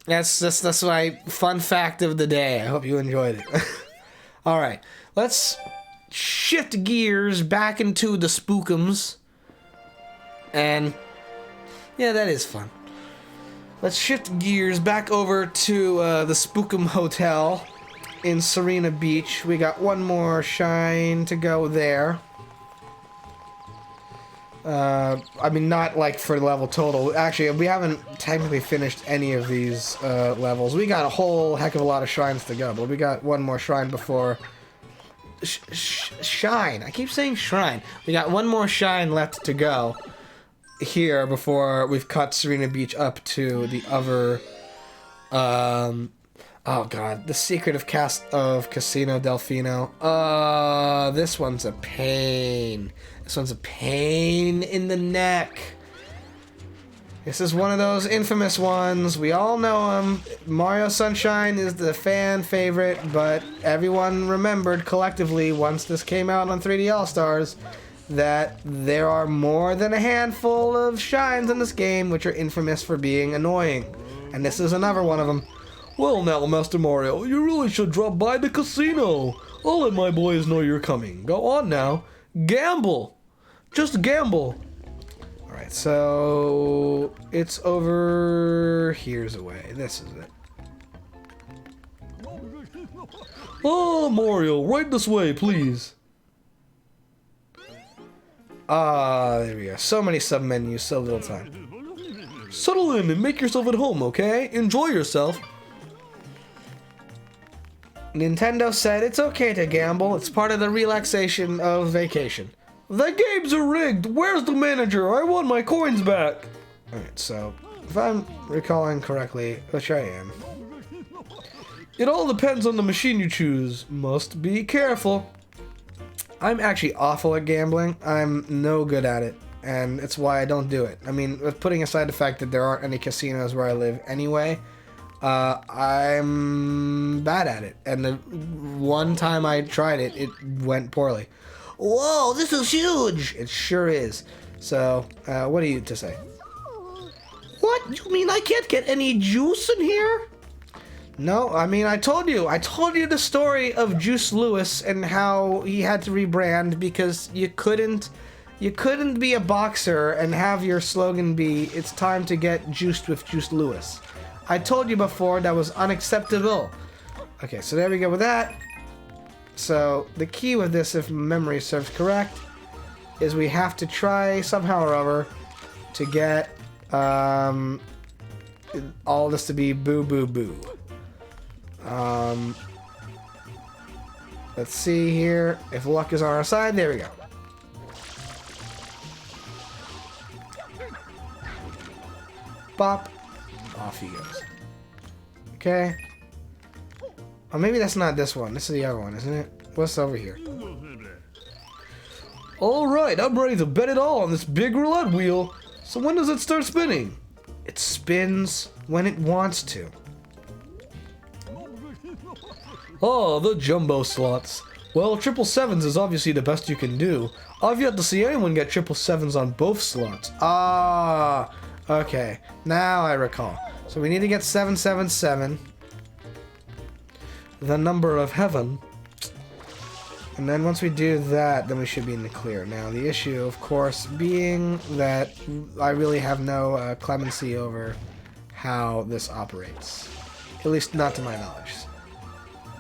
That's my fun fact of the day. I hope you enjoyed it. Alright, let's shift gears back into the spookums. And, yeah, that is fun. Let's shift gears back over to the Spookum Hotel in Serena Beach. We got one more shine to go there. I mean, not like for level total. Actually, we haven't technically finished any of these levels. We got a whole heck of a lot of shrines to go, but we got one more shrine before... Shine. I keep saying shrine. We got one more shrine left to go here before we've cut Serena Beach up to the other... oh god, the Secret of Casino Delfino. This one's a pain. This one's a pain in the neck. This is one of those infamous ones. We all know him. Mario Sunshine is the fan favorite, but everyone remembered collectively once this came out on 3D All-Stars that there are more than a handful of shines in this game which are infamous for being annoying. And this is another one of them. Well now, Master Mario, you really should drop by the casino. I'll let my boys know you're coming. Go on now. Gamble. Just gamble. Alright, so it's over here's a way. This is it. Oh, Mario, right this way, please. There we go. So many sub-menus, so little time. Settle in and make yourself at home, okay? Enjoy yourself. Nintendo said it's okay to gamble. It's part of the relaxation of vacation. The games are rigged. Where's the manager? I want my coins back. Alright, so if I'm recalling correctly, which I am. It all depends on the machine you choose. Must be careful. I'm actually awful at gambling. I'm no good at it, and it's why I don't do it. I mean, with putting aside the fact that there aren't any casinos where I live anyway, I'm bad at it. And the one time I tried it, it went poorly. Whoa, this is huge! It sure is. So, what are you to say? What? You mean I can't get any juice in here? No, I mean, I told you the story of Juice Lewis and how he had to rebrand because you couldn't be a boxer and have your slogan be, it's time to get juiced with Juice Lewis. I told you before that was unacceptable. Okay, so there we go with that. So, the key with this, if memory serves correct, is we have to try somehow or other to get all this to be boo boo boo. Let's see here if luck is on our side. There we go. Bop. Off he goes. Okay. Oh, maybe that's not this one. This is the other one, isn't it? What's over here? Alright, I'm ready to bet it all on this big roulette wheel. So when does it start spinning? It spins when it wants to. Oh, the jumbo slots. Well, 777s is obviously the best you can do. I've yet to see anyone get 777s on both slots. Ah, okay. Now I recall. So we need to get 777. The number of heaven. And then once we do that, then we should be in the clear. Now, the issue, of course, being that I really have no clemency over how this operates. At least not to my knowledge.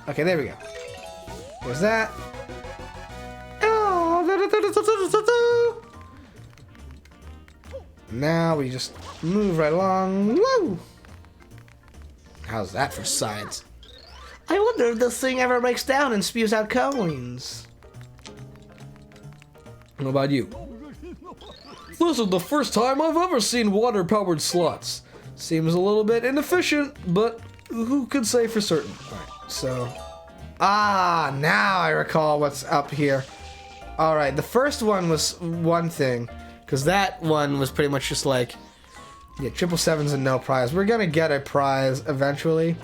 Okay, there we go. There's that. Now we just move right along. Woo! How's that for science? I wonder if this thing ever breaks down and spews out coins. What about you? This is the first time I've ever seen water-powered slots. Seems a little bit inefficient, but who could say for certain? Alright, so... Ah, now I recall what's up here. Alright, the first one was one thing, because that one was pretty much just like, yeah, 777s and no prize. We're gonna get a prize eventually.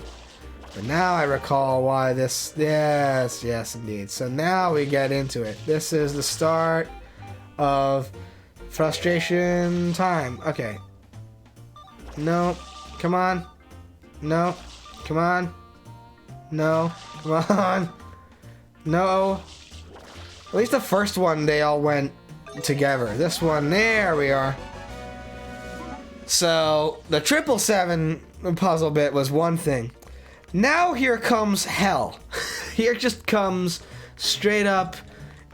But now I recall why this... Yes, yes, indeed. So now we get into it. This is the start of frustration time. Okay. No. Come on. No. Come on. No. Come on. No. At least the first one, they all went together. This one, there we are. So, the 777 puzzle bit was one thing. Now here comes hell. Here just comes straight up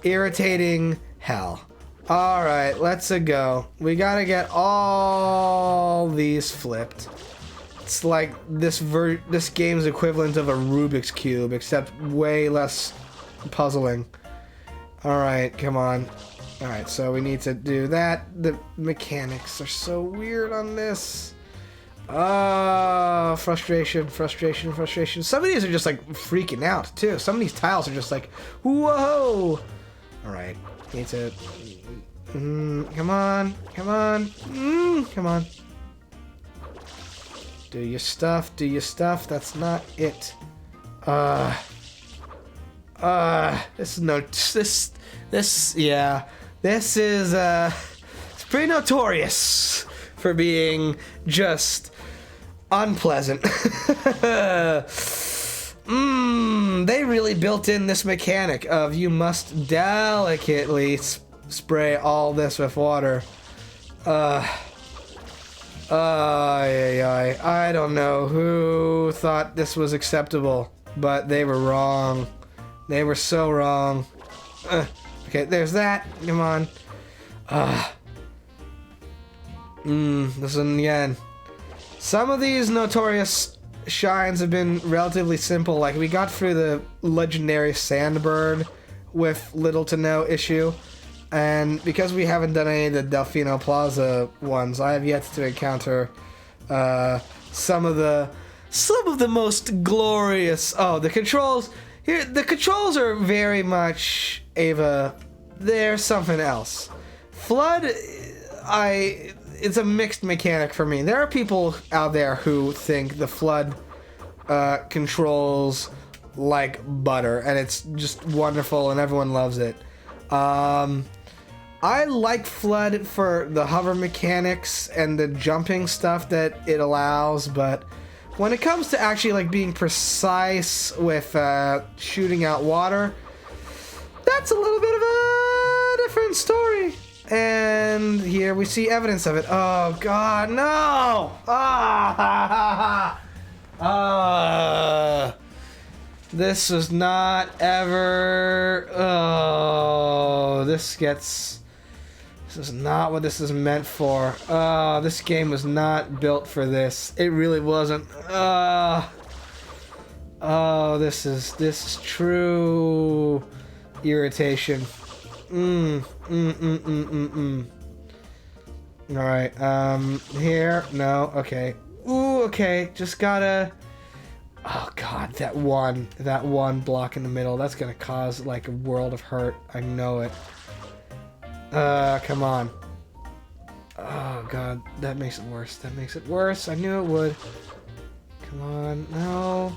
irritating hell. Alright, let's go. We gotta get all these flipped. It's like this game's equivalent of a Rubik's Cube, except way less puzzling. Alright, come on. Alright, so we need to do that. The mechanics are so weird on this. Frustration. Some of these are just like freaking out, too. Some of these tiles are just like, whoa! Alright, need to... come on. Come on. Do your stuff. That's not it. This is no... This is, it's pretty notorious for being just unpleasant. They really built in this mechanic of you must delicately spray all this with water. I don't know who thought this was acceptable, but they were wrong. They were so wrong. Okay, there's that. Come on. This one again. Some of these notorious shines have been relatively simple. Like, we got through the legendary Sandbird with little to no issue. And because we haven't done any of the Delfino Plaza ones, I have yet to encounter some of the most glorious... Oh, the controls... Here, the controls are very much, Ava, they're something else. Flood, it's a mixed mechanic for me. There are people out there who think the Flood controls like butter, and it's just wonderful, and everyone loves it. I like Flood for the hover mechanics and the jumping stuff that it allows, but when it comes to actually like being precise with shooting out water, that's a little bit of a different story. And here we see evidence of it. Oh God, no! This was not ever. Oh, this is not what this is meant for. This game was not built for this. It really wasn't. This is true irritation. Alright, here, no, okay. Ooh, okay, just gotta... Oh God, that one block in the middle, that's gonna cause like a world of hurt. I know it. Come on. Oh God, that makes it worse. I knew it would. Come on, no.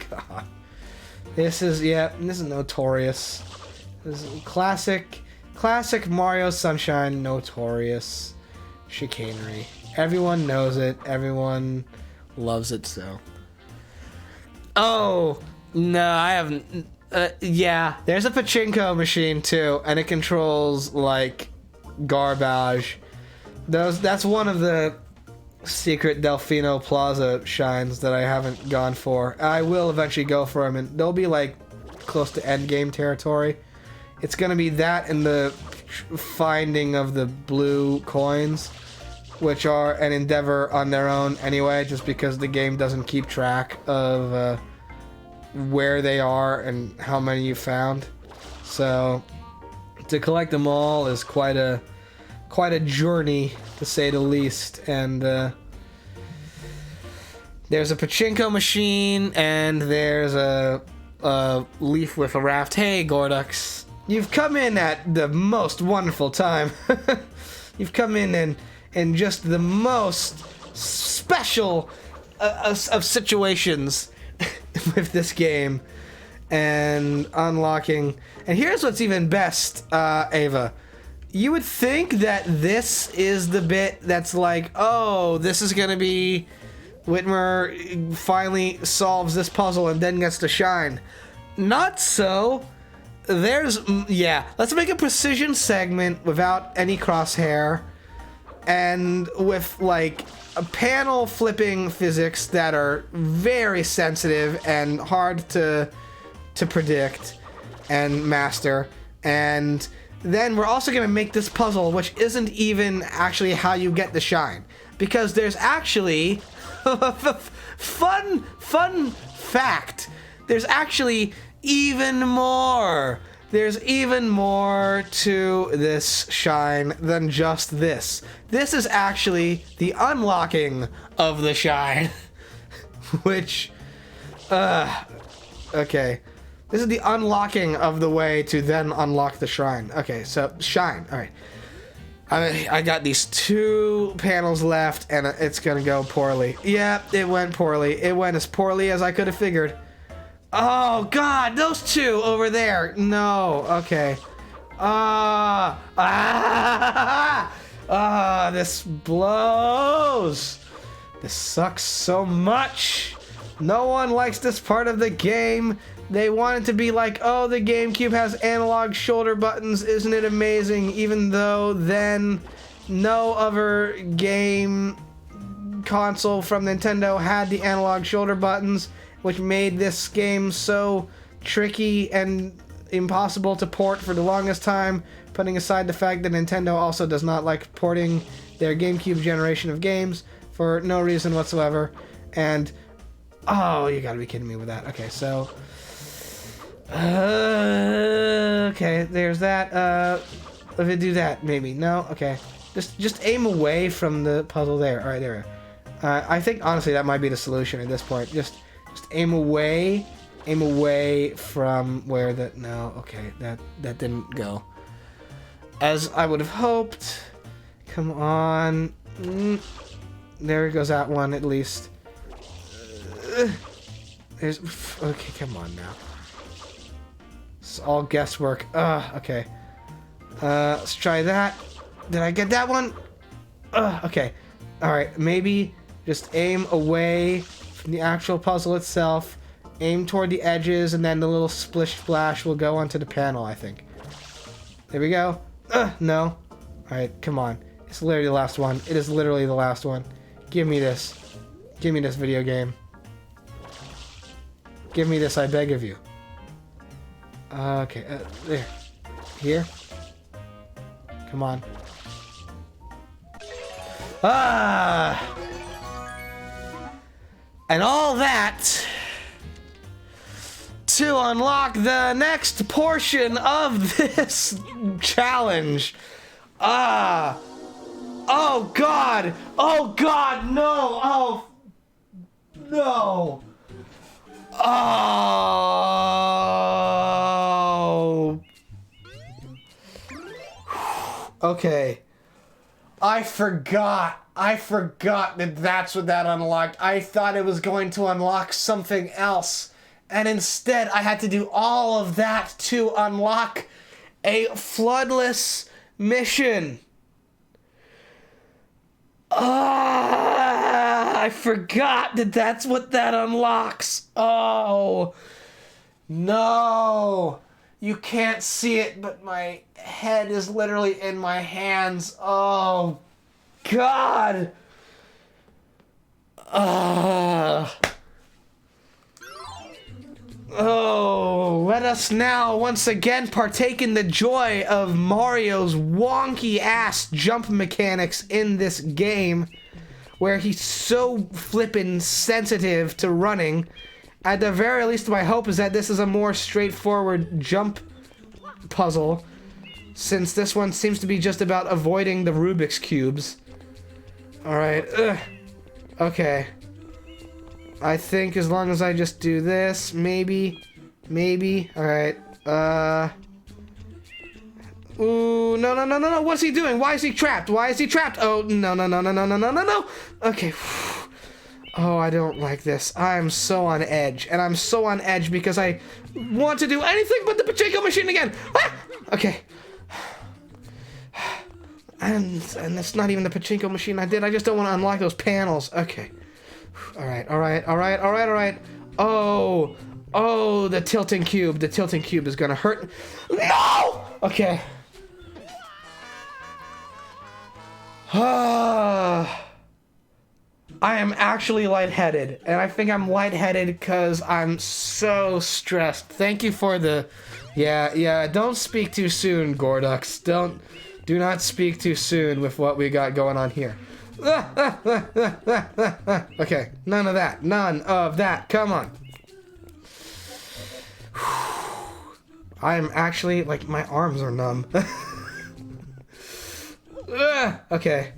God. This is notorious. This is classic Mario Sunshine notorious chicanery. Everyone knows it. Everyone loves it so. Oh, no, I haven't. Yeah, there's a pachinko machine too, and it controls like garbage. That's one of the secret Delfino Plaza shines that I haven't gone for. I will eventually go for them, and they'll be like close to endgame territory. It's gonna be that and the finding of the blue coins, which are an endeavor on their own anyway, just because the game doesn't keep track of where they are and how many you found. So to collect them all is quite a journey, to say the least. And there's a pachinko machine, and there's a leaf with a raft. Hey, Gordux, you've come in at the most wonderful time. You've come in just the most special of situations with this game and unlocking. And here's what's even best, Ava. You would think that this is the bit that's like, oh, this is gonna be Whitmer finally solves this puzzle and then gets to shine. Not so. Let's make a precision segment without any crosshair and with like a panel flipping physics that are very sensitive and hard to to predict and master. And then we're also going to make this puzzle, which isn't even actually how you get the shine. Because there's actually... fun fact. There's actually even more. There's even more to this shine than just this. This is actually the unlocking of the shine. Which... okay. This is the unlocking of the way to then unlock the shrine. Okay, so shine. All right. I got these 2 panels left, and it's gonna go poorly. Yeah, it went poorly. It went as poorly as I could have figured. Oh God, those 2 over there. No. Okay. This blows. This sucks so much. No one likes this part of the game. They want it to be like, oh, the GameCube has analog shoulder buttons, isn't it amazing? Even though then no other game console from Nintendo had the analog shoulder buttons, which made this game so tricky and impossible to port for the longest time, putting aside the fact that Nintendo also does not like porting their GameCube generation of games for no reason whatsoever. And, oh, you gotta be kidding me with that. Okay, so... okay, there's that. If I do that, maybe. No? Okay. Just aim away from the puzzle there. Alright, there we go. I think, honestly, that might be the solution at this point. Just aim away from where the... No, okay, that didn't go as I would have hoped. Come on. There goes that one, at least. There's... Okay, come on now. It's all guesswork. Okay. Let's try that. Did I get that one? Okay. Alright, maybe just aim away from the actual puzzle itself. Aim toward the edges, and then the little splish splash will go onto the panel, I think. There we go. No. Alright, come on. It's literally the last one. It is literally the last one. Give me this. Give me this video game. Give me this, I beg of you. Okay, there. Here. Come on. And all that to unlock the next portion of this challenge. Oh God! Oh God, no! Oh, no! Oh. Okay. I forgot that that's what that unlocked. I thought it was going to unlock something else. And instead, I had to do all of that to unlock a floodless mission. I forgot that that's what that unlocks. Oh, no. You can't see it, but my head is literally in my hands. Oh, God. Oh, let us now once again partake in the joy of Mario's wonky-ass jump mechanics in this game, where he's so flippin' sensitive to running. At the very least, my hope is that this is a more straightforward jump puzzle, since this one seems to be just about avoiding the Rubik's Cubes. Alright, okay. I think as long as I just do this, maybe, alright, ooh, no, what's he doing? Why is he trapped? Oh, no, okay. Oh, I don't like this. I'm so on edge, and I'm so on edge because I want to do anything but the pachinko machine again. Ah! Okay. And it's not even the pachinko machine I did. I just don't want to unlock those panels. Okay. Alright. Oh, the tilting cube. The tilting cube is gonna hurt. No! Okay. I am actually lightheaded, and I think I'm lightheaded because I'm so stressed. Thank you for the... Yeah, don't speak too soon, Gordux. Do not speak too soon with what we got going on here. Okay, none of that. None of that. Come on. I'm actually, like, my arms are numb. Okay.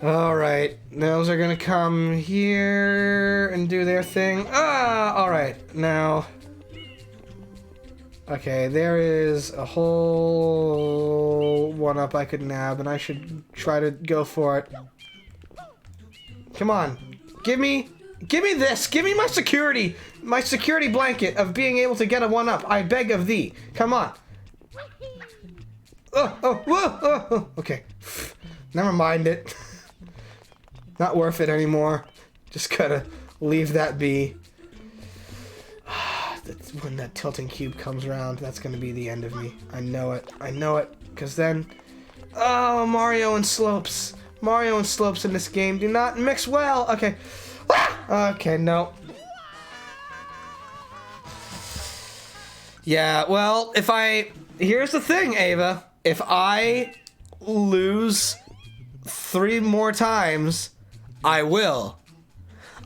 Alright, those are gonna come here and do their thing. Alright, now... Okay, there is a whole one-up I could nab, and I should try to go for it. Come on. Give me this! Give me my security blanket of being able to get a one-up. I beg of thee. Come on. Oh, okay. Never mind it. Not worth it anymore. Just gotta leave that be. When that tilting cube comes around, that's gonna be the end of me. I know it. Because then... Oh, Mario and Slopes. Mario and Slopes in this game do not mix well. Okay. Okay, no. Yeah, well, here's the thing, Ava. If I lose 3 more times, I will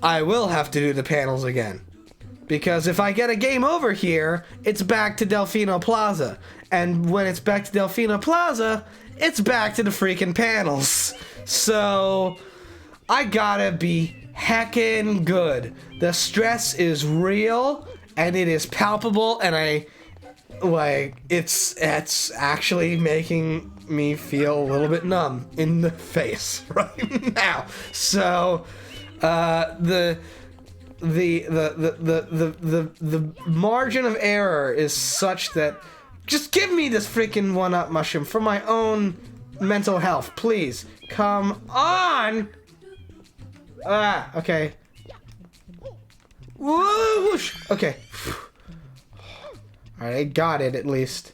have to do the panels again. Because if I get a game over here, it's back to Delfino Plaza. And when it's back to Delfino Plaza, it's back to the freaking panels. So, I gotta be heckin' good. The stress is real, and it is palpable, and it's actually making me feel a little bit numb in the face right now. So, the margin of error is such that just give me this freaking one-up mushroom for my own mental health, please. Come on. Okay. Whoosh. Okay. Alright, I got it at least.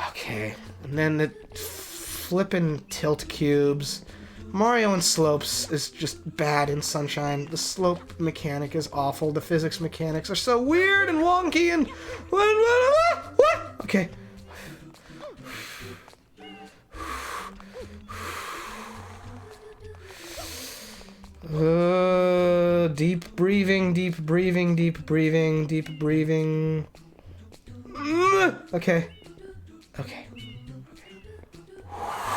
Okay. And then the flippin' tilt cubes. Mario and Slopes is just bad in Sunshine. The slope mechanic is awful. The physics mechanics are so weird and wonky and... What? Okay. Deep breathing, deep breathing, deep breathing, deep breathing. Okay.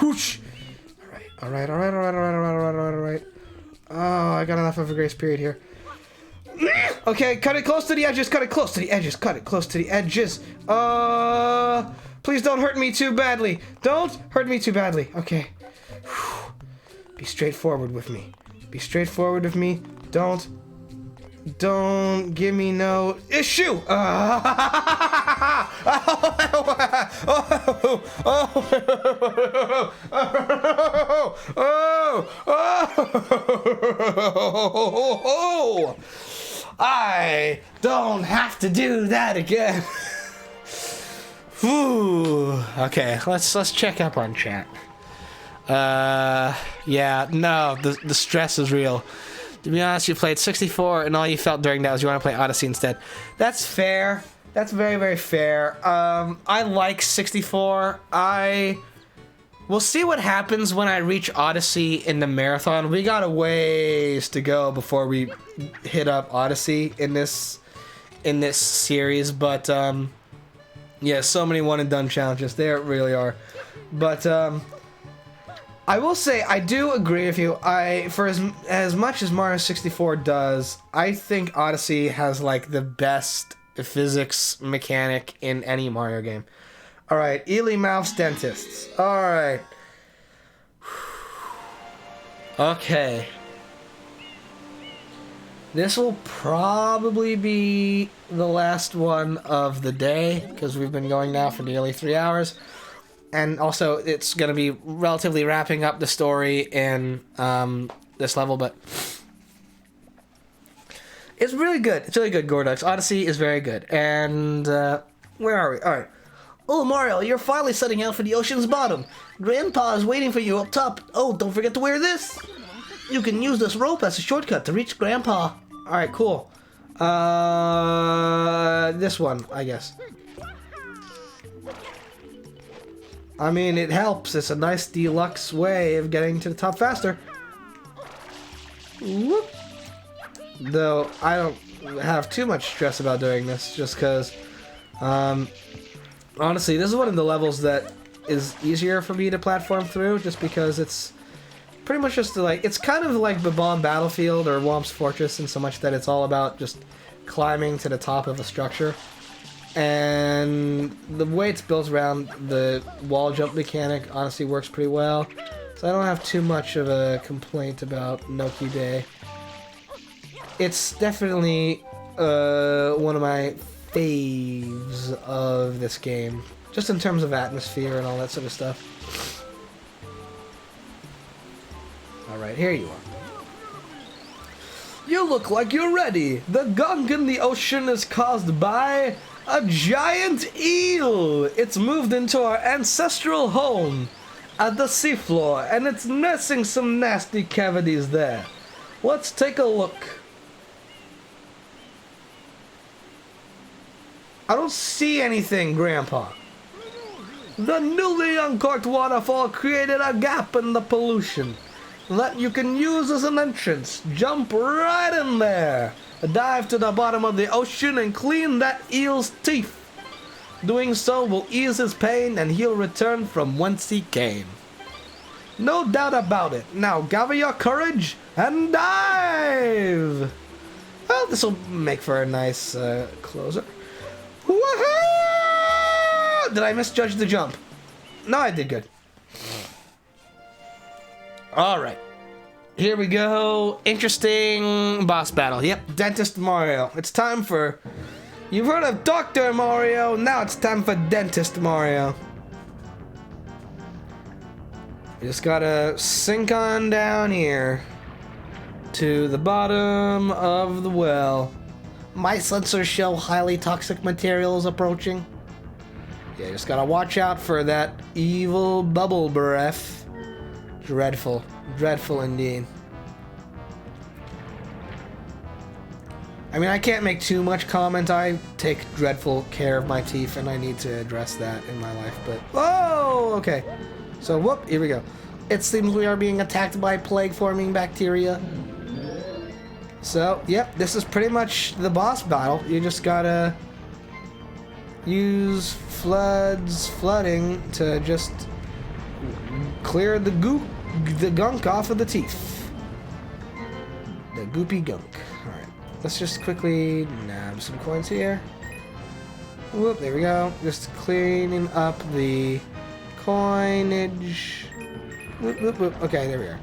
Whoosh. Alright. Oh, I got enough of a grace period here. Okay, cut it close to the edges, cut it close to the edges. Please don't hurt me too badly. Don't hurt me too badly. Okay. Be straightforward with me. Don't give me no issue. I don't have to do that again. Okay, let's check up on chat. Yeah, no, the stress is real. To be honest, you played 64, and all you felt during that was you want to play Odyssey instead. That's fair. That's very, very fair. I like 64. We'll see what happens when I reach Odyssey in the marathon. We got a ways to go before we hit up Odyssey in this series, but yeah, so many one and done challenges. There really are. But I will say, I do agree with you. For as much as Mario 64 does, I think Odyssey has, like, the best physics mechanic in any Mario game. Alright, Ely Mouth's Dentists. Alright. Okay. This will probably be the last one of the day, because we've been going now for nearly 3 hours. And also, it's going to be relatively wrapping up the story in this level, but it's really good. It's really good, Gordux. Odyssey is very good. And where are we? All right. Oh, Mario, you're finally setting out for the ocean's bottom. Grandpa is waiting for you up top. Oh, don't forget to wear this. You can use this rope as a shortcut to reach Grandpa. Alright, cool. This one, I guess. I mean, it helps. It's a nice deluxe way of getting to the top faster. Whoop. Though, I don't have too much stress about doing this, just because, honestly, this is one of the levels that is easier for me to platform through, just because it's pretty much just like, it's kind of like Bob-omb Battlefield or Whomp's Fortress in so much that it's all about just climbing to the top of a structure. And the way it's built around the wall jump mechanic honestly works pretty well. So I don't have too much of a complaint about Noki Day. It's definitely one of my faves of this game. Just in terms of atmosphere and all that sort of stuff. Alright, here you are. You look like you're ready. The gunk in the ocean is caused by a giant eel. It's moved into our ancestral home at the seafloor, and it's nursing some nasty cavities there. Let's take a look. I don't see anything, Grandpa. The newly uncorked waterfall created a gap in the pollution that you can use as an entrance. Jump right in there. Dive to the bottom of the ocean and clean that eel's teeth. Doing so will ease his pain and he'll return from whence he came. No doubt about it. Now gather your courage and dive. Well, this will make for a nice closer. Woohoo! Did I misjudge the jump? No, I did good. Alright. Here we go. Interesting boss battle. Yep, Dentist Mario. It's time for... You've heard of Dr. Mario, now it's time for Dentist Mario. You just gotta sink on down here to the bottom of the well. My sensors show highly toxic materials approaching. Yeah, you just gotta watch out for that evil bubble breath. Dreadful. Dreadful indeed. I mean, I can't make too much comment. I take dreadful care of my teeth, and I need to address that in my life, but... Oh, okay. So, whoop, here we go. It seems we are being attacked by plague-forming bacteria. So, yep, this is pretty much the boss battle. You just gotta use flooding to just clear the gunk off of the teeth. The goopy gunk. Alright, let's just quickly nab some coins here. Whoop, there we go. Just cleaning up the coinage. Whoop, whoop, whoop. Okay, there we are.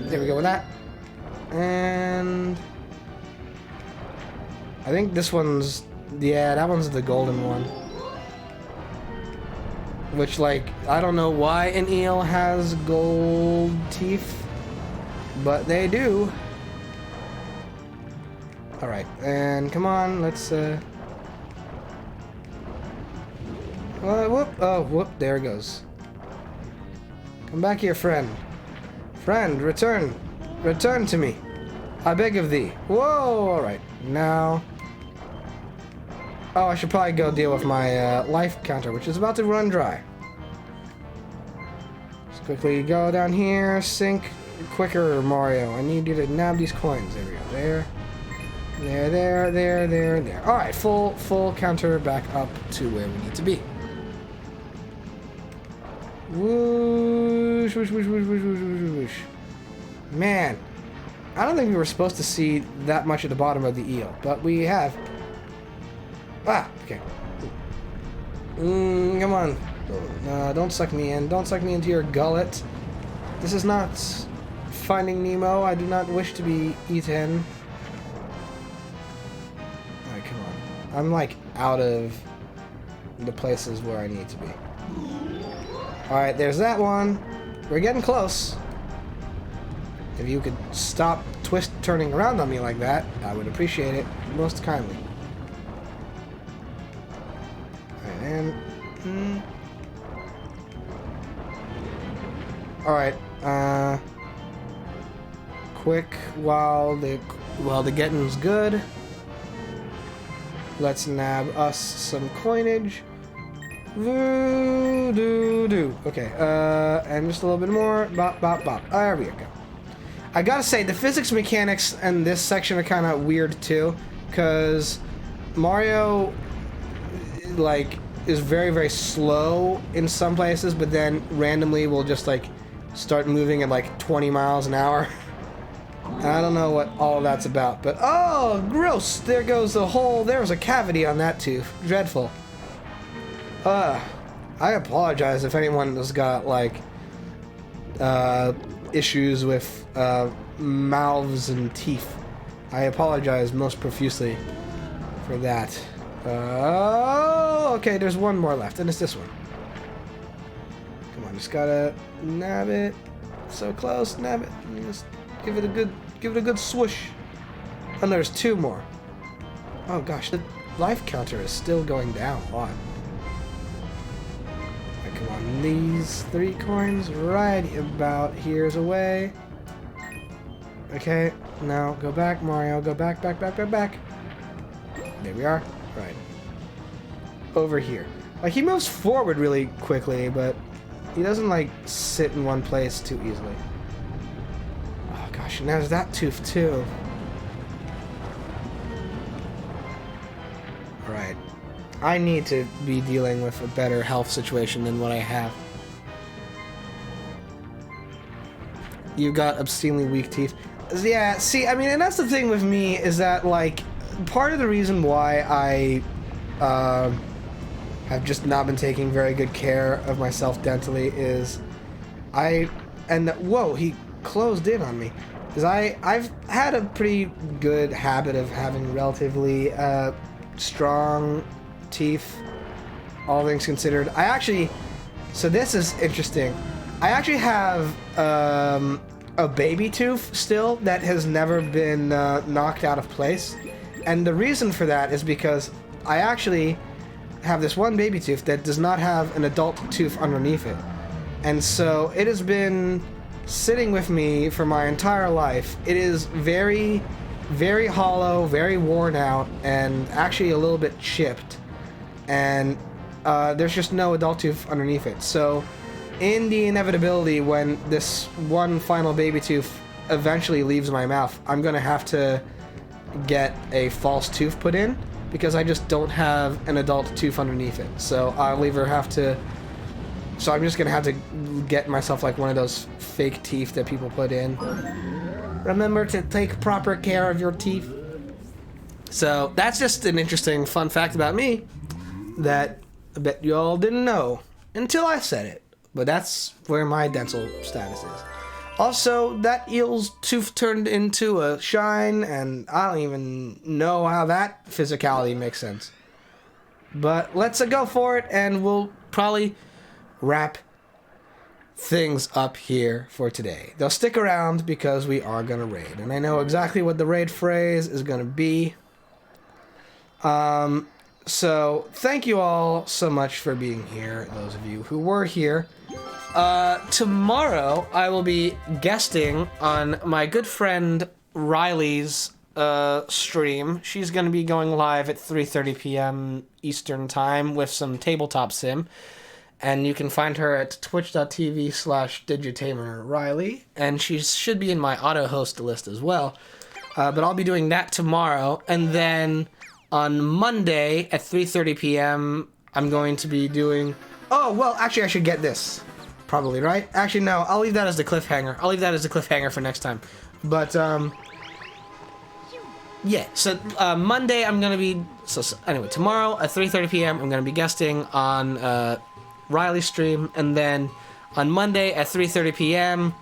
There we go with that. And I think this one's, yeah, that one's the golden one. Which, like, I don't know why an eel has gold teeth, but they do. Alright, and come on, let's, whoop, oh, whoop, there it goes. Come back here, friend. Friend, return. Return to me. I beg of thee. Whoa, alright. Now... Oh, I should probably go deal with my life counter, which is about to run dry. Just quickly go down here, sink quicker, Mario. I need you to nab these coins. There we go. There. There. Alright, full counter back up to where we need to be. Whoosh, whoosh, whoosh, whoosh, whoosh, whoosh, whoosh, whoosh. Man, I don't think we were supposed to see that much at the bottom of the eel, but we have. Ah, okay. Come on. Don't suck me in. Don't suck me into your gullet. This is not Finding Nemo. I do not wish to be eaten. Alright, come on. I'm like out of the places where I need to be. Alright, there's that one. We're getting close. If you could stop turning around on me like that, I would appreciate it most kindly. Alright, and... Alright, quick, while the getting's good, let's nab us some coinage. Voodoo. Okay, and just a little bit more. Bop, bop, bop. There we go. I gotta say, the physics mechanics in this section are kind of weird too, because Mario, like, is very, very slow in some places, but then randomly will just, like, start moving at, like, 20 miles an hour. I don't know what all of that's about, but oh, gross! There goes the hole. There was a cavity on that tooth. Dreadful. I apologize if anyone has got, like, issues with mouths and teeth. I apologize most profusely for that. Okay, there's one more left, and it's this one. Come on, just gotta nab it. So close, nab it. Just give it a good swoosh. And there's two more. Oh gosh, the life counter is still going down a lot. Come on, these 3 coins right about here's away. Okay, now go back, Mario. Go back. There we are. Right. Over here. Like, he moves forward really quickly, but he doesn't, like, sit in one place too easily. Oh, gosh, and there's that tooth, too. Right. I need to be dealing with a better health situation than what I have. You got obscenely weak teeth. Yeah, see, I mean, and that's the thing with me, is that, like, part of the reason why I have just not been taking very good care of myself dentally is whoa, he closed in on me. Because I've had a pretty good habit of having relatively strong teeth, all things considered. So this is interesting. I actually have a baby tooth still that has never been knocked out of place, and the reason for that is because I actually have this one baby tooth that does not have an adult tooth underneath it, and so it has been sitting with me for my entire life. It is very, very hollow, very worn out, and actually a little bit chipped. And there's just no adult tooth underneath it. So, in the inevitability when this one final baby tooth eventually leaves my mouth, I'm gonna have to get a false tooth put in, because I just don't have an adult tooth underneath it. So I'll either have to... So I'm just gonna have to get myself, like, one of those fake teeth that people put in. Remember to take proper care of your teeth. So that's just an interesting fun fact about me that I bet you all didn't know until I said it. But that's where my dental status is. Also, that eel's tooth turned into a shine, and I don't even know how that physicality makes sense. But let's go for it, and we'll probably wrap things up here for today. They'll stick around because we are gonna raid, and I know exactly what the raid phrase is gonna be. So thank you all so much for being here, those of you who were here. Tomorrow I will be guesting on my good friend Riley's stream. She's going to be going live at 3:30 p.m. Eastern Time with some tabletop sim. And you can find her at twitch.tv/digitamerriley. And she should be in my auto-host list as well. But I'll be doing that tomorrow. And then on Monday at 3:30 p.m. I'm going to be doing... Oh, well, actually I should get this. Probably, right? Actually, no, I'll leave that as the cliffhanger. I'll leave that as the cliffhanger for next time. But, yeah, so Monday I'm going to be... So anyway, tomorrow at 3:30 p.m. I'm going to be guesting on Riley's stream. And then on Monday at 3:30 p.m.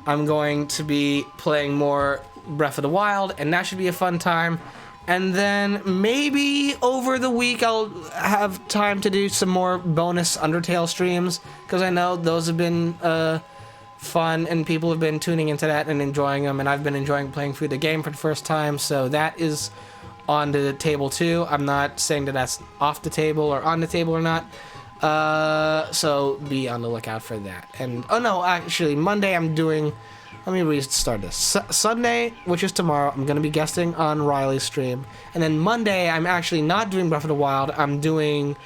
I'm going to be playing more Breath of the Wild. And that should be a fun time. And then maybe over the week I'll have time to do some more bonus Undertale streams, because I know those have been fun, and people have been tuning into that and enjoying them, and I've been enjoying playing through the game for the first time, so that is on the table too. I'm not saying that that's off the table or on the table or not, so be on the lookout for that. And, oh no, actually, Monday I'm doing, let me restart this. Sunday, which is tomorrow, I'm going to be guesting on Riley's stream, and then Monday I'm actually not doing Breath of the Wild, I'm doing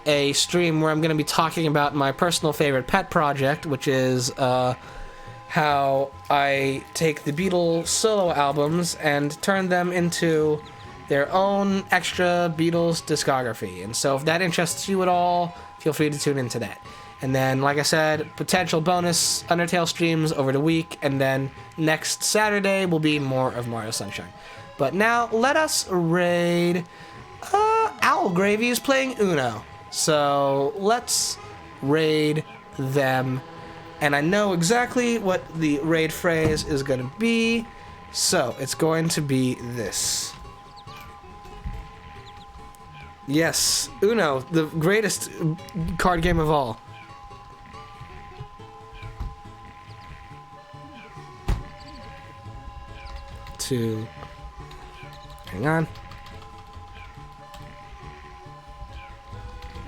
a stream where I'm going to be talking about my personal favorite pet project, which is how I take the Beatles solo albums and turn them into their own extra Beatles discography. And so if that interests you at all, feel free to tune into that. And then, like I said, potential bonus Undertale streams over the week, and then next Saturday will be more of Mario Sunshine. But now, let us raid... Owl Gravy is playing Uno. So let's raid them, and I know exactly what the raid phrase is going to be, so it's going to be this. Yes, Uno, the greatest card game of all. Hang on.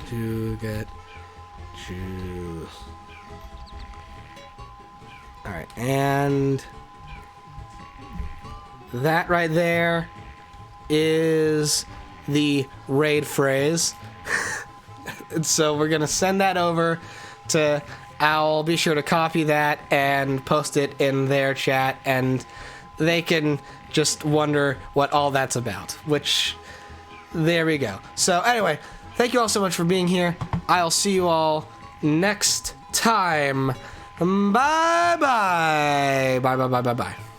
To get juice. Alright, and that right there is the raid phrase. And so we're gonna send that over to Owl. Be sure to copy that and post it in their chat, and they can just wonder what all that's about, which, there we go. So anyway, thank you all so much for being here. I'll see you all next time. Bye-bye. Bye-bye-bye-bye-bye.